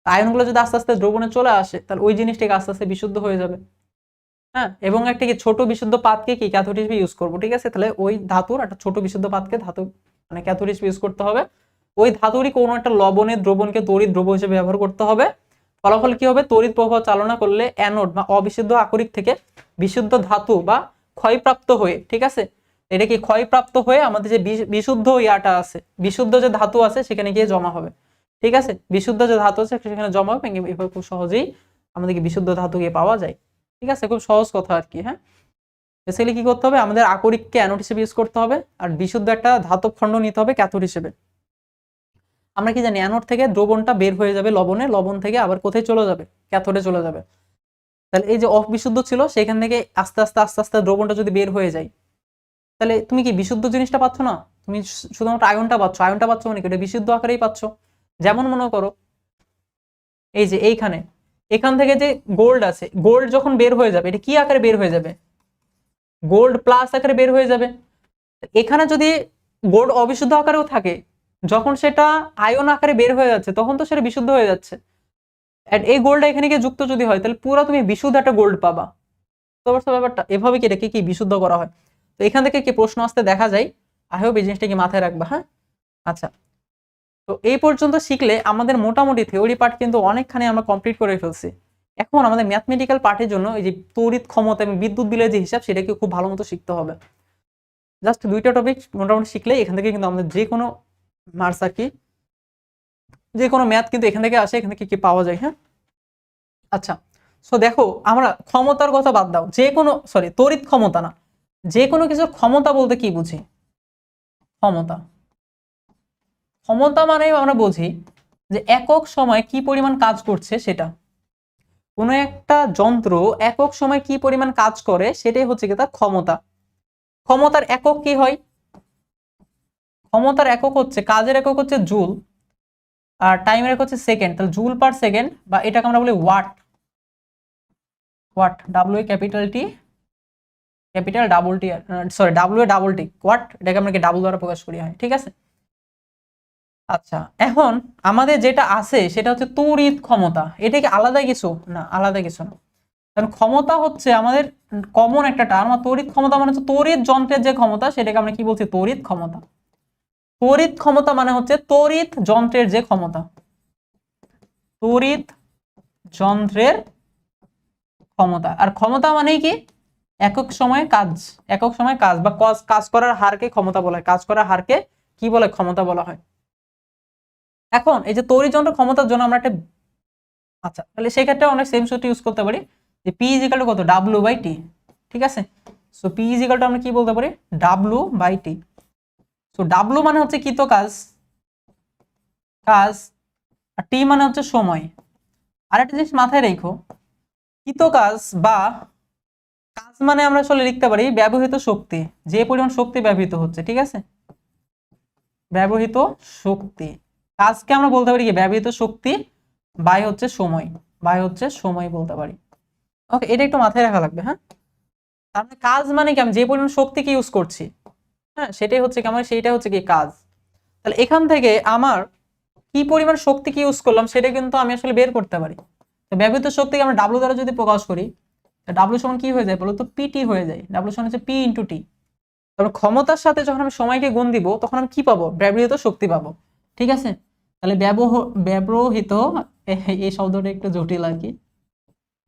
আয়নগুলো যদি আস্তে আস্তে দ্রবণে চলে আসে, তাহলে ওই জিনিসটাকে আস্তে আস্তে বিশুদ্ধ হয়ে যাবে। হ্যাঁ, এবং একটা কি ছোট বিশুদ্ধ পাতকে কি ক্যাথোড হিসেবে ইউজ করবো, ঠিক আছে। তাহলে ওই ধাতুর একটা ছোট বিশুদ্ধ পাতকে ধাতু মানে ক্যাথোড হিসেবে ইউজ করতে হবে। ওই ধাতুরই কোনো একটা লবণের দ্রবণকে তড়িৎ দ্রব্য হিসেবে ব্যবহার করতে হবে। ফলাফল কি হবে, তড়িৎ প্রবাহ চালনা করলে অ্যানোড বা অবিশুদ্ধ আকরিক থেকে বিশুদ্ধ ধাতু বা ক্ষয়প্রাপ্ত হয়ে, ঠিক আছে, এটা কি ক্ষয়প্রাপ্ত হয়ে আমাদের যে বিশুদ্ধ ইয়াটা আছে, বিশুদ্ধ যে ধাতু আছে সেখানে গিয়ে জমা হবে, ঠিক আছে, বিশুদ্ধ যে ধাতু আছে সেখানে জমা হবে। এভাবে খুব সহজেই আমাদেরকে বিশুদ্ধ ধাতু গিয়ে পাওয়া যায়, ঠিক আছে, খুব সহজ কথা আর কি। হ্যাঁ, বেসিক্যালি কি করতে হবে, আমাদের আকরিককে অ্যানোড হিসেবে ইউজ করতে হবে আর বিশুদ্ধ একটা ধাতব খণ্ড নিতে হবে ক্যাথোড হিসেবে। আমরা কি জানি অ্যানোড থেকে দ্রবণটা বের হয়ে যাবে লবণে, লবণ থেকে আবার কোথায় চলে যাবে, ক্যাথোডে চলে যাবে। তাহলে এই যে অবিশুদ্ধ ছিল সেখান থেকে আস্তে আস্তে আস্তে আস্তে দ্রবণটা যদি বের হয়ে যায়, তাহলে তুমি কি বিশুদ্ধ জিনিসটা পাচ্ছ না, তুমি শুধুমাত্র আয়নটা পাচ্ছ, আয়নটা পাচ্ছ মানে কি এটা বিশুদ্ধ আকারেই পাচ্ছ। যেমন মনে করো এই যে এইখানে, এখান থেকে যে গোল্ড আছে, গোল্ড যখন বের হয়ে যাবে এটা কি আকারে বের হয়ে যাবে, গোল্ড প্লাস আকারে বের হয়ে যাবে। এখানে যদি গোল্ড অবিশুদ্ধ আকারেও থাকে, যখন সেটা আয়ন আকারে বের হয়ে যাচ্ছে তখন তো সেটা বিশুদ্ধ হয়ে যাচ্ছে। এই গোল্ডটা এখানে গিয়ে যুক্ত যদি হয় তাহলে পুরো তুমি বিশুদ্ধ একটা গোল্ড পাবা। তো ব্যাপারটা এভাবে কি এটাকে কি বিশুদ্ধ করা হয়। তো এখান থেকে কি প্রশ্ন আসতে দেখা যায়, আই হোপ এই জিনিসটা কি মাথায় রাখবা। হ্যাঁ, আচ্ছা, তো এই পর্যন্ত শিখলে আমাদের মোটামুটি থিওরি পার্ট কিন্তু অনেকখানি আমরা কমপ্লিট করে ফেলছি। এখন আমাদের ম্যাথমেটিক্যাল পার্টের জন্য এই যে তড়িৎ ক্ষমতা এবং বিদ্যুৎ বিলের যে হিসাব সেটাকে খুব ভালো মতো শিখতে হবে। জাস্ট দুইটা টপিক মোটামুটি শিখলে এখান থেকে কিন্তু আমাদের যে কোনো মার্কস আর কি, যে কোনো ম্যাথ কিন্তু এখান থেকে আসে, এখান থেকে কি পাওয়া যায়। হ্যাঁ, আচ্ছা, সো দেখো আমরা ক্ষমতার কথা বাদ দাও, যে কোনো তড়িৎ ক্ষমতা না, যে কোনো কিছুর ক্ষমতা বলতে কি বুঝি, ক্ষমতা, ক্ষমতা মানে আমরা বুঝি যে একক সময় কি পরিমাণ কাজ করছে সেটা, কোনো একটা যন্ত্র একক সময় কি পরিমাণ কাজ করে সেটাই হচ্ছে কি তার ক্ষমতা। ক্ষমতার একক কি হয়, ক্ষমতার একক হচ্ছে, কাজের একক হচ্ছে জুল, আর টাইমের একক হচ্ছে সেকেন্ড, তাহলে জুল পার সেকেন্ড, বা এটাকে আমরা বলি watt. Watt, W A capital T, capital double T, sorry W A double T, watt, এটাকে আমরা কি ডাবল দ্বারা প্রকাশ করি হয়, ঠিক আছে। আচ্ছা, এখন আমাদের যেটা আছে সেটা হচ্ছে তড়িৎ ক্ষমতা। এটা কি আলাদা কিছু না? আলাদা কিছু না, কারণ ক্ষমতা হচ্ছে আমাদের কমন একটা টার্ম। আর তড়িৎ ক্ষমতা মানে হচ্ছে তড়িৎ যন্ত্রের যে ক্ষমতা, সেটাকে আমরা কি বলছি? তড়িৎ ক্ষমতা। তড়িৎ ক্ষমতা মানে হচ্ছে তড়িৎ যন্ত্রের যে ক্ষমতা, তড়িৎ যন্ত্রের ক্ষমতা। আর ক্ষমতা মানে কি? একক সময়ে কাজ, একক সময়ে কাজ বা কাজ করার হারকে ক্ষমতা বলা হয়। কাজ করার হারকে কি বলে? ক্ষমতা বলা হয়। এখন এই যে তড়িৎ যন্ত্রের ক্ষমতার জন্য আমরা একটা, আচ্ছা তাহলে সেই ক্ষেত্রে অনেক সেম সূত্র ইউজ করতে পারি, যে পি ইজ ইকুয়াল টু কত? ডাব্লিউ বাই টি, ঠিক আছে। So P is equal to আমরা কি বলতে পারি? W by T. So W মানে হচ্ছে কৃত কাজ, কাজ, আর টি মানে হচ্ছে সময়। আর একটা জিনিস মাথায় রেখো, কৃত কাজ বা কাজ মানে আমরা আসলে লিখতে পারি ব্যবহৃত শক্তি, যে পরিমাণ শক্তি ব্যবহৃত হচ্ছে, ঠিক আছে। ব্যবহৃত শক্তি, কাজকে আমরা বলতে পারি কি? ব্যবহৃত শক্তি বাই হচ্ছে সময়, বাই হচ্ছে সময় বলতে পারি। ওকে, এটা একটু মাথায় রাখা লাগবে, হ্যাঁ। তার মানে কাজ মানে কি? আমি যে পরিমাণ শক্তিকে ইউজ করছি, হ্যাঁ, সেটাই হচ্ছে কি আমার, সেইটা হচ্ছে কি কাজ। তাহলে এখান থেকে আমার কি পরিমাণ শক্তিকে ইউজ করলাম সেটা কিন্তু আমি আসলে বের করতে পারি। তো ব্যবহৃত শক্তিকে আমরা ডাব্লিউ দ্বারা যদি প্রকাশ করি, ডাব্লিউ সমান কি হয়ে যায় বলো তো? পিটি হয়ে যায়। ডাব্লিউ সমান হচ্ছে পি ইন্টু টি। তারপর ক্ষমতার সাথে যখন আমি সময়কে গুণ দিব, তখন আমি কি পাবো? ব্যবহৃত শক্তি পাবো, ঠিক আছে। তাহলে ব্যবহৃত, এই শব্দটা একটু জটিল আর কি।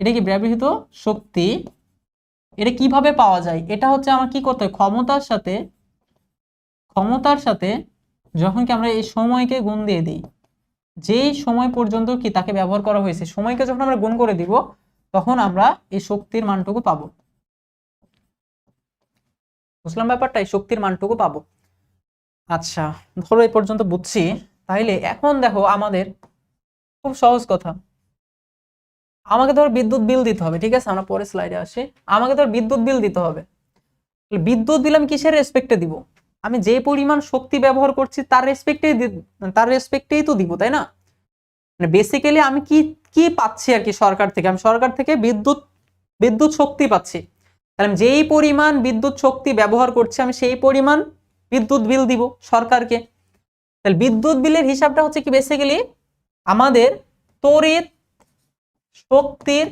এটা কি ব্যবহৃত শক্তি, এটা কিভাবে পাওয়া যায়? এটা হচ্ছে আমার কি করতে হয়? ক্ষমতার সাথে, ক্ষমতার সাথে যখন কি আমরা এই সময়কে গুণ দিয়ে দিই, যেই সময় পর্যন্ত কি তাকে ব্যবহার করা হয়েছে, সময়কে যখন আমরা গুণ করে দিব, তখন আমরা এই শক্তির মানটুকু পাবো। বুঝলাম ব্যাপারটা? এই শক্তির মানটুকু পাবো। আচ্ছা, ধরো এই পর্যন্ত বুঝছি। তাইলে এখন দেখো আমাদের খুব সহজ কথা, আমাকে ধর বিদ্যুৎ বিল দিতে হবে, ঠিক আছে। আমরা পরে স্লাইডে আসি। আমাকে ধর বিদ্যুৎ বিল দিতে হবে। বিদ্যুৎ বিল আমি কিসের রেসপেক্টে দিব? আমি যে পরিমাণ শক্তি ব্যবহার করছি তার রেসপেক্টেই তো দিব, তাই না? মানে বেসিক্যালি আমি কি কি পাচ্ছি আর কি সরকার থেকে? আমি সরকার থেকে বিদ্যুৎ বিদ্যুৎ শক্তি পাচ্ছি। তাহলে আমি যেই পরিমাণ বিদ্যুৎ শক্তি ব্যবহার করছি, আমি সেই পরিমাণ বিদ্যুৎ বিল দিব সরকারকে। তাহলে বিদ্যুৎ বিলের হিসাবটা হচ্ছে কি? বেসিক্যালি আমাদের তড়িৎ শক্তির,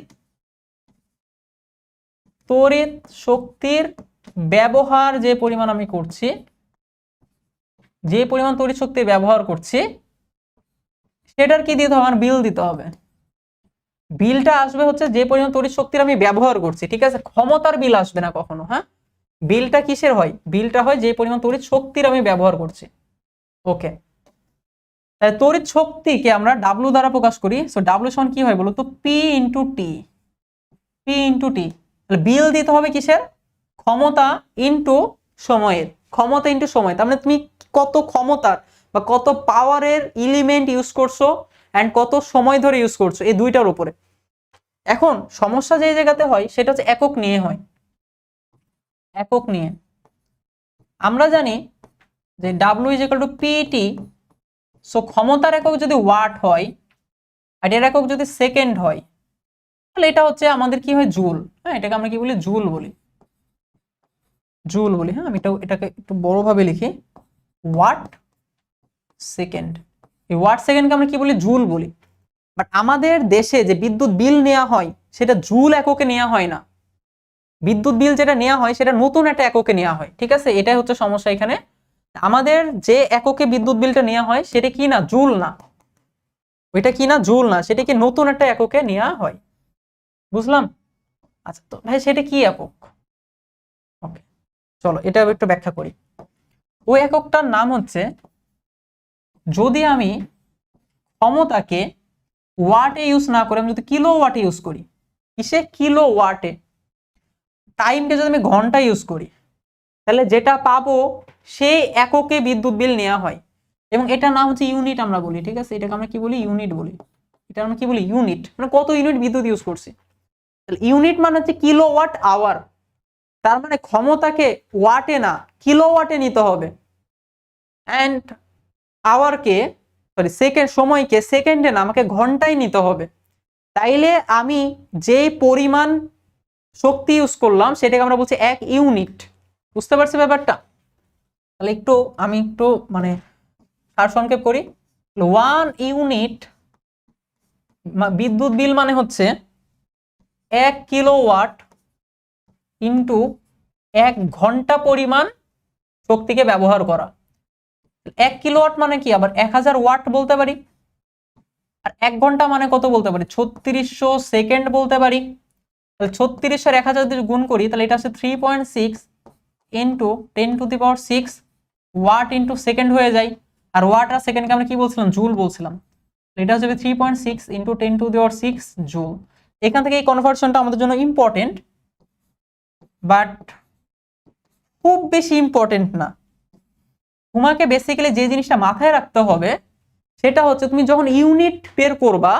তড়িৎ শক্তির ব্যবহার যে পরিমাণ আমি করছি, যে পরিমাণ তড়িৎ শক্তি ব্যবহার করছি, সেটার কি দিতে হবে? আমার বিল দিতে হবে। বিলটা আসবে হচ্ছে যে পরিমাণ তড়িৎ শক্তির আমি ব্যবহার করছি, ঠিক আছে। ক্ষমতার বিল আসবে না কখনো, হ্যাঁ। বিলটা কিসের হয়? বিলটা হয় যে পরিমাণ তড়িৎ শক্তির আমি ব্যবহার করছি। ওকে, তাই তড়িৎ শক্তিকে আমরা ডাব্লিউ দ্বারা প্রকাশ করি। সো ডাব্লিউ সমান কি হয় বলো তো? P into T, P into T. তাহলে বিল দিতে হবে কিসের? ক্ষমতা ইন্টু সময়ের, ক্ষমতা ইন্টু সময়। তার মানে তুমি কত ক্ষমতার বা কত পাওয়ারের এলিমেন্ট ইউজ করছো এন্ড কত সময় ধরে ইউজ করছো, এই দুইটার উপরে। এখন সমস্যা যে জায়গাতে হয় সেটা হচ্ছে একক নিয়ে হয়, একক নিয়ে। আমরা জানি যে W is equal to PT. So ক্ষমতার একক যদি ওয়াট হয় আর এর একক যদি সেকেন্ড হয়, তাহলে এটা হচ্ছে আমাদের কি হয়? জুল। হ্যাঁ, এটাকে আমরা কি বলি? জুল বলি, জুল বলি। হ্যাঁ, আমি এটাকে একটু বড়ভাবে লিখি, ওয়াট সেকেন্ড। এই ওয়াট সেকেন্ডকে আমরা কি বলি? জুল বলি। বাট আমাদের দেশে যে বিদ্যুৎ বিল নেওয়া হয় সেটা জুল এককে নেওয়া হয় না। বিদ্যুৎ বিল যেটা নেওয়া হয় সেটা নতুন একটা এককে নেওয়া হয়, ঠিক আছে। এটাই হচ্ছে সমস্যা এখানে। আমাদের যে এককে বিদ্যুৎ বিলটা নেওয়া হয় সেটা কি না? জুল না। ওইটা কি না? জুল না, সেটা কি নতুন একটা এককে নেওয়া হয়। বুঝলাম? আচ্ছা, তো ভাই সেটা কি একক? ওকে, চলো এটা একটু ব্যাখ্যা করি। ওই এককটার নাম হচ্ছে, যদি আমি ক্ষমতাকে ওয়াটে ইউজ না করে আমি যদি কিলো ওয়াটে ইউজ করি, কিসে? কিলো ওয়াটে। টাইমকে যদি আমি ঘন্টা ইউজ করি, তাহলে যেটা পাবো সেই এককে বিদ্যুৎ বিল নেওয়া হয়। এবং এটার নাম হচ্ছে ইউনিট আমরা বলি, ঠিক আছে। এটাকে আমরা কি বলি? ইউনিট বলি। এটা আমরা কি বলি? ইউনিট। মানে কত ইউনিট বিদ্যুৎ ইউজ করছি। তাহলে ইউনিট মানে হচ্ছে কিলো ওয়াট আওয়ার। তার মানে ক্ষমতাকে ওয়াটে না কিলো ওয়াটে নিতে হবে, অ্যান্ড আওয়ারকে সরি সময়কে সেকেন্ডে না, আমাকে ঘন্টায় নিতে হবে। তাইলে আমি যে পরিমাণ শক্তি ইউজ করলাম সেটাকে আমরা বলছি 1 ইউনিট। বুঝতে পারছি ব্যাপারটা? তাহলে আমি একটু মানে সারসংক্ষেপ করি। 1 ইউনিট বিদ্যুৎ বিল মানে হচ্ছে 1 কিলোওয়াট ইন্টু 1 ঘন্টা পরিমাণ শক্তিকে ব্যবহার করা। 1 কিলোওয়াট মানে কি, আবার 1000 ওয়াট বলতে পারি। আর 1 ঘন্টা মানে কত বলতে পারি, 3600 সেকেন্ড বলতে পারি। তাহলে 36 আর 1000 যদি গুণ করি তাহলে এটা হচ্ছে 3.6 ইন্টু 10⁶ ওয়াট ইন্টু সেকেন্ড হয়ে যায়। আর ওয়াট আর সেকেন্ডকে আমরা কি বলছিলাম, জুল বলছিলাম। এটা হচ্ছে 3.6 ইন্টু 10⁶ জুল। এখান থেকে এই কনভার্সনটা আমাদের জন্য ইম্পর্টেন্ট, বাট খুব বেশি ইম্পর্টেন্ট না। তোমাকে বেসিক্যালি যে জিনিসটা মাথায় রাখতে হবে সেটা হচ্ছে, তুমি যখন ইউনিট বের করবা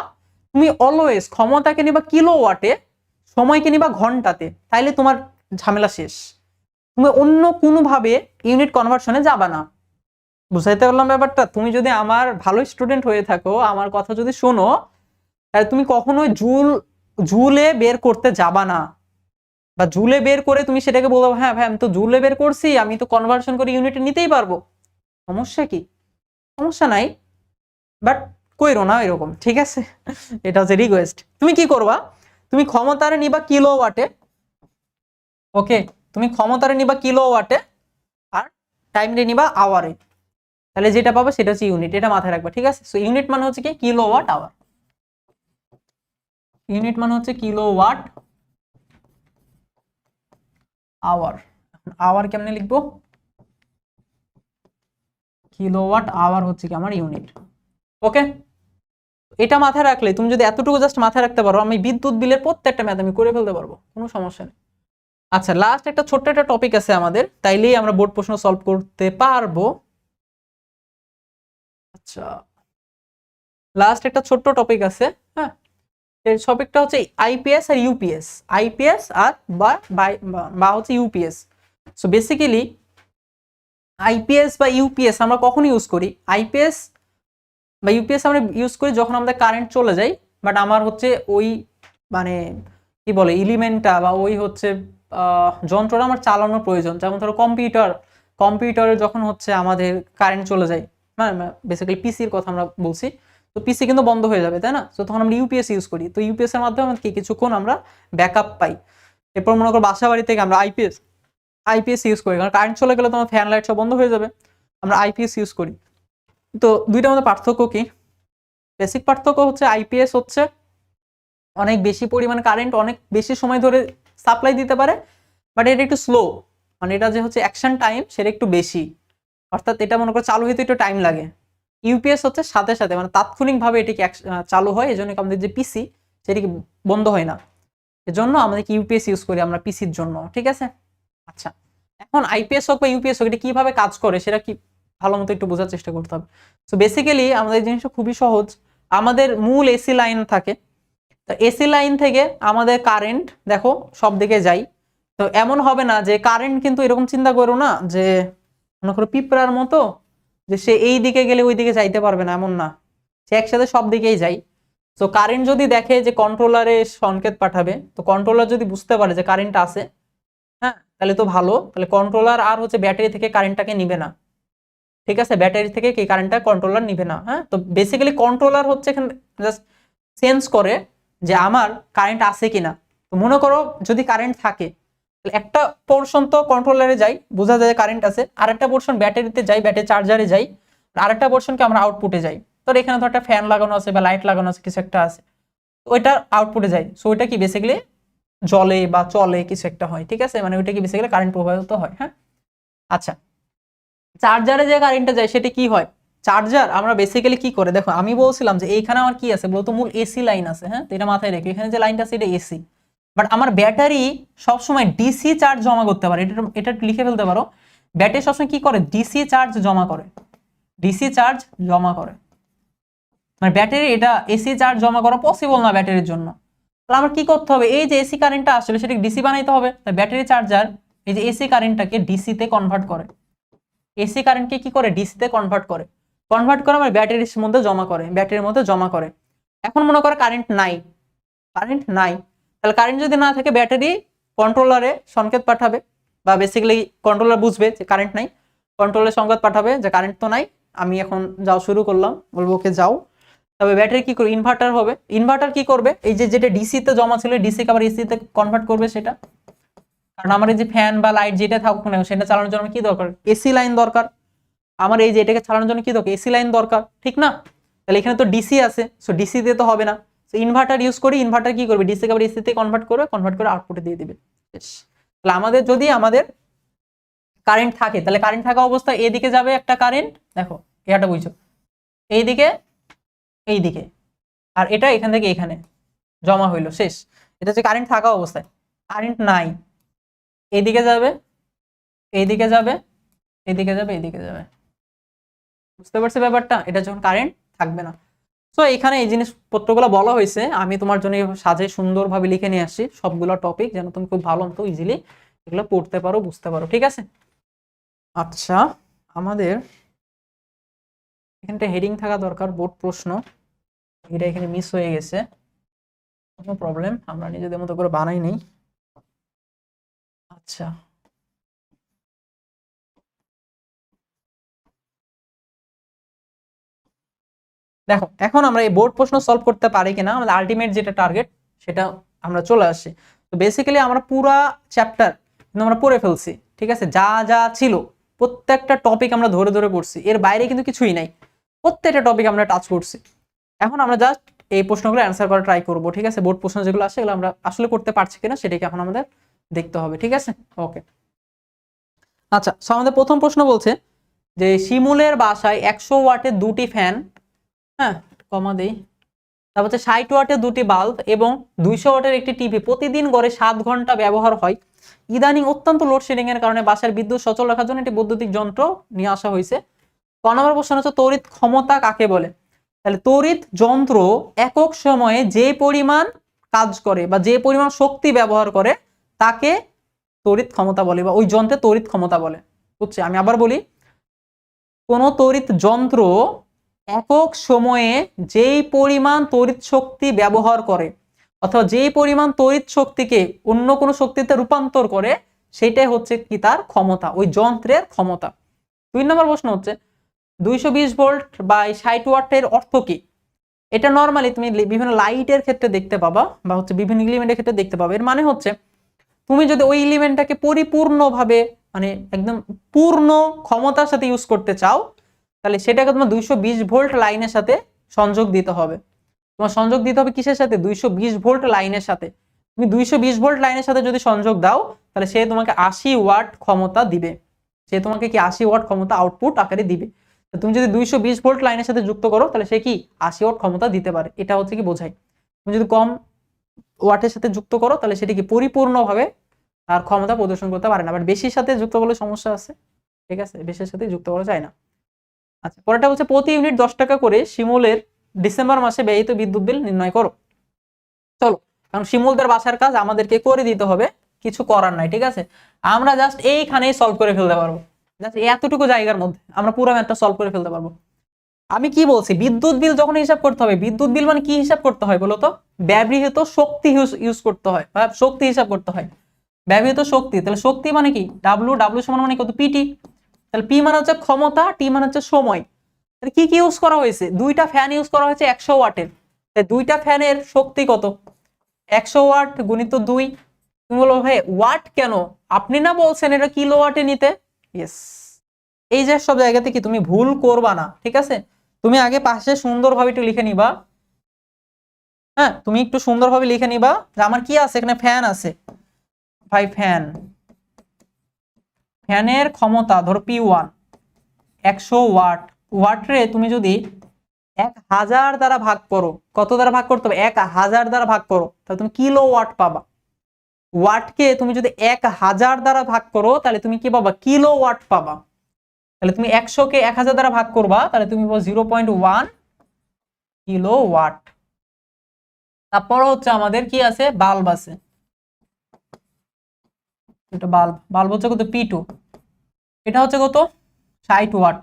তুমি অলওয়েজ ক্ষমতাকে নিবা কিলোওয়াটে, সময়কে নিবা ঘন্টাতে, তাইলে তোমার ঝামেলা শেষ। তুমি অন্য কোনোভাবে ইউনিট কনভার্সনে যাবা না। বুঝাইতে পারলাম ব্যাপারটা? তুমি যদি আমার ভালো স্টুডেন্ট হয়ে থাকো, আমার কথা যদি শোনো, তাহলে তুমি কখনোই জুলে বের করতে যাবা না, বা জুলে বের করে তুমি সেটাকে বলবো হ্যাঁ ভাই আমি তো জুলে বের করছি, আমি তো কনভার্সন করে ইউনিটে নিতেই পারবো, সমস্যা কি? সমস্যা নাই, বাট কইরো না এরকম, ঠিক আছে? এটা হচ্ছে রিকোয়েস্ট। তুমি কি করবা, তুমি ক্ষমতারে নিবা কিলোওয়াটে, ওকে? তুমি ক্ষমতারে নিবা কিলোওয়াটে আর টাইমরে নিবা আওয়ারে, তাহলে যেটা পাবে সেটা হচ্ছে ইউনিট। এটা মাথায় রাখবা, ঠিক আছে? সো ইউনিট মানে হচ্ছে কি, কিলোওয়াট আওয়ার। ইউনিট মানে হচ্ছে কিলোওয়াট আওয়ার। আওয়ার কেমনে লিখবো, কিলোওয়াট আওয়ার হচ্ছে কি আমার ইউনিট, ওকে? এটা মাথায় রাখলে তুমি যদি এতটুকু জাস্ট মাথায় রাখতে পারো, আমি বিদ্যুৎ বিলের প্রত্যেকটা ম্যাথ আমি করে ফেলতে পারবো, কোনো সমস্যা নেই। আচ্ছা, লাস্ট একটা ছোট্ট একটা টপিক আছে আমাদের, তাইলেই আমরা বোর্ড প্রশ্ন সলভ করতে পারবো। আচ্ছা, লাস্ট একটা ছোট্ট টপিক আছে, হ্যাঁ, এই টপিকটা হচ্ছে আইপিএস আর ইউপিএস। আইপিএস আর বা হচ্ছে ইউপিএস। সো বেসিক্যালি আইপিএস বা ইউপিএস আমরা কখন ইউজ করি? আইপিএস বা ইউপিএস আমরা ইউজ করি যখন আমাদের কারেন্ট চলে যায়, বাট আমার হচ্ছে ওই মানে কি বলে এলিমেন্টটা বা ওই হচ্ছে যন্ত্রটা আমার চালানোর প্রয়োজন। যেমন ধরো কম্পিউটারে যখন হচ্ছে আমাদের কারেন্ট চলে যায়, হ্যাঁ, বেসিক্যালি পিসির কথা আমরা বলছি, তো পিসি কিন্তু বন্ধ হয়ে যাবে, তাই না? তো তখন আমরা ইউপিএস ইউজ করি। তো ইউপিএস এর মাধ্যমে আমাদের কিছুক্ষণ আমরা ব্যাকআপ পাই। এরপর মনে করো বাসা বাড়ি থেকে আমরা আইপিএস ইউজ করি, কারণ কারেন্ট চলে গেলে তোমার ফ্যান লাইট সব বন্ধ হয়ে যাবে, আমরা আইপিএস ইউজ করি। তো দুইটার মধ্যে পার্থক্য কি? বেসিক পার্থক্য হচ্ছে আইপিএস হচ্ছে অনেক বেশি পরিমাণ কারেন্ট অনেক বেশি সময় ধরে সাপ্লাই দিতে পারে, বাট এটা একটু স্লো, মানে এটা যে হচ্ছে অ্যাকশন টাইম সেটা একটু বেশি, অর্থাৎ এটা মনে করো চালু হতে একটু টাইম লাগে। ইউপিএস হচ্ছে সাথে সাথে মানে তাৎক্ষণিকভাবে এটিকে চালু হয়, এজন্য আমাদের যে পিসি সেটিকে বন্ধ হয় না, এজন্য আমাদের ইউপিএস ইউজ করি আমরা পিসির জন্য, ঠিক আছে? আচ্ছা, এখন আইপিএস হোক বা ইউপিএস হোক, এটা কিভাবে কাজ করে সেটা কি ভালো মতো একটু বোঝার চেষ্টা করতে হবে। তো বেসিক্যালি আমাদের জিনিসটা খুবই সহজ। আমাদের মূল এসি লাইন থাকে, তো এসি লাইন থেকে আমাদের কারেন্ট দেখো সব দিকে যাই। তো এমন হবে না যে কারেন্ট, কিন্তু এরকম চিন্তা করো না যে মনে করো পিঁপড়ার মতো যে সে এই দিকে গেলে ওই দিকে যাইতে পারবে না, এমন না, সে একসাথে সব দিকেই যায়। তো কারেন্ট যদি দেখে যে কন্ট্রোলারে সংকেত পাঠাবে, তো কন্ট্রোলার যদি বুঝতে পারে যে কারেন্ট আছে, হ্যাঁ, তাহলে তো ভালো, তাহলে কন্ট্রোলার আর হচ্ছে ব্যাটারি থেকে কারেন্টটাকে নিবে না, ঠিক আছে? ব্যাটারি থেকে কি কারেন্টটা কন্ট্রোলার নিবে না, হ্যাঁ। তো বেসিক্যালি কন্ট্রোলার হচ্ছে এখানে জাস্ট সেন্স করে যে আমার কারেন্ট আছে কিনা। তো মনে করো যদি কারেন্ট থাকে, তাহলে একটা পোর্শন তো কন্ট্রোলারে যাই, বোঝা যায় কারেন্ট আছে, আর একটা পোর্শন ব্যাটারিতে যাই, ব্যাটারি চার্জারে যাই, আর একটা পোর্শনকে আমরা আউটপুটে যাই। তো এখানে তো একটা ফ্যান লাগানো আছে বা লাইট লাগানো আছে, কিছু একটা আছে, ওইটা আউটপুটে যায়। সো ওইটা কি বেসিক্যালি জলে বা চলে কিছু একটা হয়, ঠিক আছে? মানে ওইটা কি বেসিক্যালি কারেন্ট প্রবাহিত হয়, হ্যাঁ। আচ্ছা, চার্জারে যে কারেন্টটা যায় সেটা কি হয়? চার্জার আমরা বেসিক্যালি কি করে, দেখো আমি বলছিলাম যে এইখানে আমার কি আছে বলতো, মূল এসি লাইন আছে, হ্যাঁ। তো এটা মাথায় রেখে এখানে যে লাইনটা আছে এটা এসি, বাট আমার ব্যাটারি সবসময় ডিসি চার্জ জমা করতে পারে। এটা লিখে ফেলতে পারো, ব্যাটারি সবসময় কি করে, ডিসি চার্জ জমা করে, ডিসি চার্জ জমা করে। মানে ব্যাটারি এটা এসি চার্জ জমা করা পসিবল না ব্যাটারির জন্য। তাহলে আমার কি করতে হবে, এই যে এসি কারেন্টটা আসলে সেটাকে ডিসি বানাইতে হবে। তাই ব্যাটারি চার্জার এই যে এসি কারেন্টটাকে ডিসিতে কনভার্ট করে, এসি কারেন্টকে কি করে, ডিসিতে কনভার্ট করে। কনভার্ট করে আমার ব্যাটারির মধ্যে জমা করে, ব্যাটারির মধ্যে জমা করে। এখন মনে করে কারেন্ট নাই, কারেন্ট নাই, তাহলে কারেন্ট যদি না থাকে ব্যাটারি কন্ট্রোলারে সংকেত পাঠাবে, বা বেসিক্যালি কন্ট্রোলার বুঝবে যে কারেন্ট নাই, কন্ট্রোলারে সংকেত পাঠাবে যে কারেন্ট তো নাই, আমি এখন যাও শুরু করলাম, বলবো ওকে যাও। তবে ব্যাটারি কি করবে, ইনভার্টার হবে, ইনভার্টার কি করবে, এই যে যেটা ডিসি তে জমা ছিল ডিসি কে আবার এসি তে কনভার্ট করবে সেটা। কারণ আমার এই যে ফ্যান বা লাইট যেটা থাকুক না সেটা চালানোর জন্য কি দরকার, এসি লাইন দরকার। আমার এই যে এটাকে চালানোর জন্য কি দরকার, এসি লাইন দরকার, ঠিক না? তাহলে এখানে তো ডিসি আছে, সো ডিসি দিয়ে তো হবে না, সো ইনভার্টার ইউজ করি, ইনভার্টার কি করবে, ডিসি কে আবার এসি তে কনভার্ট করবে, কনভার্ট করে আউটপুটে দিয়ে দিবে। তাহলে আমাদের যদি আমাদের কারেন্ট থাকে, তাহলে কারেন্ট থাকা অবস্থায় এদিকে যাবে একটা কারেন্ট, দেখো এটা বুঝছো, এইদিকে এইদিকে, আর এটা এখান থেকে এখানে জমা হইলো, শেষ। এটা হচ্ছে কারেন্ট থাকা অবস্থায়। কারেন্ট নাই, এইদিকে যাবে, এইদিকে যাবে, এইদিকে যাবে, এইদিকে যাবে, বুঝতে পারছি ব্যাপারটা? এটা যখন কারেন্ট থাকবে না। তো এখানে এই জিনিসপত্রগুলো বলা হয়েছে, আমি তোমার জন্য সাজে সুন্দরভাবে লিখে নিয়ে আসছি সবগুলো টপিক, যেন তুমি খুব ভালো মতো ইজিলি এগুলো পড়তে পারো, বুঝতে পারো, ঠিক আছে? আচ্ছা, আমাদের এখানটা হেডিং থাকা দরকার, বোর্ড প্রশ্ন, এটা এখানে মিস হয়ে গেছে, কোনো প্রবলেম, আমরা নিজেদের মতো করে বানাই নেই। আচ্ছা, দেখো এখন আমরা এই বোর্ড প্রশ্ন সলভ করতে পারি কিনা, আমাদের আলটিমেট যেটা টার্গেট সেটা আমরা চলে আসছি। তো বেসিক্যালি আমরা পুরা চ্যাপ্টার কিন্তু আমরা পড়ে ফেলছি, ঠিক আছে? যা যা ছিল প্রত্যেকটা টপিক আমরা ধরে ধরে পড়ছি, এর বাইরে কিন্তু কিছুই নাই, প্রত্যেকটা টপিক আমরা টাচ করছি। এখন আমরা জাস্ট এই প্রশ্নগুলো অ্যান্সার করা ট্রাই করবো, ঠিক আছে? বোর্ড প্রশ্ন যেগুলো আসে এগুলো আমরা আসলে করতে পারছি কিনা সেটাকে এখন আমাদের দেখতে হবে, ঠিক আছে? ওকে, আচ্ছা, সো আমাদের প্রথম প্রশ্ন বলছে যে শিমুলের বাসায় 100 ওয়াটের দুটি ফ্যান, হ্যাঁ কমা দেই, তারপর হচ্ছে 60 ওয়াটের দুটি বাল্ব এবং 200 ওয়াটের একটি টিভি প্রতিদিন গড়ে 7 ঘন্টা ব্যবহার হয়। ইদানিং অত্যন্ত লোডশেডিং এর কারণে বাসার বিদ্যুৎ সচল রাখার জন্য একটি বৈদ্যুতিক যন্ত্র নিয়ে আসা হয়েছে। ক নম্বর প্রশ্ন হচ্ছে তড়িৎ ক্ষমতা কাকে বলে? তাহলে তড়িৎ যন্ত্র একক সময়ে যে পরিমাণ কাজ করে বা যে পরিমাণ শক্তি ব্যবহার করে তাকে তড়িৎ ক্ষমতা বলে, বা ওই যন্ত্রের তড়িৎ ক্ষমতা বলে। বুঝছি? আমি আবার বলি, কোন তড়িৎ যন্ত্র একক সময়ে যেই পরিমাণ তড়িৎ শক্তি ব্যবহার করে অথবা যেই পরিমাণ তড়িৎ শক্তিকে অন্য কোনো শক্তিতে রূপান্তর করে সেটাই হচ্ছে কি তার ক্ষমতা, ওই যন্ত্রের ক্ষমতা। 2 নম্বর প্রশ্ন হচ্ছে 220 ভোল্ট বা 60 ওয়াটের অর্থ কি? এটা নরমালি তুমি বিভিন্ন লাইটের ক্ষেত্রে দেখতে পাবা বা হচ্ছে বিভিন্ন এলিমেন্টের ক্ষেত্রে দেখতে পাবা। এর মানে হচ্ছে তুমি যদি ওই এলিমেন্টটাকে পরিপূর্ণভাবে মানে একদম পূর্ণ ক্ষমতার সাথে ইউজ করতে চাও, তাহলে সেটাকে তোমার 220 ভোল্ট লাইনের সাথে সংযোগ দিতে হবে। তোমার সংযোগ দিতে হবে কিসের সাথে? 220 ভোল্ট লাইনের সাথে। তুমি 220 ভোল্ট লাইনের সাথে যদি সংযোগ দাও তাহলে সে তোমাকে 80 ওয়াট ক্ষমতা দিবে, সে তোমাকে কি 80 ওয়াট ক্ষমতা আউটপুট আকারে দিবে। তুমি যদি 220 ভোল্ট লাইনের সাথে যুক্ত করো তাহলে সে কি 80 ওয়াট ক্ষমতা দিতে পারে, এটা হচ্ছে কি বোঝায়। তুমি যদি কম ওয়াটের সাথে যুক্ত করো তাহলে সেটি কি পরিপূর্ণভাবে আর ক্ষমতা প্রদর্শন করতে পারে না, বাট বেশির সাথে যুক্ত করলে সমস্যা আছে, ঠিক আছে? বেশির সাথে যুক্ত করা যায় না। আচ্ছা, পরেরটা হচ্ছে প্রতি ইউনিট 10 টাকা করে শিমুলের ডিসেম্বর মাসে ব্যয়িত বিদ্যুৎ বিল নির্ণয় করো। চলো, কারণ শিমুলদের বাসার কাজ আমাদেরকে করে দিতে হবে, কিছু করার নাই, ঠিক আছে? আমরা জাস্ট এইখানেই সলভ করে ফেলতে পারবো, জাস্ট এতটুকু জায়গার মধ্যে আমরা পুরো ম্যাথটা সলভ করে ফেলতে পারবো। আমি কি বলছি, বিদ্যুৎ বিল যখন হিসাব করতে হবে, বিদ্যুৎ বিল মানে কি হিসাব করতে হয় বলো তো? ব্যবহৃত শক্তি ইউজ করতে হয়, শক্তি হিসাব করতে হয়, ব্যবহৃত শক্তি। তাহলে শক্তি মানে কি? ডাব্লু, ডাব্লু সমান মানে কত? পিটি। তাহলে পি মানে হচ্ছে ক্ষমতা, টি মানে হচ্ছে সময়। তাহলে কি কি ইউজ করা হয়েছে? দুইটা ফ্যান ইউজ করা হয়েছে 100 ওয়াটের, দুইটা ফ্যানের শক্তি কত? 100 ওয়াট গুণিত 2। তুমি বলো ভাই ওয়াট কেন? আপনি না বলছেন এটা কিলো ওয়াটে নিতে? ইয়েস, এই যে সব জায়গাতে কি তুমি ভুল করবা না, ঠিক আছে? তুমি আগে পাশে সুন্দরভাবে একটু লিখে নিবা, হ্যাঁ তুমি একটু সুন্দরভাবে লিখে নিবা যে আমার কি আছে এখানে, ফ্যান আছে ভাই, ফ্যান, ফ্যানের ক্ষমতা ধরো P1 100 ওয়াট, ওয়াটরে তুমি যদি 1000 দ্বারা ভাগ করো, কত দ্বারা ভাগ করতে হবে? 1000 দ্বারা ভাগ করো, তাহলে তুমি কিলো ওয়াট পাবা। ওয়াটকে তুমি যদি 1000 দ্বারা ভাগ করো তাহলে তুমি কি পাবা? কিলো ওয়াট পাবা। তাহলে তুমি 100 কে 1000 দ্বারা ভাগ করবা, তাহলে তুমি পাবো 0.1 কিলো ওয়াট। তারপর হচ্ছে আমাদের কি আছে? বাল্ব আছে, এটা বাল্ব, বাল্ব হচ্ছে কত? P2, এটা হচ্ছে কত? 60 ওয়াট।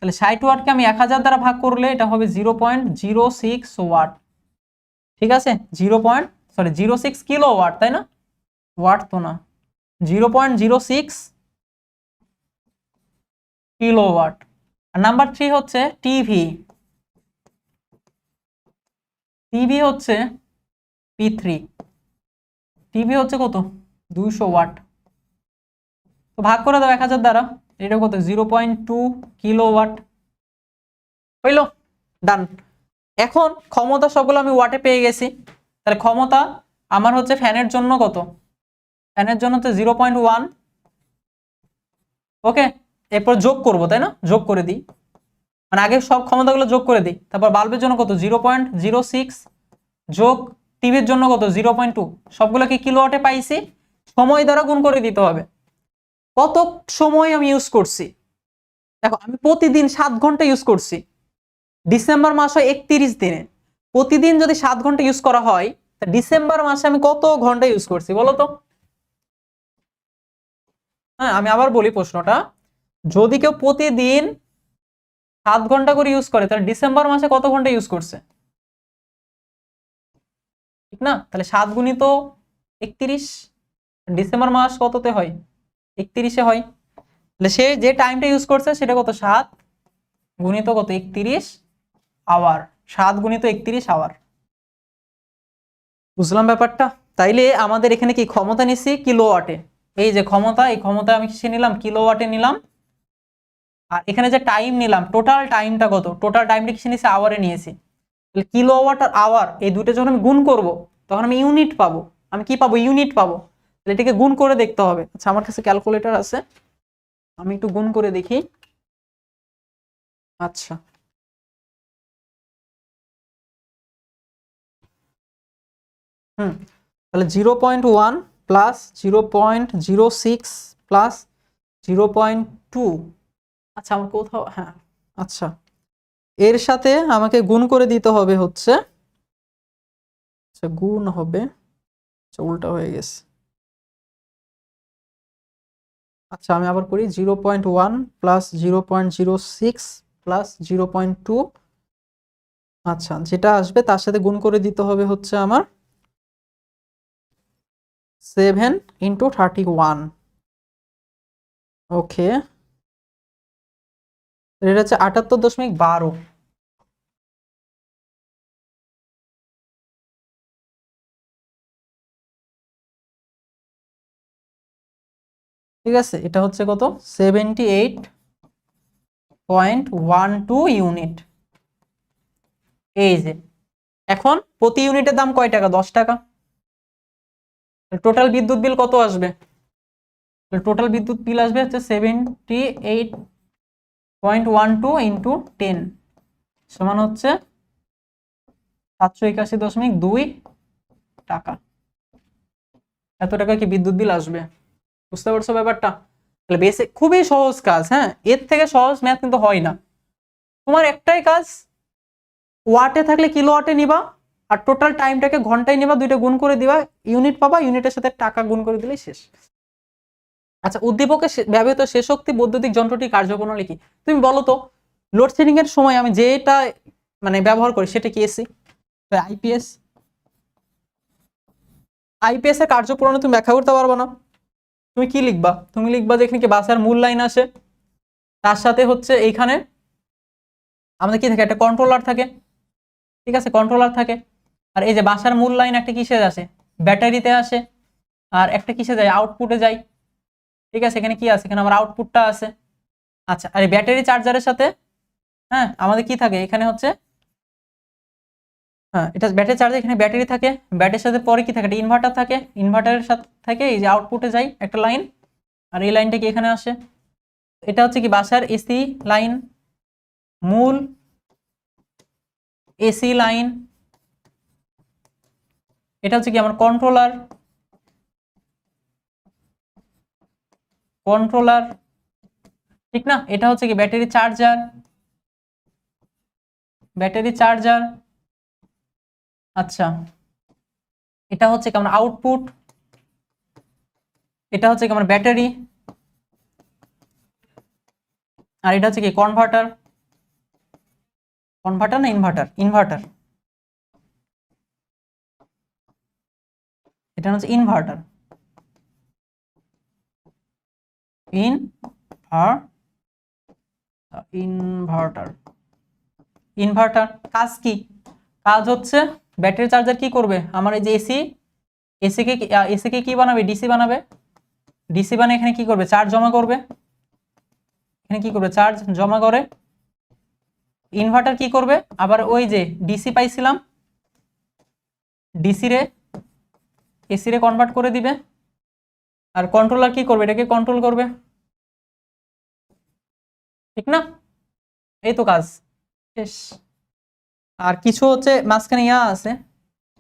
তাহলে 60 ওয়াটকে আমি 1000 দ্বারা ভাগ করলে এটা হবে 0.06 ওয়াট। ঠিক আছে, 0.06 কিলো ওয়াট, তাই না? ওয়াট তো না, 0.06 কিলো ওয়াট। আর নাম্বার 3 হচ্ছে টিভি। টিভি হচ্ছে P3, টিভি হচ্ছে কত? 200 ওয়াট। তো ভাগ করে দাও 1000 দ্বারা, এটা কত? 0.2 কিলো ওয়াট। হইল? ডান। এখন ক্ষমতা সবগুলো আমি ওয়াটে পেয়ে গেছি। তাহলে ক্ষমতা আমার হচ্ছে ফ্যানের জন্য কত? ফ্যানের জন্য হচ্ছে 0.1। ওকে, এরপর যোগ করব, তাই না? যোগ করে দিই, মানে আগে সব ক্ষমতাগুলো যোগ করে দিই। তারপর বাল্বের জন্য কত? 0.06 যোগ টিভির জন্য কত? 0.2। সবগুলোকে কিলোওয়াটে পাইছি, সময় দ্বারা গুণ করে দিতে হবে। কত সময় আমি ইউজ করছি? দেখো, আমি প্রতিদিন 7 ঘন্টা ইউজ করছি। ডিসেম্বর মাস হয় 31 দিনে, প্রতিদিন যদি 7 ঘন্টা ইউজ করা হয়, তা ডিসেম্বর মাসে আমি কত ঘন্টা ইউজ করছি বলো তো? হ্যাঁ, আমি আবার বলি প্রশ্নটা, যদি কেউ প্রতিদিন 7 ঘন্টা করে ইউজ করে, তাহলে ডিসেম্বর মাসে কত ঘন্টা ইউজ করছে? ঠিক না? তাহলে 7 গুণিত 31, ডিসেম্বর মাস কততে হয়? 31-এ হয়। তাহলে সে যে টাইমটা ইউজ করছে সেটা কত? 7 গুণিত কত? 31 আওয়ার। 7 গুণিত 31 আওয়ার। বুঝলাম ব্যাপারটা? তাইলে আমাদের এখানে কি ক্ষমতা নিচ্ছি কিলোওয়াটে। এই যে ক্ষমতা, এই ক্ষমতা আমি কিসে নিলাম? কিলোওয়াটে নিলাম। আর এখানে যে টাইম নিলাম, টোটাল টাইমটা কত? টোটাল টাইমটা কিসে নিয়েছি? আওয়ারে নিয়েছি। তাহলে কিলোওয়াট আর আওয়ার, এই দুটো যখন আমি গুণ করব, তখন আমি ইউনিট পাবো। আমি কি পাবো? ইউনিট পাবো। তাহলে এটাকে গুণ করে দেখতে হবে। আচ্ছা, আমার কাছে ক্যালকুলেটর আছে, আমি একটু গুণ করে দেখি। আচ্ছা, তাহলে 0.1 প্লাস 0.06 প্লাস 0.2। আচ্ছা, আমার কোথাও, হ্যাঁ, আচ্ছা, এর সাথে আমাকে গুণ করে দিতে হবে হচ্ছে, আচ্ছা গুণ হবে, আচ্ছা উল্টা হয়ে গেছে। আচ্ছা, আমি আবার করি, 0.1 প্লাস 0.06 প্লাস 0.2। আচ্ছা, যেটা আসবে তার সাথে গুণ করে দিতে হবে হচ্ছে আমার 7 × 31। ওকে, এটা হচ্ছে 78.12। ঠিক আছে, এটা হচ্ছে কত? 78.12 ইউনিট। এই যে, এখন প্রতি ইউনিটের দাম কয় টাকা? 10 টাকা। টোটাল বিদ্যুৎ বিল কত আসবে? টোটাল বিদ্যুৎ বিল আসবে হচ্ছে 78.12 ইন্টু 10 সমান হচ্ছে 781.2 টাকা। এত টাকা কি বিদ্যুৎ বিল আসবে? বুঝতে পারছো ব্যাপারটা? তাহলে বেসিক, খুবই সহজ কাজ। হ্যাঁ, এর থেকে সহজ ম্যাথ কিন্তু হয় না। তোমার একটাই কাজ, ওয়াটে থাকলে কিলো ওয়াটে নিবা, আর টোটাল টাইমটাকে ঘন্টায় নিবা, দুইটা গুণ করে দিবা, ইউনিট পাবা, ইউনিটের সাথে টাকা গুণ করে দিলেই শেষ। আচ্ছা, উদ্দীপকে ব্যবহৃত শেষ শক্তি বৈদ্যুতিক যন্ত্রটি কার্যপ্রণালী কি? তুমি বলো তো। লোডশেডিং এর সময় আমি যেটা মানে ব্যবহার করি সেটা কি? AC, IPS. আইপিএস এর কার্যপ্রণালী তুমি ব্যাখ্যা করতে পারবে না। তুমি কি লিখবা? তুমি লিখবা যে এখানে কি বাসের মূল লাইন আসে, তার সাথে হচ্ছে এইখানে আমাদের কি থাকে? একটা কন্ট্রোলার থাকে। ঠিক আছে, কন্ট্রোলার থাকে। আর এই যে বাসার মূল লাইন একটা কিসে আসে? ব্যাটারিতে আসে। আর একটা কিসে যায়? আউটপুটে যায়। ঠিক আছে, এখানে কি আছে? এখানে আমার আউটপুটটা আছে। আচ্ছা, আর এই ব্যাটারি চার্জারের সাথে, হ্যাঁ, আমাদের কি থাকে? এখানে হচ্ছে, হ্যাঁ, এটা ব্যাটারি চার্জার, এখানে ব্যাটারি থাকে। ব্যাটারির সাথে পরে কি থাকে? একটা ইনভার্টার থাকে। ইনভার্টারের সাথে থাকে এই যে আউটপুটে যায় একটা লাইন, আর এই লাইনটা কি এখানে আসে। এটা হচ্ছে কি? বাসার এসি লাইন, মূল এসি লাইন। এটা হচ্ছে কি? আমার কন্ট্রোলার, কন্ট্রোলার। ঠিক না? এটা হচ্ছে কি? Battery charger, battery charger. আচ্ছা, এটা হচ্ছে কি? আমার আউটপুট। এটা হচ্ছে কি? আমার ব্যাটারি। আর এটা হচ্ছে কি? কনভার্টার। কনভার্টার না ইনভার্টার? ইনভার্টার, এটা হচ্ছে ইনভার্টার। ইনভার্টার ইনভার্টার কাজ কি? কাজ হচ্ছে ব্যাটারি চার্জার কি করবে, আমার এই যে এসি কে কি বানাবে, ডিসি বানাবে। ডিসি বানিয়ে এখানে কি করবে, চার্জ জমা করবে। এখানে কি করবে, চার্জ জমা করে। ইনভার্টার কি করবে, আবার ওই যে ডিসি পাইছিলাম, ডিসি রে এসি রে কনভার্ট করে দিবে। আর কন্ট্রোলার কি করবে, এটাকে কন্ট্রোল করবে, ঠিক না? এই তো কাজ শেষ। আর কিছু হচ্ছে মাঝখানে আছে,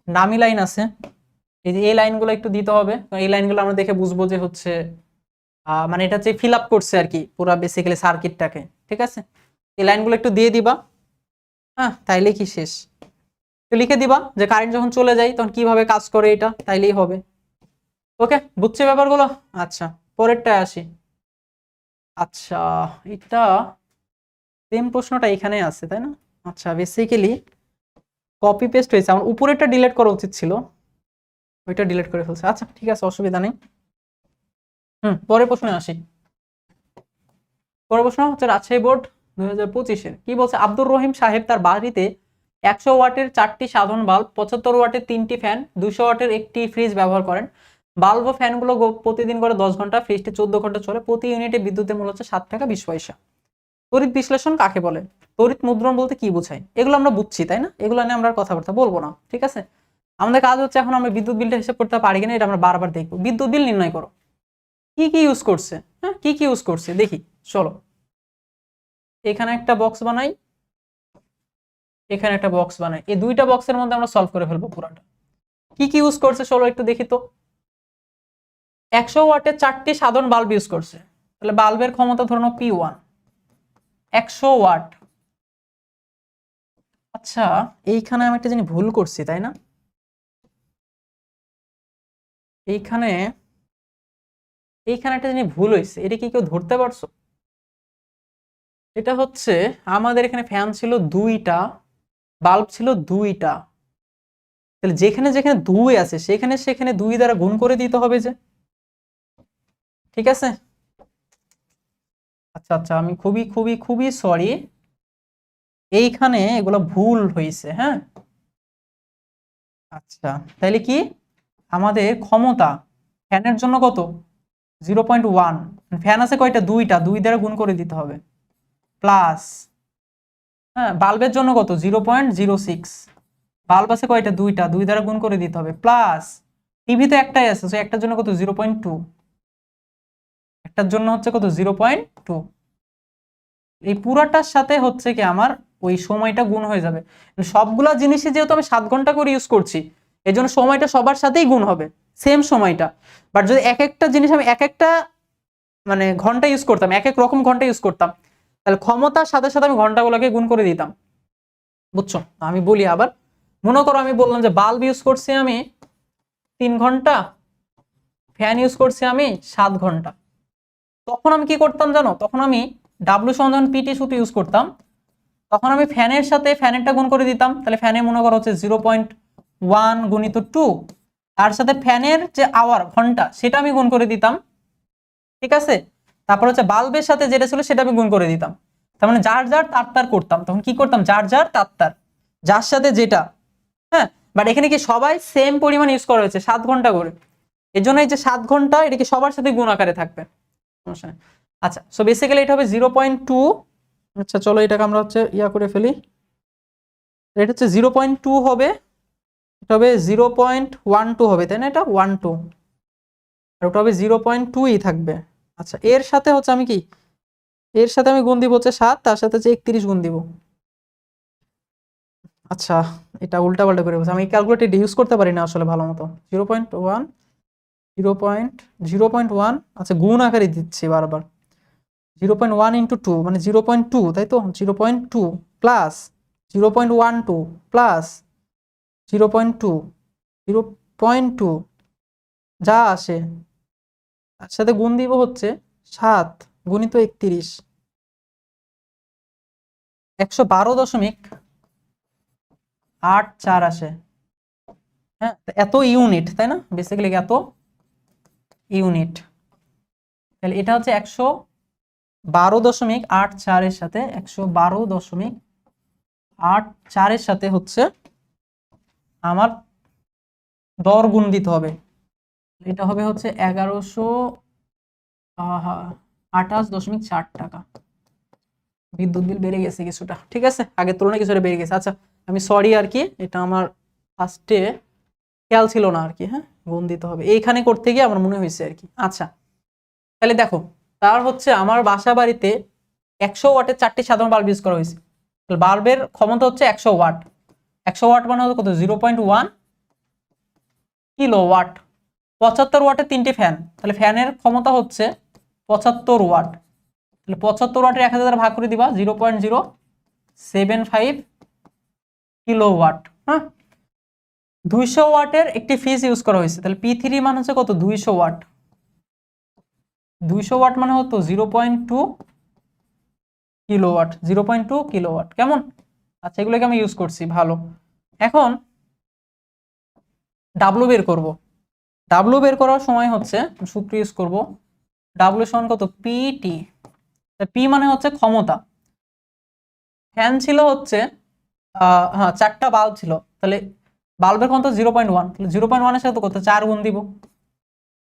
নামি লাইন আছে, এই যে এই লাইনগুলো একটু দিতে হবে। এই লাইনগুলো আমরা দেখে বুঝবো যে হচ্ছে মানে এটা হচ্ছে ফিল আপ করছে আর কি পুরা বেসিক্যালি সার্কিটটাকে, ঠিক আছে? এই লাইনগুলো একটু দিয়ে দিবা, হ্যাঁ, তাইলে কি শেষ। তো লিখে দিবা যে কারেন্ট যখন চলে যায় তখন কিভাবে কাজ করে, এটা তাইলেই হবে। ওকে, বুঝছে ব্যাপারগুলো? আচ্ছা, পরেরটা আসি। আচ্ছা, এটা সেম প্রশ্নটা এখানে আছে, তাই না? আচ্ছা, বেসিক্যালি কপি পেস্ট হয়েছে, আমার উপরেরটা ডিলিট করা উচিত ছিল, ওইটা ডিলিট করে ফেলছে। আচ্ছা ঠিক আছে, অসুবিধা নেই। পরের প্রশ্নে আসি। পরের প্রশ্ন হচ্ছে রাজশাহী বোর্ড 2025-এর কি বলছে, আব্দুর রহিম সাহেব তার বাড়িতে 100 ওয়াটের 4টি সাধারণ বাল্ব, 75 ওয়াটের 3টি ফ্যান, 200 ওয়াটের একটি ফ্রিজ ব্যবহার করেন। বাল্ব ও ফ্যানগুলো প্রতিদিন করে 10 ঘন্টা, ফ্রিজটি 14 ঘন্টা চলে। প্রতি ইউনিটে বিদ্যুতের মূল্য হচ্ছে 7 টাকা 20 পয়সা। তড়িৎ বিশ্লেষণ কাকে বলে? তড়িৎ মুদ্রণ বলতে কি বোঝায়? এগুলো আমরা বুঝছি, তাই না? এগুলো নিয়ে আমরা কথাবার্তা বলবো না, ঠিক আছে? আমাদের কাজ হচ্ছে এখন আমরা বিদ্যুৎ বিলটা হিসাব করতে পারি কিনা এটা আমরা বারবার দেখবো। বিদ্যুৎ বিল নির্ণয় করো, কি কি ইউজ করছে, হ্যাঁ কি কি ইউজ করছে দেখি। চলো এখানে একটা বক্স বানাই, এখানে একটা বক্স বানাই, এই দুইটা বক্সের মধ্যে আমরা সলভ করে ফেলবো পুরাটা। কি কি ইউজ করছে চলো একটু দেখি তো। 100 ওয়াটের 4টি সাধারণ বাল্ব ইউজ করছে, তাহলে বাল্বের ক্ষমতা ধরো P1, 100 ওয়াট। আচ্ছা, এইখানে আমি একটা জিনিস ভুল করছি, তাই না? এইখানে এইখানে একটা জিনিস ভুল হয়েছে, এটা কি কেউ ধরতে পারছো? এটা হচ্ছে আমাদের এখানে ফ্যান ছিল 2টা, বাল্ব ছিল 2টা, তাহলে যেখানে যেখানে 2 আছে সেখানে সেখানে 2 দ্বারা গুণ করে দিতে হবে যে, ঠিক আছে? আচ্ছা আচ্ছা, আমি খুবই খুবই খুবই সরি, এইখানে এগুলো ভুল হয়েছে, হ্যাঁ। আচ্ছা, তাহলে কি আমাদের ক্ষমতা ফ্যানের জন্য কত, 0.1, ফ্যান আছে কয়টা, 2টা, 2 দ্বারা গুণ করে দিতে হবে, প্লাস, হ্যাঁ, বাল্বের জন্য কত, 0.06, বাল্ব আছে কয়টা, 2টা, 2 দ্বারা গুণ করে দিতে হবে, প্লাস টিভি তো একটাই আছে, সো একটার জন্য কত, 0.2, একটার জন্য হচ্ছে কত, 0.2। এই পুরাটার সাথে হচ্ছে কি আমার ওই সময়টা গুণ হয়ে যাবে। সবগুলা জিনিসই যেহেতু আমি 7 ঘন্টা করে ইউজ করছি, এই জন্য সময়টা সবার সাথেই গুণ হবে, সেম সময়টা। বাট যদি এক একটা জিনিস আমি এক একটা মানে ঘন্টা ইউজ করতাম, এক এক রকম ঘন্টা ইউজ করতাম, তাহলে ক্ষমতার সাথে সাথে আমি ঘন্টাগুলোকে গুণ করে দিতাম, বুঝছো? আমি বলি আবার, মনে করো আমি বললাম যে বাল্ব ইউজ করছি আমি 3 ঘন্টা, ফ্যান ইউজ করছি আমি 7 ঘন্টা, তখন আমি কি করতাম জানো, তখন আমি ডাব্লিউ সমান পিটি সূত্র ইউজ করতাম, তখন আমি ফ্যানের সাথে ফ্যানেরটা গুণ করে দিতাম, তাহলে ফ্যানে মনে করো হচ্ছে 0.1 গুণিত 2, তার সাথে ফ্যানের যে আওয়ার ঘন্টা সেটা আমি গুণ করে দিতাম, ঠিক আছে? তারপর হচ্ছে বাল্বের সাথে যেটা ছিল সেটা আমি গুণ করে দিতাম, তার মানে যার যার তার তার করতাম, তখন কি করতাম, যার যার তার তার, যার সাথে যেটা, হ্যাঁ। বাট এখানে কি সবাই সেম পরিমাণ ইউজ করা হয়েছে 7 ঘন্টা করে, এর জন্য এই যে 7 ঘন্টা এটা কি সবার সাথে গুণ আকারে থাকবে, সমস্যা নেই। আচ্ছা, সো বেসিক্যালি এটা হবে 0.2। আচ্ছা চলো এটাকে আমরা হচ্ছে ইয়া করে ফেলি, এটা হচ্ছে 0.2 হবে, এটা হবে 0.12 হবে, তাই না? এটা 12 আর ওটা হবে 0.2ই থাকবে। আচ্ছা, এর সাথে হচ্ছে আমি কি, এর সাথে আমি গুণ দিব হচ্ছে 7, তার সাথে হচ্ছে 31 গুণ দিব। আচ্ছা, এটা উল্টা পাল্টা করে বলছি, আমি ক্যালকুলেটর ইউজ করতে পারি না আসলে ভালো মতো। 0.1, 0.1, আচ্ছা গুণ আকারে দিচ্ছি বারবার, 0.1 ইন্টু 2 মানে 0.2, তাই তো? 0.2 প্লাস 0.12 প্লাস 0.2, 0.2 যা আসে তার সাথে গুণ দিব হচ্ছে 7 গুণিত 31, 112.5 8 4 আসে। হ্যাঁ, এত ইউনিট, তাই না? বেসিক্যালি এত ইউনিট। তাহলে এটা হচ্ছে 112.84 এর সাথে 112.84 এর সাথে হচ্ছে আমার দর গুণ দিতে হবে। এটা হবে হচ্ছে 1128.4 টাকা। বিদ্যুৎ বিল বেড়ে গেছে কিছুটা, ঠিক আছে, আগের তুলনায় কিছুটা বেড়ে গেছে। আচ্ছা, আমি সরি আর কি, এটা আমার ফার্স্টে খেয়াল ছিল না আর কি। হ্যাঁ, গুণ দিতে হবে, এইখানে করতে গিয়ে আমার মনে হয়েছে আর কি। আচ্ছা, তাহলে দেখো, তার হচ্ছে আমার বাসা বাড়িতে 100 ওয়াটের 4টি সাধারণ বাল্ব ইউজ করা হয়েছে। বাল্বের ক্ষমতা হচ্ছে 100 ওয়াট। 100 ওয়াট মানে হচ্ছে কত? 0.1 কিলো ওয়াট। 75 ওয়াটের 3টি ফ্যান, তাহলে ফ্যানের ক্ষমতা হচ্ছে 75 ওয়াট। তাহলে 75 ওয়াটের 1000 দ্বারা ভাগ করে দিবা, 0.075 কিলো ওয়াট। হ্যাঁ, 200 ওয়াটের একটি ফ্রিজ ইউজ করা হয়েছে। তাহলে P3 মান হচ্ছে কত? 200 ওয়াট। 200 ওয়াট মানে হতো 0.2 কিলোওয়াট। 0.2 কিলোওয়াট, কেমন? আচ্ছা, এগুলোকে আমি ইউজ করছি, ভালো। এখন ডাব্লু বের করব। ডাব্লু বের করার সময় হচ্ছে সূত্র ইউজ করব, ডাব্লু সমান কত? পিটি। পি মানে হচ্ছে ক্ষমতা। ফ্যান ছিল হচ্ছে হ্যাঁ, 4টা বাল্ব ছিল, তাহলে বাল্বের ক্ষমতা 0.1, তাহলে 0.1 এর সাথে কত? 4 গুণ দিব।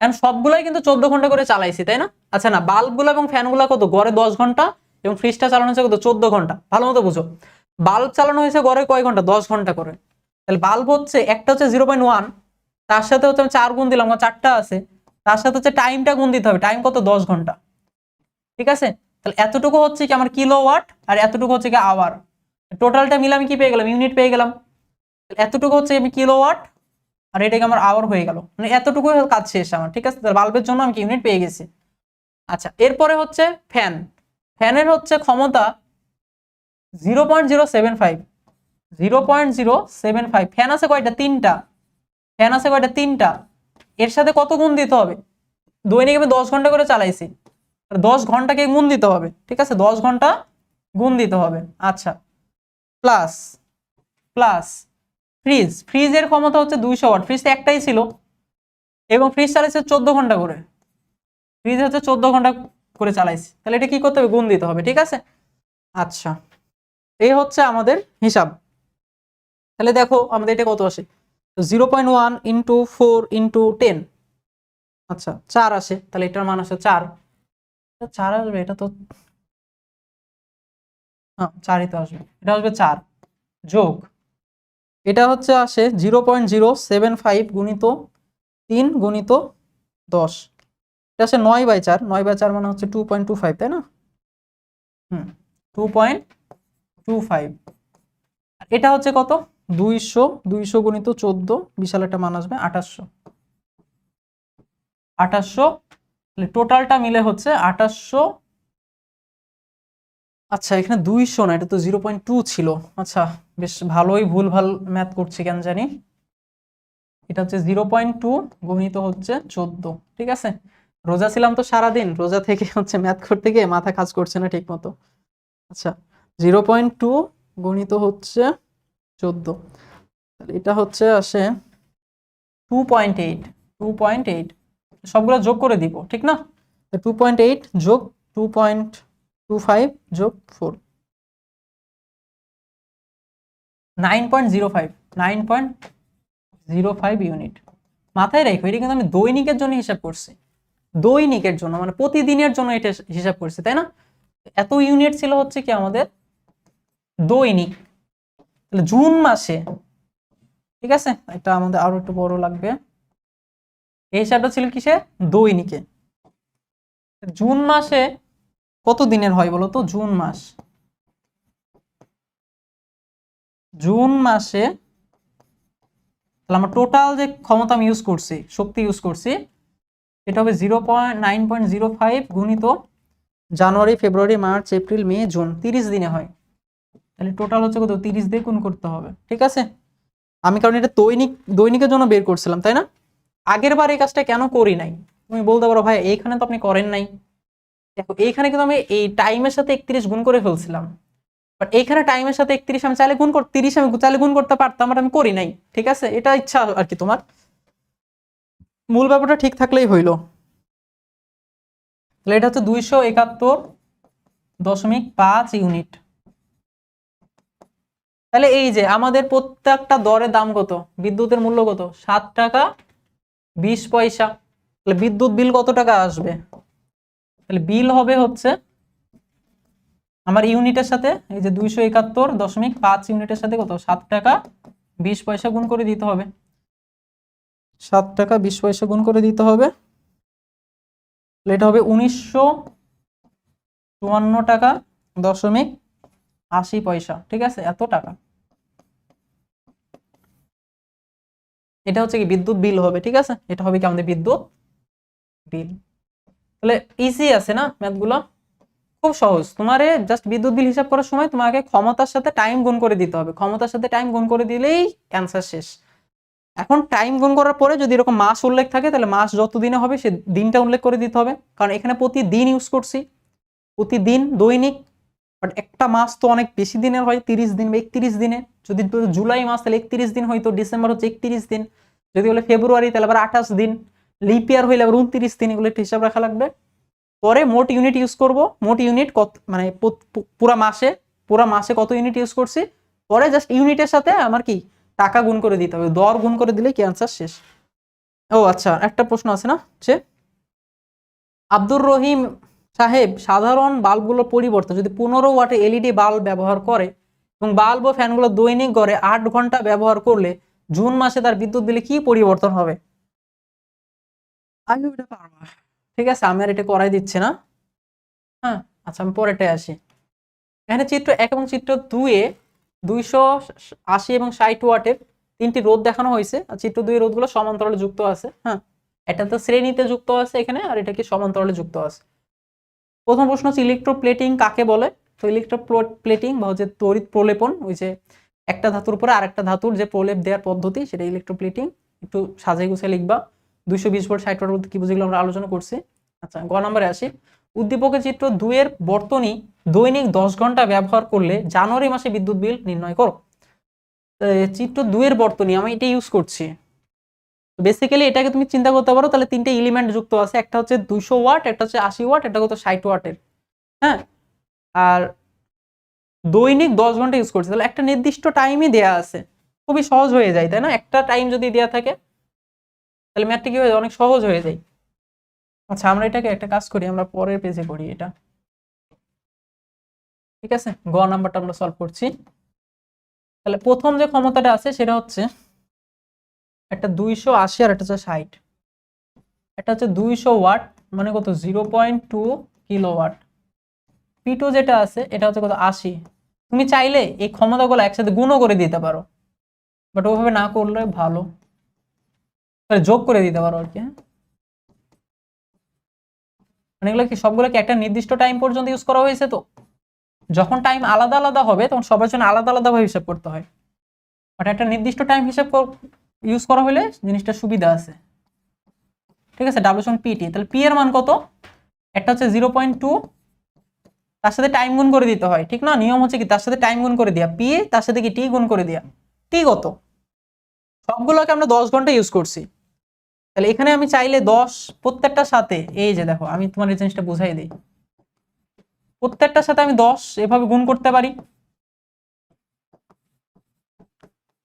এখন সবগুলাই কিন্তু 14 ঘন্টা করে চালাইছি, তাই না? আচ্ছা, না, বাল্বগুলো এবং ফ্যানগুলো কত? গড়ে 10 ঘন্টা, এবং ফ্রিজটা চালানো হয়েছে কত? 14 ঘন্টা। ভালো মতো বুঝো, বাল্ব চালানো হয়েছে গড়ে কয় ঘন্টা? 10 ঘন্টা করে। তাহলে বাল্ব হচ্ছে একটা হচ্ছে 0.1, তার সাথে হচ্ছে আমি 4 গুণ দিলাম, আমার 4টা আছে, তার সাথে হচ্ছে টাইমটা গুণ দিতে হবে। টাইম কত? 10 ঘন্টা, ঠিক আছে? তাহলে এতটুকু হচ্ছে কি আমার কিলোওয়াট, আর এতটুকু হচ্ছে কি আওয়ার। টোটালটা মিলে আমি কি পেয়ে গেলাম? ইউনিট পেয়ে গেলাম। এতটুকু হচ্ছে আমি কিলোওয়াট, আর এটাকে আমার আওয়ার হয়ে গেল, মানে এতটুকু কাজ শেষ আমার, ঠিক আছে? বাল্বের জন্য আমি ইউনিট পেয়ে গেছি। আচ্ছা, এরপরে হচ্ছে ফ্যান। ফ্যানের হচ্ছে ক্ষমতা 0.075। 0.075। ফ্যান আছে কয়টা? 3টা। ফ্যান আছে কয়টা? 3টা। এর সাথে কত গুণ দিতে হবে? দৈনিক আমি 10 ঘন্টা করে চালাইছি, 10 ঘন্টাকে গুণ দিতে হবে, ঠিক আছে? 10 ঘন্টা গুণ দিতে হবে। আচ্ছা, প্লাস প্লাস ফ্রিজ। ফ্রিজের ক্ষমতা হচ্ছে 200 ওয়াট। ফ্রিজ একটাই ছিল, এবং ফ্রিজ চালাইছে 14 ঘন্টা করে। ফ্রিজ হচ্ছে 14 ঘন্টা করে চালাইছি, তাহলে এটা কি করতে হবে? গুণ দিতে হবে, ঠিক আছে? আচ্ছা, এই হচ্ছে আমাদের হিসাব। তাহলে দেখো আমাদের এটা কত আসে? 0.1 ইন্টু 4 ইন্টু 10। আচ্ছা, 4 আসে, তাহলে এটার মান আসে 4। 4 আসবে, এটা তো হ্যাঁ 4ই তো আসবে, এটা আসবে 4 যোগ এটা হচ্ছে আসে 0.075 গুণিত 3 গুণিত 10। এটা আসে 9/4। 9/4 মানে হচ্ছে 2.25, তাই না? 2.25। এটা হচ্ছে কত? 200। 200 গুণিত 14, বিশাল একটা মান আসবে 2800। 2800, টোটালটা মিলে হচ্ছে 2800। আচ্ছা, এখানে 200 না, এটা তো 0.2 ছিল। আচ্ছা, বেশ ভালোই ভুলভাল ম্যাথ করছি কেন জানি। এটা হচ্ছে 0.2 গুণিত হচ্ছে 14, ঠিক আছে? রোজা ছিলাম তো সারাদিন, রোজা থেকে হচ্ছে ম্যাথ করতে গিয়ে মাথা কাজ করছে না ঠিক মতো। আচ্ছা, 0.2 গুণিত হচ্ছে 14, তাহলে এটা হচ্ছে আসে 2.8। 2.8 সবগুলো যোগ করে দিব, ঠিক না? 2.8 যোগ 2.25 যোগ 4, 9.05। 9.05 ইউনিট। মাথায় রেখো, এটা কিন্তু আমি দৈনিকের জন্য হিসাব করছি। দৈনিকের জন্য মানে প্রতিদিনের জন্য এটা হিসাব করছি, তাই না? এত ইউনিট ছিল হচ্ছে কি আমাদের দৈনিক। তাহলে জুন মাসে, ঠিক আছে, এটা আমাদের আরো একটু বড় লাগবে। এই হিসাবটা ছিল কিসে? দৈনিকে। জুন মাসে কত দিনের হয় বলো তো? জুন মাস, জুন মাসে তাহলে আমার টোটাল যে ক্ষমতা আমি ইউজ করছি, শক্তি ইউজ করছি, এটা হবে 9.05 গুণিত জানুয়ারি, ফেব্রুয়ারি, মার্চ, এপ্রিল, মে, জুন। 30 দিনে হয়, তাহলে টোটাল হচ্ছে কত? 30 দিয়ে গুণ করতে হবে, ঠিক আছে? আমি কারণ এটা দৈনিকের জন্য বের করছিলাম, তাই না? আগের বার এই কাজটা কেন করি নাই তুমি বলতে পারো, ভাই এইখানে তো আপনি করেন নাই। দেখো, এইখানে কিন্তু আমি এই টাইমের সাথে 31 গুণ করে ফেলছিলাম, বাট এইখানে টাইমের সাথে 31 আমি চাইলে গুণ 30 আমি চাইলে গুণ করতে পারতাম, বাট আমি করি নাই। ঠিক আছে, এটা ইচ্ছা আর কি তোমার, মূল ব্যাপারটা ঠিক থাকলেই হইলো। তাহলে এটা হচ্ছে 271.5 ইউনিট। তাহলে এই যে আমাদের প্রত্যেকটা দরের দাম কত, বিদ্যুতের মূল্য কত, 7 টাকা 20 পয়সা। তাহলে বিদ্যুৎ বিল কত টাকা আসবে, তাহলে বিল হবে হচ্ছে আমার ইউনিটের সাথে এই যে 271.5 ইউনিটের সাথে কত 7 টাকা 20 পয়সা গুণ করে দিতে হবে, 7 টাকা 20 পয়সা গুণ করে দিতে হবে। তাহলে এটা হবে 1954 টাকা 80 পয়সা। ঠিক আছে, এত টাকা। এটা হচ্ছে কি বিদ্যুৎ বিল হবে। ঠিক আছে, এটা হবে কি আমাদের বিদ্যুৎ বিল। তাহলে ইজি আছে না ম্যাথগুলো, খুব সহজ। তোমারে জাস্ট বিদ্যুৎ বিল হিসাব করার সময় তোমাকে ক্ষমতার সাথে টাইম গুণ করে দিতে হবে, ক্ষমতার সাথে টাইম গুণ করে দিলেই অ্যান্সার শেষ। এখন টাইম গুণ করার পরে যদি এরকম মাস উল্লেখ থাকে তাহলে মাস যত দিনে হবে সে দিনটা উল্লেখ করে দিতে হবে, কারণ এখানে প্রতিদিন ইউজ করছি, প্রতিদিন দৈনিক। বাট একটা মাস তো অনেক বেশি দিনের হয়, 30 দিন বা 31 দিনে। যদি জুলাই মাস তাহলে 31 দিন হয়তো, ডিসেম্বর হচ্ছে 31 দিন, যদি বলে ফেব্রুয়ারি তাহলে আবার 28 দিন, লিপ ইয়ার হইলে আবার 29 দিন, এগুলো একটু হিসাব রাখা লাগবে। পরে মোট ইউনিট ইউজ করব, মোট ইউনিট কত মানে পুরা মাসে কত ইউনিট ইউজ করছি, পরে জাস্ট ইউনিটের সাথে আমার কি টাকা গুণ করে দিতে হবে, দর গুণ করে দিলে কি অ্যান্সার শেষ। ও আচ্ছা, একটা প্রশ্ন আছে না, যে আব্দুর রহিম সাহেব সাধারণ বাল্বগুলোর পরিবর্তে যদি 15 ওয়াটের এলইডি বাল্ব ব্যবহার করে এবং বাল্ব ও ফ্যানগুলো দৈনিক গড়ে 8 ঘন্টা ব্যবহার করলে জুন মাসে তার বিদ্যুৎ বিলে কি পরিবর্তন হবে। আমি এটা পারবো, ঠিক আছে, আমি আর এটা করাই দিচ্ছি না। হ্যাঁ, আচ্ছা আমি পরেরটায় আসি। এখানে চিত্র 1 এবং চিত্র 2 এ 280 এবং 60 ওয়াটের তিনটি রোধ দেখানো হয়েছে, আর চিত্র 2 এর রোধগুলো সমান্তরালে যুক্ত আছে। হ্যাঁ, এটা তো শ্রেণীতে যুক্ত আছে এখানে, আর এটা কি সমান্তরালে যুক্ত আছে। প্রথম প্রশ্ন হচ্ছে ইলেকট্রোপ্লেটিং কাকে বলে। তো ইলেকট্রোপ্লেটিং বা হচ্ছে তড়িৎ প্রলেপন, ওই যে একটা ধাতুর উপরে আরেকটা ধাতুর যে প্রলেপ দেওয়ার পদ্ধতি, সেটা ইলেকট্রোপ্লেটিং। একটু সাজাই গুছিয়ে লিখবা। 220 ভোল্ট 60 ওয়াট কি বুঝিগুলো আমরা আলোচনা করছি। আচ্ছা, গ নম্বরে আসি। উদ্দীপকের চিত্র 2 এর বর্তনী দৈনিক 10 ঘন্টা ব্যবহার করলে জানুয়ারি মাসে বিদ্যুৎ বিল নির্ণয় করো। চিত্র 2 এর বর্তনী আমি এটা ইউজ করছি। বেসিক্যালি এটাকে তুমি চিন্তা করতে পারো, তাহলে তিনটে এলিমেন্ট যুক্ত আছে, একটা হচ্ছে 200 ওয়াট, একটা হচ্ছে 80 ওয়াট, একটা হচ্ছে 60 ওয়াটের। হ্যাঁ, আর দৈনিক 10 ঘন্টা ইউজ করছে, তাহলে একটা নির্দিষ্ট টাইমই দেয়া আছে, খুবই সহজ হয়ে যায় তাই না। একটা টাইম যদি দেয়া থাকে তাহলে ম্যাথটা কি হয়ে যায়, অনেক সহজ হয়ে যায়। আচ্ছা, আমরা এটাকে একটা কাজ করি, আমরা পরের পেজে করি এটা। ঠিক আছে, গ নাম্বারটা আমরা সলভ করছি। তাহলে প্রথম যে ক্ষমতাটা আছে সেটা হচ্ছে একটা 280 আর একটা হচ্ছে 60। একটা হচ্ছে 200 ওয়াট মানে কত 0.2 কিলোওয়াট। P2 যেটা আছে এটা হচ্ছে কত 80। তুমি চাইলে এই ক্ষমতাগুলো একসাথে গুণও করে দিতে পারো, বাট ওভাবে না করলে ভালো, যোগ করে দিতে পারো আর কি। হ্যাঁ, মানে এগুলো কি সবগুলোকে একটা নির্দিষ্ট টাইম পর্যন্ত ইউজ করা হয়েছে, তো যখন টাইম আলাদা আলাদা হবে তখন সবার জন্য আলাদা আলাদা ভাবে হিসাব করতে হয়, বাট একটা নির্দিষ্ট টাইম হিসাব ইউজ করা হলে জিনিসটা সুবিধা আছে। ঠিক আছে, W/PT। তাহলে P এর মান কত, একটা হচ্ছে 0.2, তার সাথে টাইম গুণ করে দিতে হয়, ঠিক না। নিয়ম হচ্ছে কি তার সাথে টাইম গুণ করে দেয়া, P তার সাথে কি T গুণ করে দেয়া। T কত, সবগুলোকে আমরা 10 ঘন্টা ইউজ করছি, তাহলে এখানে আমি চাইলে 10 প্রত্যেকটার সাথে, এই যে দেখো আমি তোমার এই জিনিসটা বুঝাই দিই, প্রত্যেকটার সাথে আমি 10 এভাবে গুণ করতে পারি।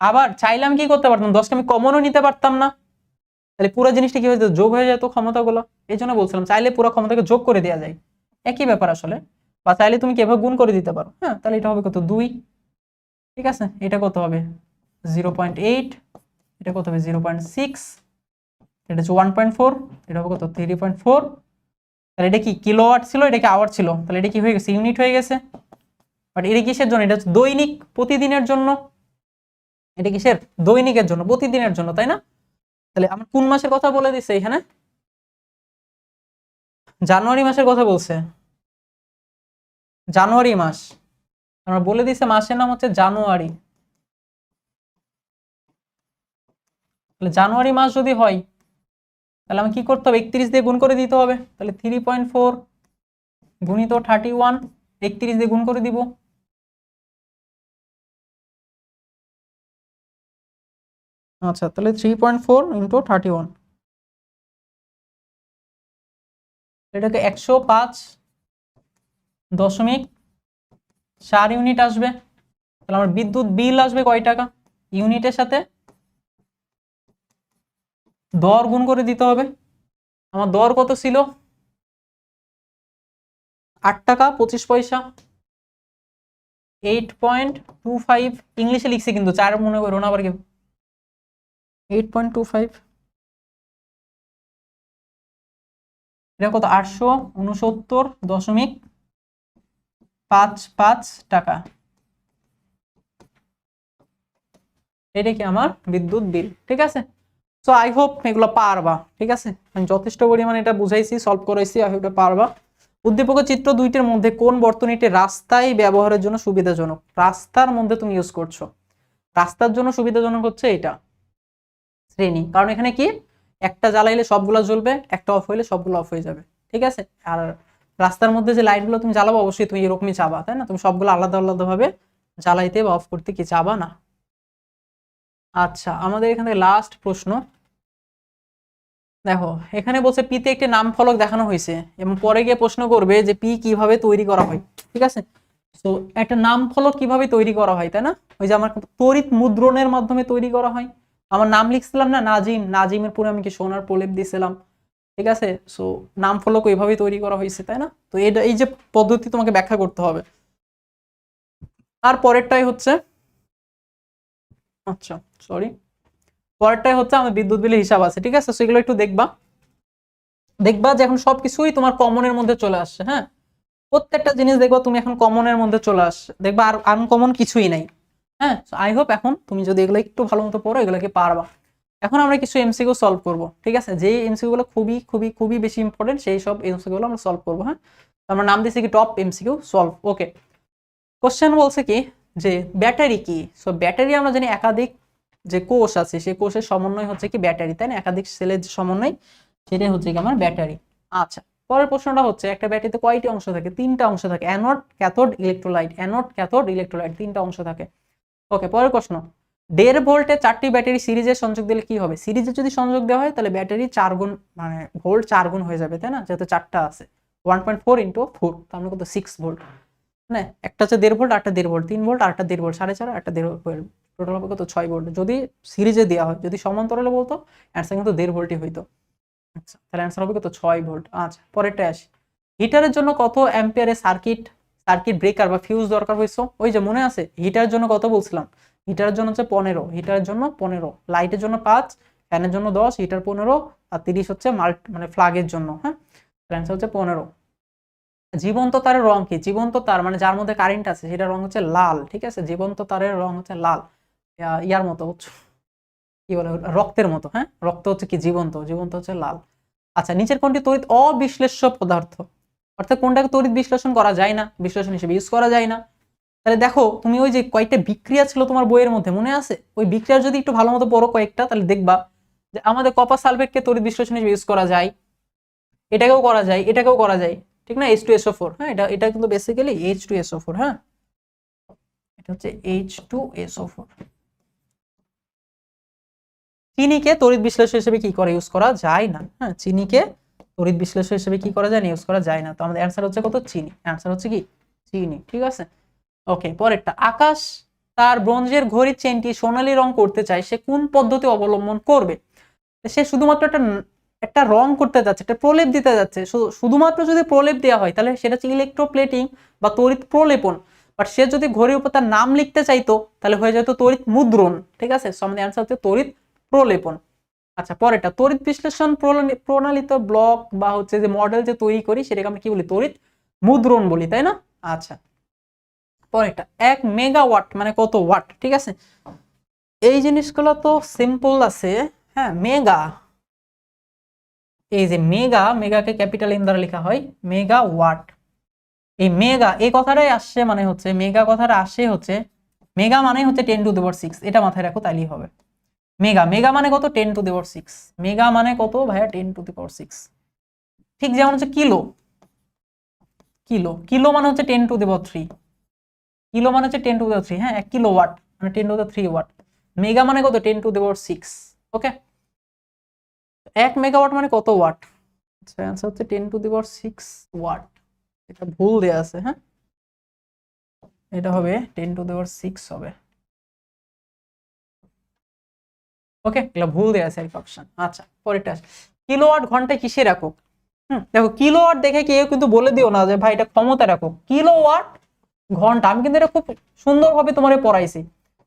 আবার চাইলে আমি কি করতে পারতাম, 10কে আমি কমনও নিতে পারতাম না, তাহলে পুরো জিনিসটা কি হয়ে যেত, যোগ হয়ে যেত ক্ষমতাগুলো। এই জন্য বলছিলাম চাইলে পুরো ক্ষমতাকে যোগ করে দেওয়া যায়, একই ব্যাপার আসলে। বা চাইলে তুমি কিভাবে গুণ করে দিতে পারো। হ্যাঁ, তাহলে এটা হবে কত 2। ঠিক আছে, এটা কত হবে 0.8, এটা কত হবে 0.6, এটা হচ্ছে 1.4, এটা হবে কত 3.4। তাহলে এটা কি কিলোওয়াট ছিল, এটা কি আওয়ার ছিল, তাহলে এটা কি হয়ে গেছে ইউনিট হয়ে গেছে। বাট এটা কিসের জন্য, এটা হচ্ছে দৈনিক প্রতিদিনের জন্য, এটা কিসের দৈনিকের জন্য প্রতিদিনের জন্য, তাই না। তাহলে আমার কোন মাসের কথা বলে দিছে এখানে, জানুয়ারি মাসের কথা বলছে, জানুয়ারি মাস আমরা বলে দিছে, মাসের নাম হচ্ছে জানুয়ারি। তাহলে জানুয়ারি মাস যদি হয় তাহলে আমি কি করতে হবে, 31 দিয়ে গুণ করে দিতে হবে। তাহলে 3.4 গুণিত 31, 31 দিয়ে গুণ করে দিব, আচ্ছা, তাহলে 3.4 ইন্টু 31, এটাকে 105.4 ইউনিট আসবে। তাহলে আমার বিদ্যুৎ বিল আসবে কয় টাকা? ইউনিটের সাথে দর গুণ করে দিতে হবে। আমার দর কত ছিল? 8 টাকা 25 পয়সা। 8.25, ইংলিশে লিখছি কিন্তু 4 মনে করো না আবার কেউ। 8.25, এটা কত? 869.55 টাকা। এটা কি আমার বিদ্যুৎ বিল, ঠিক আছে। সো আই হোপ এগুলো পারবা, ঠিক আছে। আমি যথেষ্ট পরিমাণে এটা বুঝাইছি, সলভ করাইছি, আই হোপ এটা পারবা। উদ্দীপক চিত্র দুইটির মধ্যে কোন বর্তনীটি রাস্তায় ব্যবহারের জন্য সুবিধাজনক? রাস্তার মধ্যে তুমি ইউজ করছো, রাস্তার জন্য সুবিধাজনক হচ্ছে এটা শ্রেণী, কারণ এখানে কি একটা জ্বালাইলে সবগুলো জ্বলবে, একটা অফ হইলে সবগুলো অফ হয়ে যাবে, ঠিক আছে। আর রাস্তার মধ্যে যে লাইটগুলো তুমি জ্বালাবো অবশ্যই তুমি এরকমই চাবা, তাই না? তুমি সবগুলো আলাদা আলাদা ভাবে জ্বালাইতে বা অফ করতে কি চাবা না। আচ্ছা, আমাদের এখানে লাস্ট প্রশ্ন দেখো, এখানে বলছে পিতে একটি নাম ফলক দেখানো হয়েছে এবং পরে গিয়ে প্রশ্ন করবে যে পি কিভাবে তৈরি করা হয়, ঠিক আছে। তো একটা নাম ফলক কিভাবে তৈরি করা হয়, তাই না? ওই যে আমার তড়িৎ মুদ্রণের মাধ্যমে তৈরি করা হয়। আমার নাম লিখছিলাম না নাজিম, নাজিমের পরে আমি কি সোনার প্রলেপ দিয়েছিলাম, ঠিক আছে। সো নাম ফলক ওইভাবেই তৈরি করা হয়েছে, তাই না? তো এটা এই যে পদ্ধতি তোমাকে ব্যাখ্যা করতে হবে। আর পরেরটাই হচ্ছে, আচ্ছা সরি, পরেরটাই হচ্ছে আমার বিদ্যুৎ বিলের হিসাব আছে, ঠিক আছে। সেগুলো একটু দেখবা, দেখবা যে এখন সবকিছুই তোমার কমনের মধ্যে চলে আসছে। হ্যাঁ, প্রত্যেকটা জিনিস দেখবা তুমি এখন কমনের মধ্যে চলে আসছে, দেখবা আর আনকমন কিছুই নাই। হ্যাঁ, আই হোপ এখন তুমি যদি এগুলো একটু ভালো মতো পড়ো এগুলোকে পারবা। এখন আমরা কিছু এমসিকিউ সলভ করব, ঠিক আছে। যে এমসিকিউ গুলো খুবই খুবই খুবই বেশি ইম্পর্টেন্ট সেই সব এমসিকিউ গুলো আমরা সলভ করবো। হ্যাঁ, আমরা নাম দিয়েছি কি টপ এমসিকিউ সলভ। ওকে, কোশ্চেন বলছে কি যে ব্যাটারি কি? সো ব্যাটারি আমরা জানি একাধিক যে কোষ আছে সেই কোষের সমন্বয় হচ্ছে কি ব্যাটারি, তাই না? একাধিক সেলের যে সমন্বয় সেটাই হচ্ছে কি আমার ব্যাটারি। আচ্ছা, পরের প্রশ্নটা হচ্ছে একটা ব্যাটারিতে কয়টি অংশ থাকে? 3টা অংশ থাকে, anode cathode electrolyte, anode cathode electrolyte 3টা অংশ থাকে। ওকে, পরের প্রশ্ন, 1.5 ভোল্টে 4টি ব্যাটারি সিরিজে সংযোগ দিলে কি হবে? সিরিজে যদি সংযোগ দেওয়া হয় তাহলে ব্যাটারি 4 গুণ মানে ভোল্ট 4 গুণ হয়ে যাবে, তাই না? যেহেতু 4টা আছে 1.4 ইন্টু 4 তার মানে কত 6 ভোল্ট। মানে একটা হচ্ছে 1.5 ভোল্ট, আরেকটা 1.5 ভোল্ট, 3 ভোল্ট, আরেকটা 1.5 ভোল্ট, 4.5, আরেকটা 1.5 ভোল্ট, টোটাল হবে কত 6 ভোল্ট। যদি সিরিজে দেওয়া হয়, যদি সমান্তরালে বলতো অ্যান্সার কিন্তু 1.5 ভোল্টই হইতো। আচ্ছা, তাহলে অ্যান্সার হবে কত 6 ভোল্ট। আচ্ছা, পরেরটা আসি, হিটারের জন্য কত অ্যাম্পিয়ারের সার্কিট সার্কিট ব্রেকার বা ফিউজ দরকার হয়েছে? ওই যে মনে আছে হিটারের জন্য কত বলছিলাম? হিটারের জন্য হচ্ছে 15, হিটারের জন্য 15, লাইটের জন্য 5, ফ্যানের জন্য 10, হিটার 15 আর 30 হচ্ছে মানে ফ্লাগের জন্য। হ্যাঁ, অ্যান্সার হচ্ছে 15। জীবন্ত তারের রং কি? জীবন্ত তার মানে যার মধ্যে কারেন্ট আছে সেটার রং হচ্ছে লাল, ঠিক আছে। জীবন্ত তারের রং হচ্ছে লাল, ইয়ার মতো কি বলে, রক্তের মতো। হ্যাঁ, রক্ত হচ্ছে কি জীবন্ত, জীবন্ত হচ্ছে লাল। আচ্ছা, নিচের কোনটি তড়িৎ অবিশ্লেষ্য পদার্থ? অর্থাৎ কোনটাকে তড়িৎ বিশ্লেষণ করা যায় না, বিশ্লেষণ হিসেবে ইউজ করা যায় না। তাহলে দেখো তুমি ওই যে কয়েকটা বিক্রিয়া ছিল তোমার বইয়ের মধ্যে মনে আছে, ওই বিক্রিয়ার যদি একটু ভালো মতো পড়ো কয়েকটা তাহলে দেখবা যে আমাদের কপার সালফেটকে তড়িৎ বিশ্লেষণ হিসেবে ইউজ করা যায়, এটাকেও করা যায়, এটাকেও করা যায়, ঠিক না? H2SO4। হ্যাঁ, এটা কিন্তু বেসিক্যালি H2SO4। হ্যাঁ, এটা হচ্ছে H2SO4। চিনিকে তড়িৎ বিশ্লেষক হিসেবে কি করে ইউজ করা যায় না। হ্যাঁ, চিনিকে তড়িৎ বিশ্লেষক হিসেবে কি করা যায় না, ইউজ করা যায় না। তো আমাদের অ্যান্সার হচ্ছে কত? চিনি। অ্যান্সার হচ্ছে কি চিনি, ঠিক আছে। ওকে, পরেরটা, আকাশ তার ব্রোঞ্জের ঘড়ির চেনটি সোনালী রং করতে চায়, সে কোন পদ্ধতি অবলম্বন করবে? সে শুধুমাত্র একটা একটা রং করতে যাচ্ছে, একটা প্রলেপ দিতে যাচ্ছে। শুধুমাত্র যদি প্রলেপ দেওয়া হয় তাহলে সেটা হচ্ছে ইলেকট্রোপ্লেটিং বা তড়িৎ প্রলেপন। বাট সে যদি ঘড়ির উপর তার নাম লিখতে চাইতো তাহলে হয়ে যেত তড়িৎ মুদ্রণ, ঠিক আছে। সো আমাদের অ্যান্সার হচ্ছে তড়িৎ প্রলেপন। আচ্ছা, পরেরটা, তড়িৎ বিশ্লেষণ প্রণালীত ব্লক বা হচ্ছে যে মডেল যে তৈরি করি সেটাকে আমরা কি বলি? তড়িৎ মুদ্রণ বলি, তাই না? আচ্ছা, পরেরটা, 1 মেগাওয়াট মানে কত ওয়াট? ঠিক আছে, এই জিনিসগুলো তো সিম্পল আছে। হ্যাঁ, মেগা, এই যে মেগা, মেগাকে ক্যাপিটাল এম দ্বারা লেখা হয় মেগা ওয়াট। এই মেগা এই কথাটাই আসছে মানে হচ্ছে মেগা কথাটা আসে হচ্ছে মেগা মানে হচ্ছে 10⁶, এটা মাথায় রাখো তাইলেই হবে। মেগা, মেগা মানে কত? 10⁶। মেগা মানে কত ভাইয়া? 10⁶। ঠিক যেমন হচ্ছে কিলো, কিলো কিলো মানে হচ্ছে 10⁻3, কিলো মানে হচ্ছে 10⁻3। হ্যাঁ, 1 কিলো ওয়াট মানে 10⁻3 ওয়াট। মেগা মানে কত 10⁶। ওকে, 1 মেগাওয়াট মানে কত ওয়াট? আচ্ছা অ্যান্সার হচ্ছে 10⁶ ওয়াট। এটা ভুল দেয়া আছে, হ্যাঁ এটা হবে 10⁶ হবে। ওকে, এগুলো ভুল দেয়া আছে এক অপশন। আচ্ছা পরেরটা কিলোওয়াট ঘন্টা কিসের একক? দেখো কিলোওয়াট দেখে কেউ কিন্তু বলে দিও না যে ভাই এটা ক্ষমতার একক। কিলোওয়াট ঘন্টা, আমি কিন্তু এটা খুব সুন্দরভাবে তোমার পড়াইছি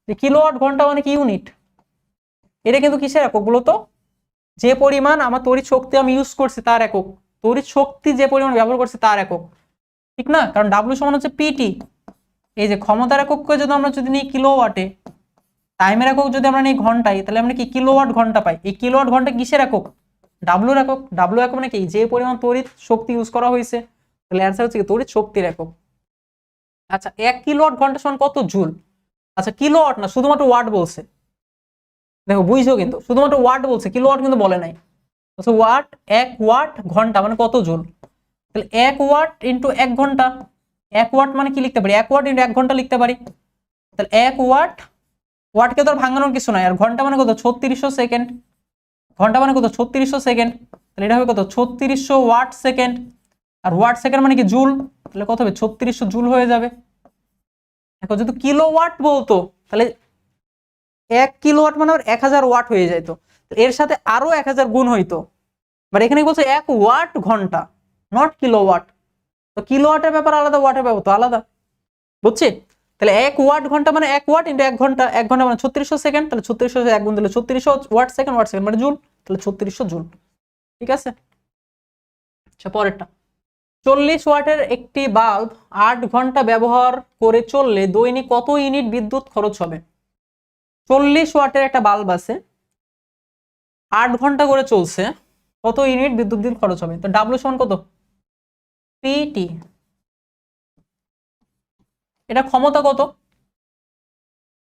যে কিলোওয়াট ঘন্টা মানে কি ইউনিট। এটা কিন্তু কিসের একক বলতো? যে পরিমাণ আমার তড়িৎ শক্তি আমি ইউজ করছি তার একক, তড়িৎ শক্তি যে পরিমাণ ব্যবহার করছি তার একক, ঠিক না? কারণ ডাব্লিউ সমান হচ্ছে পিটি। এই যে ক্ষমতার এককে যদি আমরা যদি নিই কিলোওয়াটে, টাইমের একক যদি আমরা নিই ঘন্টায়, তাহলে আমরা কি কিলোওয়াট ঘন্টা পাই। এই কিলোওয়াট ঘন্টা কিসের একক? ডাব্লুর একক। ডাব্লু একক মানে কি যে পরিমাণ তড়িৎ শক্তি ইউজ করা হয়েছে, তাহলে অ্যান্সার হচ্ছে কি তড়িৎ শক্তির একক। আচ্ছা 1 কিলোওয়াট ঘন্টা সমান কত জুল? আচ্ছা কিলোওয়াট না, শুধুমাত্র ওয়াট বলছে। দেখো বুঝছো কিন্তু শুধুমাত্র ওয়াট বলছে, কিলোওয়াট কিন্তু বলে নাই। আচ্ছা ওয়াট, 1 ওয়াট ঘন্টা মানে কত জুল? তাহলে 1 ওয়াট ইন্টু 1 ঘন্টা। 1 ওয়াট মানে কি লিখতে পারি? 1 ওয়াট ইন্টু 1 ঘন্টা লিখতে পারি। তাহলে 1 ওয়াট, ওয়াটকে তো আর ভাঙানোর কিছু নাই। আর ঘন্টা মানে কত? 3600 সেকেন্ড। ঘন্টা মানে কত? 3600 সেকেন্ড। তাহলে এটা হবে কত? 3600 ওয়াট সেকেন্ড। আর ওয়াট সেকেন্ড মানে কি জুল, তাহলে কত হবে? 3600 জুল হয়ে যাবে। দেখো যদি কিলোওয়াট বলতো তাহলে 1 কিলোওয়াট মানে 1000 ওয়াট হয়ে যেত, এর সাথে আরো 1000 গুণ হইতো। বাট এখানে বলছে 1 ওয়াট ঘন্টা, নট কিলোওয়াট। তো কিলোওয়াটের ব্যাপার আলাদা, ওয়াটের ব্যাপার তো আলাদা, বুঝছি? তাহলে 1 ওয়াট ঘন্টা মানে 1 ওয়াট ইন্টু 1 ঘন্টা। 1 ঘন্টা মানে 3600 সেকেন্ড। তাহলে 3600 1 গুণ দিলে 3600 ওয়াট সেকেন্ড, ওয়াট সেকেন্ড মানে জুল, তাহলে 3600 জুল। ঠিক আছে, আচ্ছা পরেরটা 40 ওয়াটের একটি বাল্ব 8 ঘন্টা ব্যবহার করে চললে দৈনিক কত ইউনিট বিদ্যুৎ খরচ হবে? 40 ওয়াটের একটা বাল্ব আছে, 8 ঘন্টা করে চলছে, কত ইউনিট বিদ্যুৎ বিল খরচ হবে? তো ডাব্লিউ সমান কত? পিটি। এটা ক্ষমতা কত?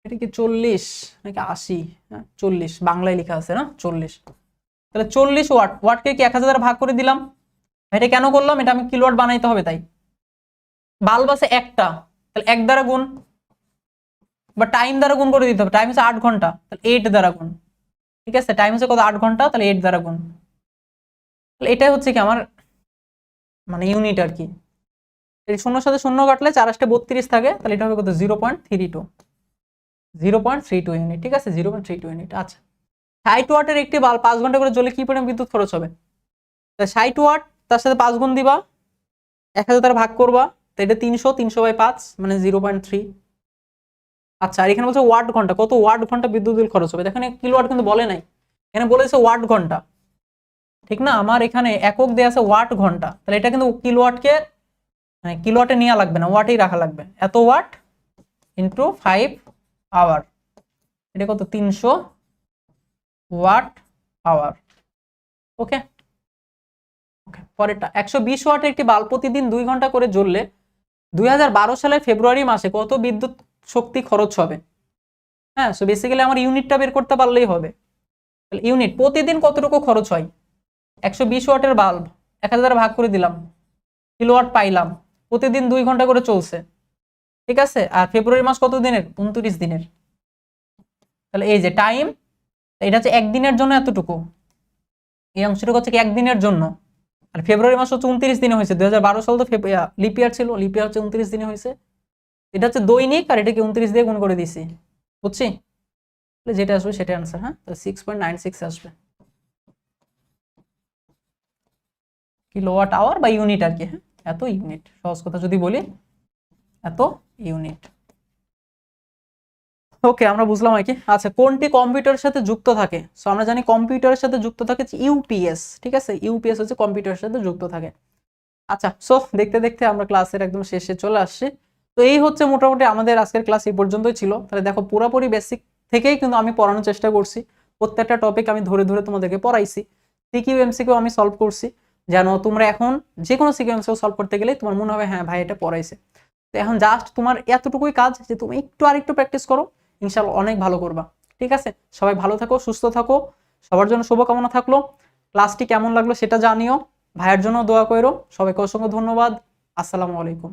এটা কি 40 নাকি 80? হ্যাঁ 40, বাংলায় লেখা আছে না 40। তাহলে 40 ওয়াট, ওয়াটকে কি 1000 দ্বারা ভাগ করে দিলাম। এটা কেন করলাম? এটা আমি কিলোওয়াট বানাইতে হবে তাই। বাল্ব আছে একটা, তাহলে 1 দ্বারা গুণ, বা টাইম দ্বারা গুণ করে দিতে হবে। টাইম হচ্ছে 8 ঘন্টা, তাহলে 8 দ্বারা গুণ। ঠিক আছে, টাইম হচ্ছে কত? 8 ঘন্টা, তাহলে 8 দ্বারা গুণ। তাহলে এটাই হচ্ছে কি আমার মানে ইউনিট আর কি। এই শূন্যর সাথে শূন্য কাটলে 4 8 32 থাকে, তাহলে এটা হবে কত? 0.32, 0.32 ইউনিট। ঠিক আছে, 0.32 ইউনিট। আচ্ছা 60 ওয়াটের একটি বাল্ব 5 ঘন্টা করে জ্বলে কি পরিমাণ বিদ্যুৎ খরচ হবে? তা 60 ওয়াট, তার সাথে 5 গুণ দিবা, 1000 দ্বারা ভাগ করবা, তো এটা 300, 300/5 মানে 0.3। আচ্ছা আর এখানে বলছে ওয়াট ঘন্টা, কত ওয়াট ঘন্টা বিদ্যুৎ বিল খরচ হবে? এখানে কিলোওয়াট কিন্তু বলে নাই, এখানে বলেছে ওয়াট ঘন্টা, ঠিক না? আমার এখানে একক দেয়া আছে ওয়াট ঘন্টা, তাহলে এটা কিন্তু কিলোওয়াটকে মানে কিলোওয়াটে নেওয়া লাগবে না, ওয়াটেই রাখা লাগবে। এত ওয়াট ইন্টু 5 আওয়ার, এটা কত? 300 ওয়াট আওয়ার। ওকে ওকে, পরেরটা 120 ওয়াটের একটি বাল্ব প্রতিদিন 2 ঘন্টা করে জ্বললে 2012 সালের ফেব্রুয়ারি মাসে কত বিদ্যুৎ শক্তি খরচ হবে? হ্যাঁ সো বেসিক্যালি আমার ইউনিটটা বের করতে পারলেই হবে। তাহলে ইউনিট প্রতিদিন কতটুকু খরচ হয়? 120 ওয়াটের বাল্ব 1000 দ্বারা ভাগ করে দিলাম, কিলোওয়াট পাইলাম, প্রতিদিন 2 ঘন্টা করে চলছে, ঠিক আছে? আর ফেব্রুয়ারি মাস কত দিনের? 29 দিনের। তাহলে এই যে টাইম, এটা হচ্ছে একদিনের জন্য এতটুকু, এই অংশটুকু হচ্ছে কি একদিনের জন্য। আর ফেব্রুয়ারি মাস হচ্ছে 29 দিনে হয়েছে, 2012 সাল তো লিপ ইয়ার ছিল, লিপ ইয়ার হচ্ছে 29 দিনে হয়েছে। এটা হচ্ছে দৈনিক, আর এটাকে 29 দিয়ে গুণ করে দিছি, বুঝছি? যেটা আসবে সেটা আনসার। হ্যাঁ, 6.96 আসবে কিলোওয়াট আওয়ার বা ইউনিট আর কি। হ্যাঁ এত ইউনিট, সহজ কথা যদি বলি এত ইউনিট। ওকে আমরা বুঝলাম আর কি। আচ্ছা কোনটি কম্পিউটারের সাথে যুক্ত থাকে? সো আমরা জানি কম্পিউটারের সাথে যুক্ত থাকে ইউপিএস, ঠিক আছে? ইউপিএস হচ্ছে কম্পিউটারের সাথে যুক্ত থাকে। আচ্ছা সো দেখতে দেখতে আমরা ক্লাসের একদম শেষে চলে আসছি। তো এই হচ্ছে মোটামুটি আমাদের আজকের ক্লাস এই পর্যন্তই ছিল। তাহলে দেখো পুরোপুরি বেসিক থেকেই কিন্তু আমি পড়ানোর চেষ্টা করছি, প্রত্যেকটা টপিক আমি ধরে ধরে তোমাদেরকে পড়াইছি, সিকিউ এমসিকিউ আমি সলভ করছি, যেন তোমরা এখন যে কোনো সিকিউ এমসিকিউ সলভ করতে গেলে তোমার মনে হবে হ্যাঁ ভাই এটা পড়াইছে। তো এখন জাস্ট তোমার এতটুকুই কাজ যে তুমি একটু আরেকটু প্র্যাকটিস করো, ইনশাআল্লাহ অনেক ভালো করবা। ঠিক আছে, সবাই ভালো থাকো, সুস্থ থাকো, সবার জন্য শুভকামনা থাকলো। ক্লাসটি কেমন লাগলো সেটা জানিও, ভাইয়ের জন্য দোয়া করো। সবাইকে অসংখ্য ধন্যবাদ। আসসালামু আলাইকুম।